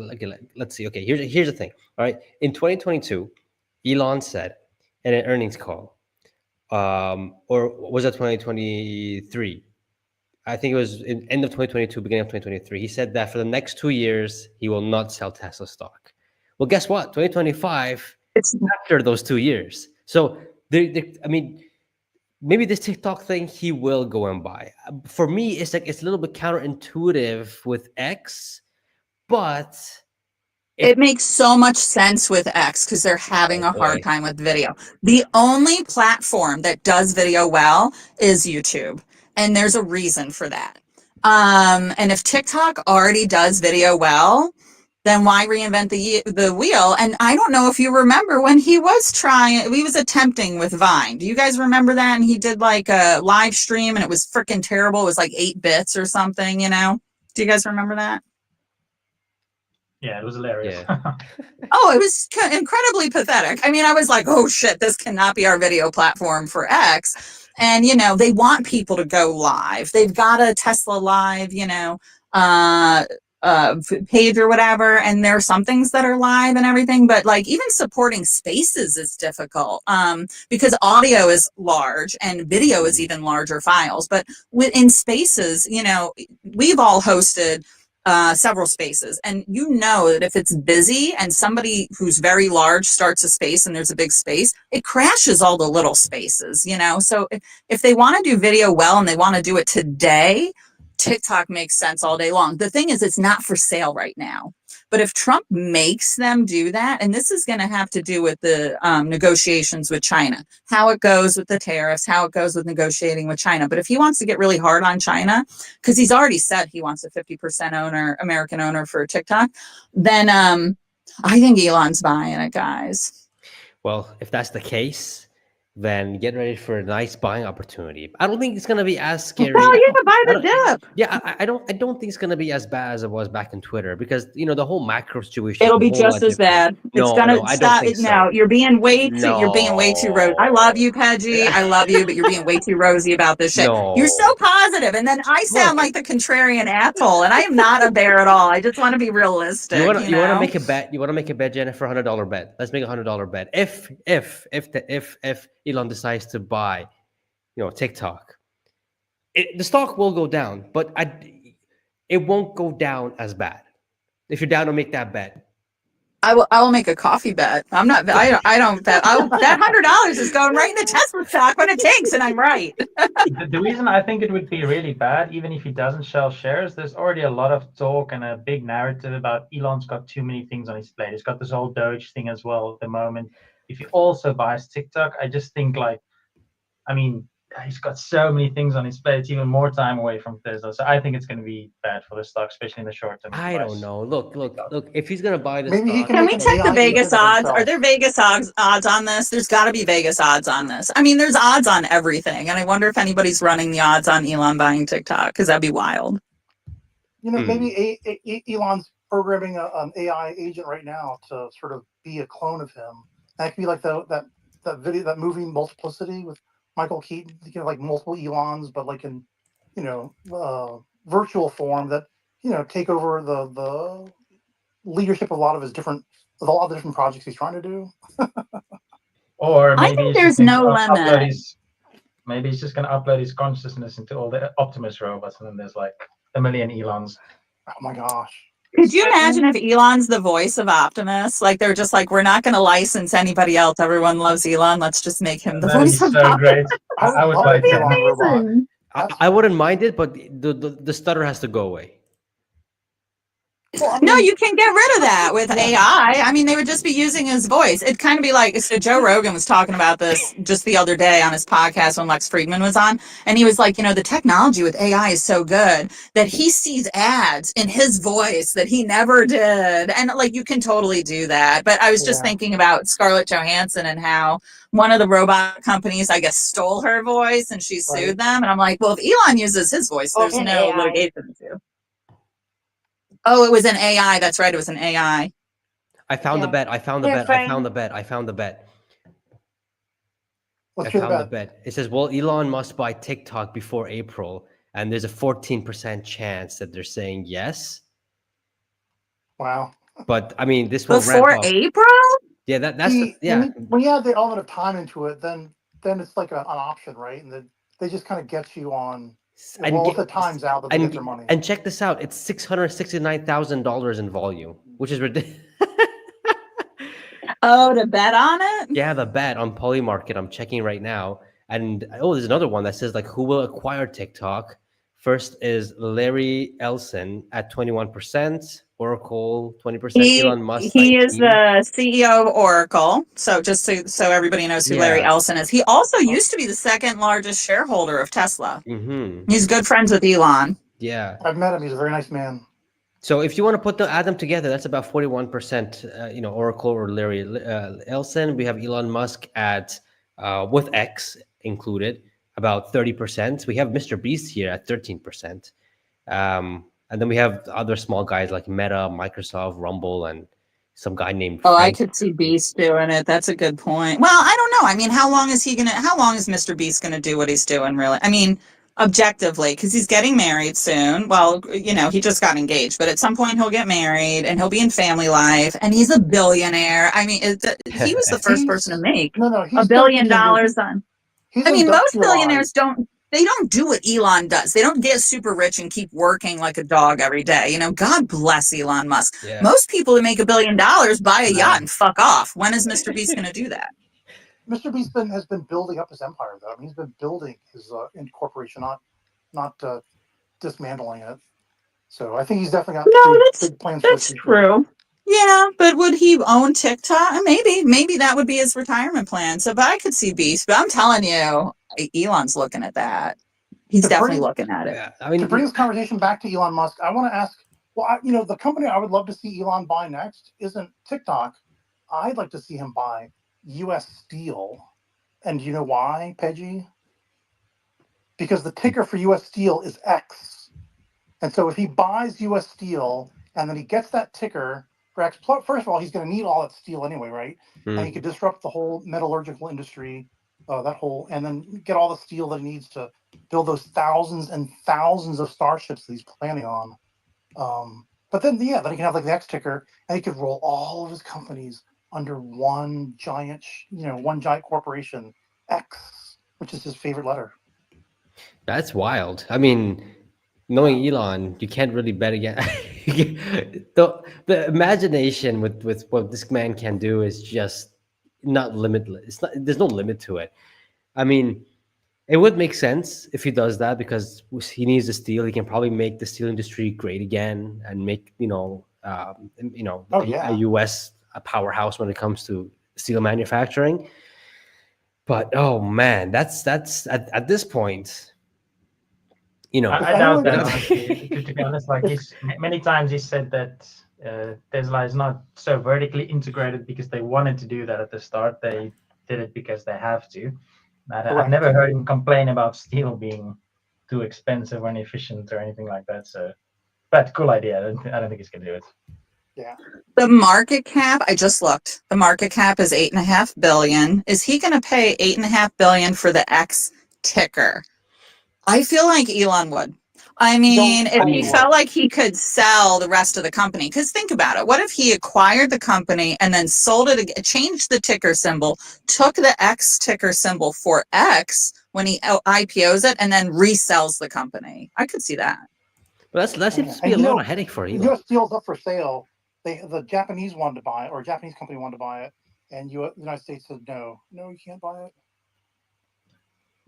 Let's see. Okay, here's the thing. All right, in 2022, Elon said in an earnings call, or was it 2023? I think it was in end of 2022, beginning of 2023. He said that for the next 2 years, he will not sell Tesla stock. Well, guess what? 2025, It's after those 2 years. So, I mean, maybe this TikTok thing he will go and buy. For me, it's like it's a little bit counterintuitive with X, but It makes so much sense with X because they're having a hard time with video. The only platform that does video well is YouTube, and there's a reason for that. And if TikTok already does video well, then why reinvent the wheel? And I don't know if you remember when he was attempting with Vine. Do you guys remember that? And he did like a live stream, and it was freaking terrible. It was like 8 bits or something, you know? Do you guys remember that? Yeah, it was hilarious. Yeah. Oh, it was incredibly pathetic. I mean, I was like, oh shit, this cannot be our video platform for X. And, you know, they want people to go live. They've got a Tesla live, you know, page or whatever. And there are some things that are live and everything, but like even supporting spaces is difficult because audio is large and video is even larger files. But within spaces, you know, we've all hosted several spaces, and you know that if it's busy and somebody who's very large starts a space and there's a big space, it crashes all the little spaces, you know. So if they want to do video well and they want to do it today, TikTok makes sense all day long. The thing is, it's not for sale right now. But if Trump makes them do that, and this is going to have to do with the negotiations with China, how it goes with the tariffs, how it goes with negotiating with China. But if he wants to get really hard on China, because he's already said he wants a 50% American owner for TikTok, then I think Elon's buying it, guys. Well, if that's the case, then get ready for a nice buying opportunity. I don't think it's gonna be as scary. Well, you can buy the dip. Yeah, I don't think it's gonna be as bad as it was back in Twitter because you know the whole macro situation. It'll is a be whole just lot as bad. different. It's No, gonna no, I don't stop. think so. No, you're being way too rosy. I love you, Pejjy. I love you, but you're being way too rosy about this shit. No. You're so positive, and then I sound like the contrarian asshole, and I am not a bear at all. I just want to be realistic. You want know? to make a bet? You want to make a bet, Jennifer? $100 bet. Let's make $100 bet. If Elon decides to buy, you know, TikTok, the stock will go down, but it won't go down as bad. If you're down to make that bet, I will make a coffee bet. I'm not. I don't bet. That $100 is going right in the Tesla stock when it tanks, and I'm right. The reason I think it would be really bad, even if he doesn't sell shares, there's already a lot of talk and a big narrative about Elon's got too many things on his plate. He's got this whole Doge thing as well at the moment. If he also buys TikTok, I just think like, I mean, he's got so many things on his plate. It's even more time away from Tesla. So I think it's going to be bad for the stock, especially in the short term. I don't know. Look. If he's gonna buy this, Maybe he stock, can Can make we an check the AI Vegas agent of odds? Are himself. there Vegas odds on this? There's got to be Vegas odds on this. I mean, there's odds on everything, and I wonder if anybody's running the odds on Elon buying TikTok because that'd be wild. You know, maybe Elon's programming an AI agent right now to sort of be a clone of him. That could be like that movie Multiplicity with Michael Keaton. You know, like multiple Elons, but like in, you know, virtual form that, you know, take over the leadership of a lot of the different projects he's trying to do. Or I maybe think he's there's just gonna no limit. maybe he's just going to upload his consciousness into all the Optimus robots, and then there's like a million Elons. Oh my gosh. Could you imagine if Elon's the voice of Optimus? Like they're just like, we're not going to license anybody else. Everyone loves Elon. Let's just make him the That'd be voice of so Optimus. great. I would love like an that. Elon robot. Amazing. I wouldn't mind it, but the stutter has to go away. Well, I No, mean, you can get rid of that with Yeah. AI. I mean, they would just be using his voice. It'd kind of be like, so Joe Rogan was talking about this just the other day on his podcast when Lex Friedman was on. And he was like, the technology with AI is so good that he sees ads in his voice that he never did. And like, you can totally do that. But I was just Yeah. thinking about Scarlett Johansson and how one of the robot companies, I guess, stole her voice and she sued Right. them. And I'm like, well, if Elon uses his voice, there's Open no AI. litigation to do. Oh, it was an AI. That's right. It was an AI. I found the Yeah. bet. I found the Hey, bet. I found Frank. the bet. I found the bet. Let's I hear the found the bet. bet. It says, "Will Elon Musk buy TikTok before April?" And there's a 14% chance that they're saying yes. Wow. But I mean, this will ramp Before up. April? Yeah, that's the See, when you add the element of time into it, then it's like an option, right? And then they just kind of get you on. and Well, get, if the time's out, then they get their money. and check this out. It's $669,000 in volume, which is ridiculous. Oh, to bet on it? Yeah, the bet on Polymarket. I'm checking right now, and there's another one that says like who will acquire TikTok. First is Larry Ellison at 21%, Oracle 20%, Elon Musk He is 19. the CEO of Oracle. So just so everybody knows who Larry Yeah. Ellison is. He also used to be the second largest shareholder of Tesla. Mm-hmm. He's good friends with Elon. Yeah. I've met him. He's a very nice man. So if you want to add them together, that's about 41%. Oracle or Larry Ellison. We have Elon Musk at with X included about 30%. We have Mr. Beast here at 13%. And then we have other small guys like Meta, Microsoft, Rumble, and some guy named Oh, I Frank. could see Beast doing it. That's a good point. Well, I don't know. I mean, how long is Mr. Beast gonna do what he's doing, really? I mean, objectively, because he's getting married soon. Well, he just got engaged, but at some point he'll get married and he'll be in family life, and he's a billionaire. I mean, he was the first person to make No, $1 he's billion starting on. he's I mean, most industrialized. billionaires they don't do what Elon does. They don't get super rich and keep working like a dog every day. God bless Elon Musk. Yeah. Most people who make $1 billion buy a yacht and fuck off. When is Mr. Beast going to do that? Mr. Beast has been building up his empire, though. I mean, he's been building his corporation, not dismantling it. So I think he's definitely got No, big plans for the that's future. true. Yeah, but would he own TikTok? Maybe that would be his retirement plan. So, but I could see Beast. But I'm telling you, Elon's looking at that. He's To definitely bring- looking at it. Yeah, I To mean, bring this conversation back to Elon Musk, I want to ask, well, the company I would love to see Elon buy next isn't TikTok. I'd like to see him buy U.S. Steel. And do you know why, Pejjy? Because the ticker for U.S. Steel is X. And so if he buys U.S. Steel and then he gets that ticker for X, first of all, he's going to need all that steel anyway, right? And he could disrupt the whole metallurgical industry, and then get all the steel that he needs to build those thousands and thousands of starships that he's planning on. But then he can have like the X ticker, and he could roll all of his companies under one giant corporation, X, which is his favorite letter. that's wild. I mean, knowing Elon, you can't really bet again. The imagination with what this man can do is just not limitless. It's not. There's no limit to it. I mean, it would make sense if he does that because he needs the steel. He can probably make the steel industry great again and make Oh, yeah. a U.S. a powerhouse when it comes to steel manufacturing. But oh man, that's at this point, I If doubt anyone- that, honestly. To be honest, like many times he said that Tesla is not so vertically integrated because they wanted to do that at the start. They did it because they have to. I've Correct. never heard him complain about steel being too expensive or inefficient or anything like that. So, but cool idea. I don't think he's gonna do it. Yeah. The market cap, I just looked. The market cap is $8.5 billion. Is he going to pay $8.5 billion for the X ticker? I feel like Elon would. I mean, if he felt like he could sell the rest of the company, because think about it. What if he acquired the company and then sold it, changed the ticker symbol, took the X ticker symbol for X when he IPOs it, and then resells the company? I could see that. But that seems to be And a lot of headache for Elon. U.S. Steel's up for sale. The Japanese wanted to buy it, or a Japanese company wanted to buy it, and the United States said no, you can't buy it.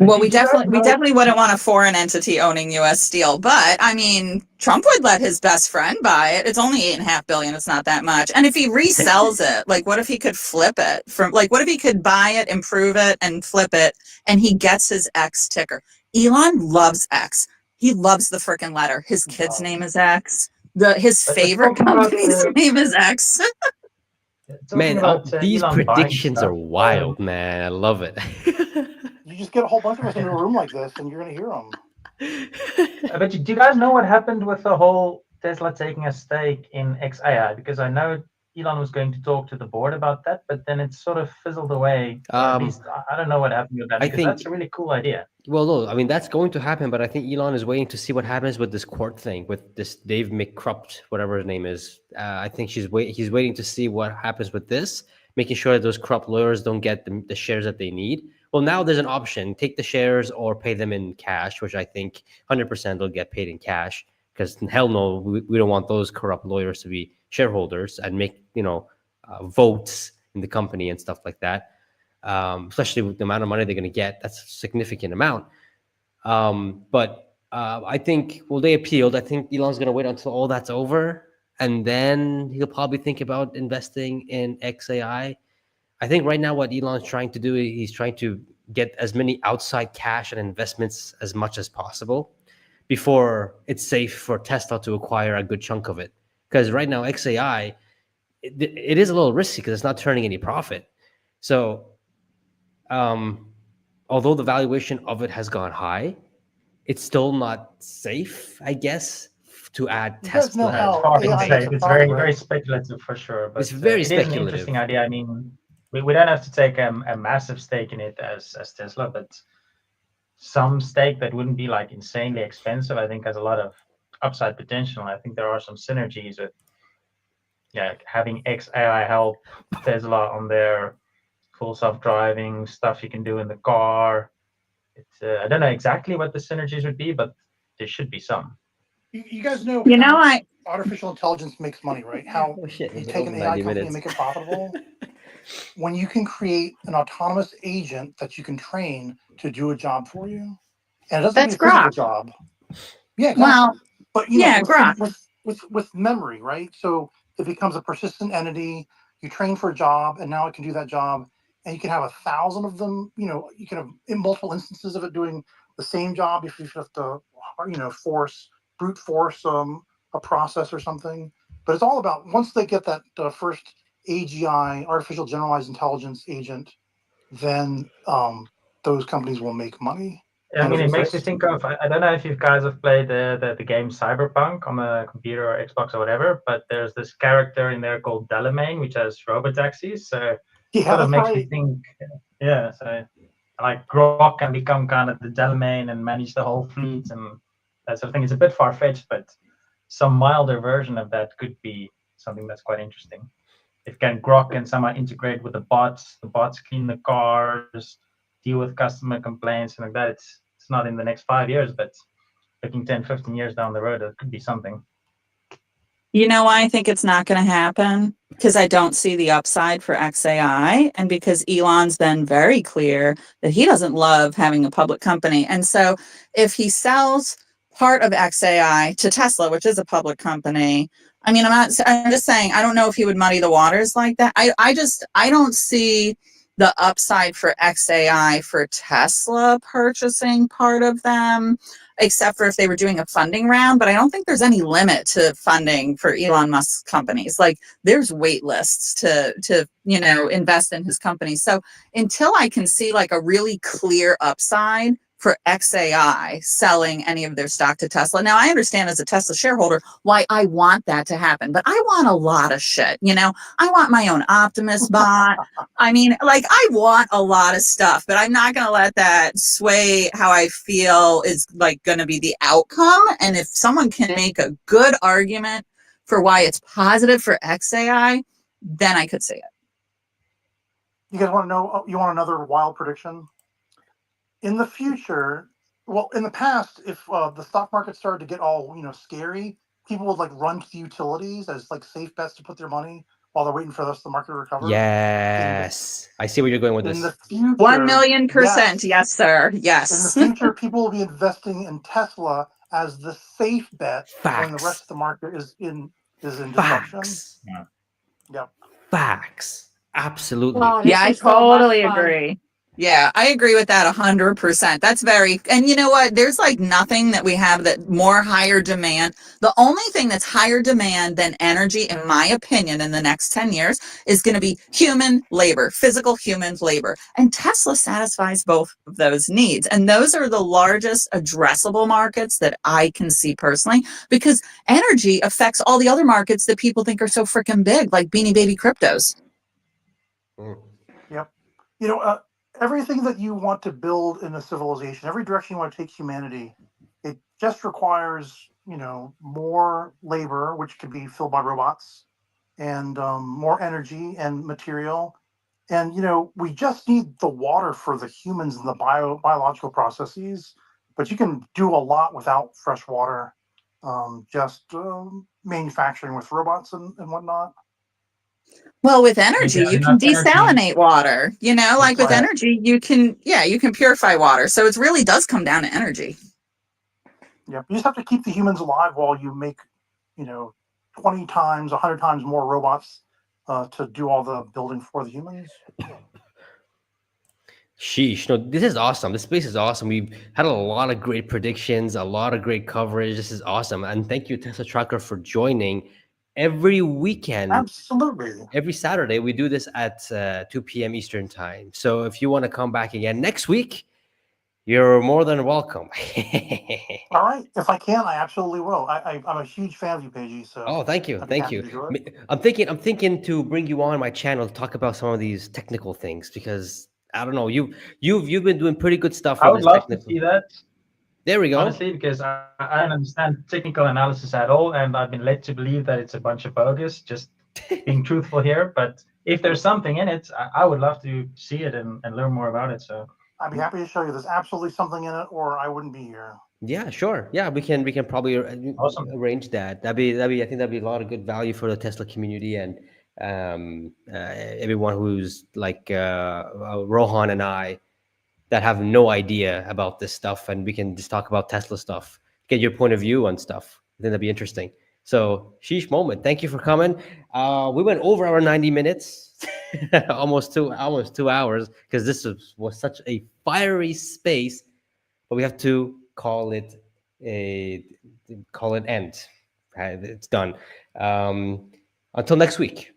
Well, Do we you guys know- definitely wouldn't want a foreign entity owning U.S. Steel, but I mean, Trump would let his best friend buy it. It's only $8.5 billion. It's not that much. And if he resells it, like, what if he could flip it from, like, what if he could buy it, improve it, and flip it, and he gets his X ticker? Elon loves X. He loves the freaking letter. His kid's name is X. His But favorite talking about, company's name is X. talking Man, about these Elon buying predictions stuff, are wild, man. I love it. You just get a whole bunch of us into a room like this, and you're going to hear them. But do you guys know what happened with the whole Tesla taking a stake in XAI? Because I know Elon was going to talk to the board about that, but then it sort of fizzled away. Or at least I don't know what happened with that, I because that's think- a really cool idea. Well, no, I mean that's going to happen, but I think Elon is waiting to see what happens with this court thing with this Dave McCrupt, whatever his name is. I think he's waiting to see what happens with this, making sure that those corrupt lawyers don't get the shares that they need. Well, now there's an option: take the shares or pay them in cash, which I think 100% they'll get paid in cash. Because hell no, we don't want those corrupt lawyers to be shareholders and make votes in the company and stuff like that. Especially with the amount of money they're going to get. That's a significant amount. But I think, well, they appealed. I think Elon's going to wait until all that's over, and then he'll probably think about investing in XAI. I think right now what Elon's trying to do, he's trying to get as many outside cash and investments as much as possible before it's safe for Tesla to acquire a good chunk of it. Because right now, XAI, it is a little risky because it's not turning any profit. So although the valuation of it has gone high, it's still not safe, I guess, to add You guys know Tesla. how It's hard to AI say. makes a It's profit, very, very right? speculative for sure. But It's very it is speculative. an interesting idea. I mean, we don't have to take a massive stake in it as Tesla, but some stake that wouldn't be like insanely expensive, I think has a lot of upside potential. I think there are some synergies with having XAI help Tesla on their full self-driving stuff you can do in the car. I don't know exactly what the synergies would be, but there should be some. You guys know You know, how artificial intelligence makes money, right? How Oh shit! you It's take an over AI 90 company and minutes. make it profitable. When you can create an autonomous agent that you can train to do a job for you, and it doesn't That's have to be a physical Grok. job. Yeah, exactly. Well, But yeah, Grok. with memory, right? So it becomes a persistent entity. You train for a job, and now it can do that job, and you can have 1,000 of them. You can have multiple instances of it doing the same job. If you have to, brute force a process or something. But it's all about once they get that first AGI, artificial generalized intelligence agent, then those companies will make money. I And mean, as it I makes said, me think of, I don't know if you guys have played the game Cyberpunk on the computer or Xbox or whatever, but there's this character in there called Delamain, which has robotaxis. So yeah, sort of that's makes me right. think, so like Grok can become kind of the Delamain and manage the whole fleet and that sort of thing. It's a bit far-fetched, but some milder version of that could be something that's quite interesting. If Grok can somehow integrate with the bots clean the cars, deal with customer complaints and like that, it's not in the next 5 years, but looking 10, 15 years down the road, it could be something. You know why I think it's not going to happen? Because I don't see the upside for XAI, and because Elon's been very clear that he doesn't love having a public company. And so if he sells part of XAI to Tesla, which is a public company, I mean, I'm just saying, I don't know if he would muddy the waters like that. I don't see the upside for XAI for Tesla purchasing part of them, except for if they were doing a funding round. But I don't think there's any limit to funding for Elon Musk's companies. Like there's wait lists to invest in his company. So until I can see like a really clear upside for XAI selling any of their stock to Tesla. Now I understand as a Tesla shareholder why I want that to happen, but I want a lot of shit. I want my own Optimus bot. I mean, like I want a lot of stuff, but I'm not going to let that sway how I feel is like going to be the outcome. And if someone can make a good argument for why it's positive for XAI, then I could see it. You guys want to know? You want another wild prediction? In the future, well, in the past, if the stock market started to get all scary, people would like run to the utilities as like safe bets to put their money while they're waiting for the rest of the market to recover. Yes, I see where you're going with In the this. future, 1,000,000%. Yes, sir. in the Yes. future, people will be investing in Tesla as the safe bet when the rest Facts. of the market is in disruption. Facts. Yep. Facts. Absolutely. Oh, Yeah, I this is so much totally fun. agree. Yeah, I agree with that 100%. That's very, and you know what? There's like nothing that we have that more higher demand. The only thing that's higher demand than energy, in my opinion, in the next 10 years is going to be human labor, physical human labor. And Tesla satisfies both of those needs. And those are the largest addressable markets that I can see personally, because energy affects all the other markets that people think are so freaking big, like beanie baby cryptos. Yep. You know, everything that you want to build in a civilization, every direction you want to take humanity, it just requires, more labor, which could be filled by robots, and more energy and material. And, we just need the water for the humans and the biological processes, but you can do a lot without fresh water, just manufacturing with robots and whatnot. Well, with energy, you can enough energy. desalinate water. Like with Right. energy, you can purify water. So it really does come down to energy. Yeah, you just have to keep the humans alive while you make, 20 times, 100 times more robots to do all the building for the humans. Sheesh. No, this is awesome. This space is awesome. We've had a lot of great predictions, a lot of great coverage. This is awesome. And thank you, Tesla Trucker, for joining every weekend. Absolutely. Every Saturday, we do this at 2 p.m. Eastern time. So if you want to come back again next week, you're more than welcome. All right. If I can, I absolutely will. I'm a huge fan of you, Pejjy. So. Oh, thank you. I'd be Thank happy you. to do it. I'm thinking to bring you on my channel to talk about some of these technical things, because I don't know, you've been doing pretty good stuff I with would this love to technical. see that, There we go. honestly, because I don't understand technical analysis at all, and I've been led to believe that it's a bunch of bogus. Just being truthful here, but if there's something in it, I would love to see it and learn more about it. So I'd be happy to show you. There's absolutely something in it, or I wouldn't be here. Yeah, sure. Yeah, we can probably Awesome. arrange that. That'd be I think that'd be a lot of good value for the Tesla community and everyone who's like Rohan and I that have no idea about this stuff, and we can just talk about Tesla stuff, get your point of view on stuff. I think that'd be interesting. So, sheesh moment, thank you for coming. We went over our 90 minutes, almost 2 hours, because this was such a fiery space, but we have to a call it end. It's done. Um, until next week.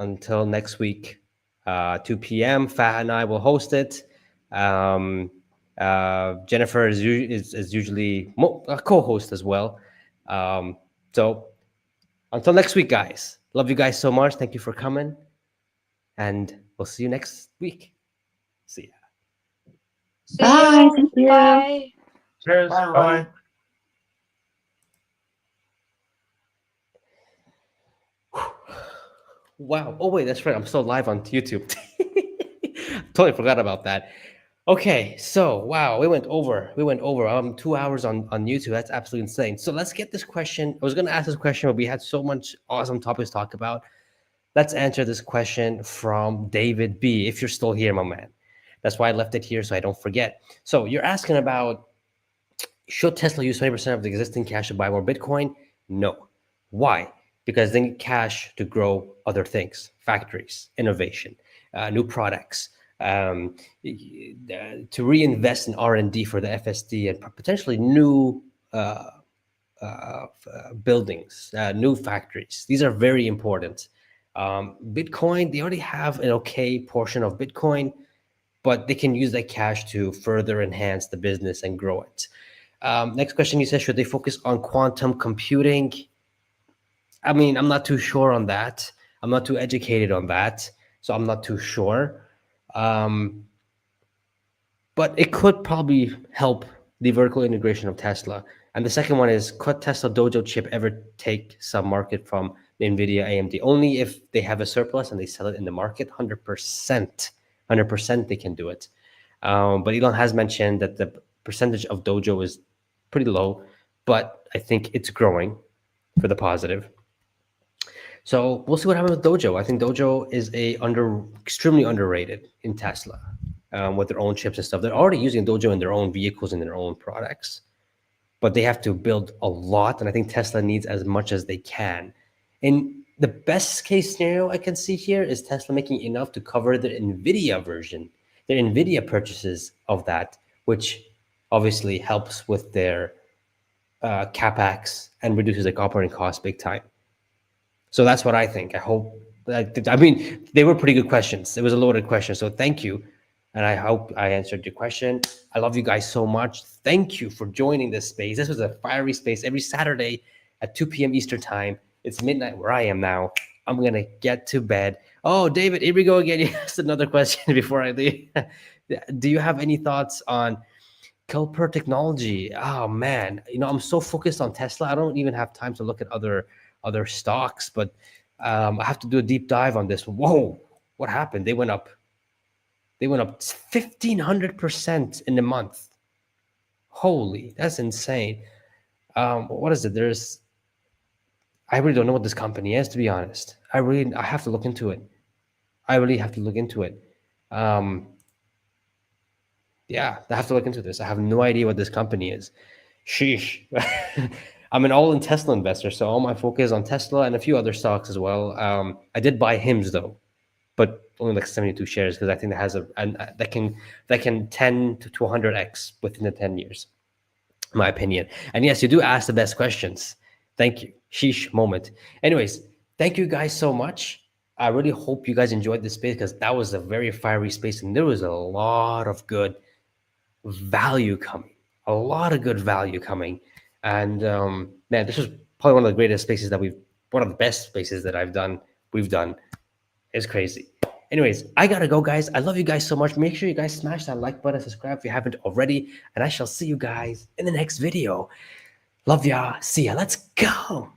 Until next week, 2 p.m. Fah and I will host it. Jennifer is usually a co-host as well. So until next week, guys. Love you guys so much. Thank you for coming, and we'll see you next week. See ya. See Bye. you. Thank you. Bye. cheers. Bye, everybody. Bye. Wow. Oh wait, that's right. I'm still live on YouTube. Totally forgot about that. Okay, so wow, we went over. 2 hours on YouTube. That's absolutely insane. So let's get this question. I was gonna ask this question, but we had so much awesome topics to talk about. Let's answer this question from David B. If you're still here, my man. That's why I left it here so I don't forget. So you're asking about, should Tesla use 20% of the existing cash to buy more Bitcoin? No. Why? Because they need cash to grow other things, factories, innovation, new products, to reinvest in R&D for the FSD and potentially new buildings, new factories. These are very important. Bitcoin, they already have an okay portion of Bitcoin, but they can use that cash to further enhance the business and grow it. Next question, you said, should they focus on quantum computing? I mean, I'm not too sure on that. I'm not too educated on that, so I'm not too sure. But it could probably help the vertical integration of Tesla. And the second one is, could Tesla Dojo chip ever take some market from NVIDIA, AMD? Only if they have a surplus and they sell it in the market, 100%. 100% they can do it. But Elon has mentioned that the percentage of Dojo is pretty low, but I think it's growing for the positive. So we'll see what happens with Dojo. I think Dojo is extremely underrated in Tesla, with their own chips and stuff. They're already using Dojo in their own vehicles and their own products, but they have to build a lot, and I think Tesla needs as much as they can. And the best case scenario I can see here is Tesla making enough to cover the NVIDIA version, their NVIDIA purchases of that, which obviously helps with their capex and reduces like operating costs big time. So that's what I think. I hope I mean, they were pretty good questions. It was a loaded question. So thank you. And I hope I answered your question. I love you guys so much. Thank you for joining this space. This was a fiery space every Saturday at 2 p.m. Eastern time. It's midnight where I am now. I'm going to get to bed. Oh, David, here we go again. You asked another question before I leave. Do you have any thoughts on Kelper technology? Oh, man. I'm so focused on Tesla. I don't even have time to look at other stocks, but I have to do a deep dive on this. Whoa, what happened? They went up 1,500% in a month. Holy, that's insane. What is it? I really don't know what this company is, to be honest. I have to look into it. I really have to look into it. Yeah, I have to look into this. I have no idea what this company is. Sheesh. I'm an all-in Tesla investor, so all my focus is on Tesla and a few other stocks as well. I did buy HIMS though, but only like 72 shares because I think that has that can 10 to 200x within the 10 years, in my opinion. And yes, you do ask the best questions. Thank you. Sheesh moment. Anyways, thank you guys so much. I really hope you guys enjoyed this space because that was a very fiery space and there was a lot of good value coming. A lot of good value coming. And man, this was probably one of the greatest spaces one of the best spaces that we've done. It's crazy. Anyways, I gotta go, guys. I love you guys so much. Make sure you guys smash that like button, subscribe if you haven't already, and I shall see you guys in the next video. Love ya. See ya. Let's go.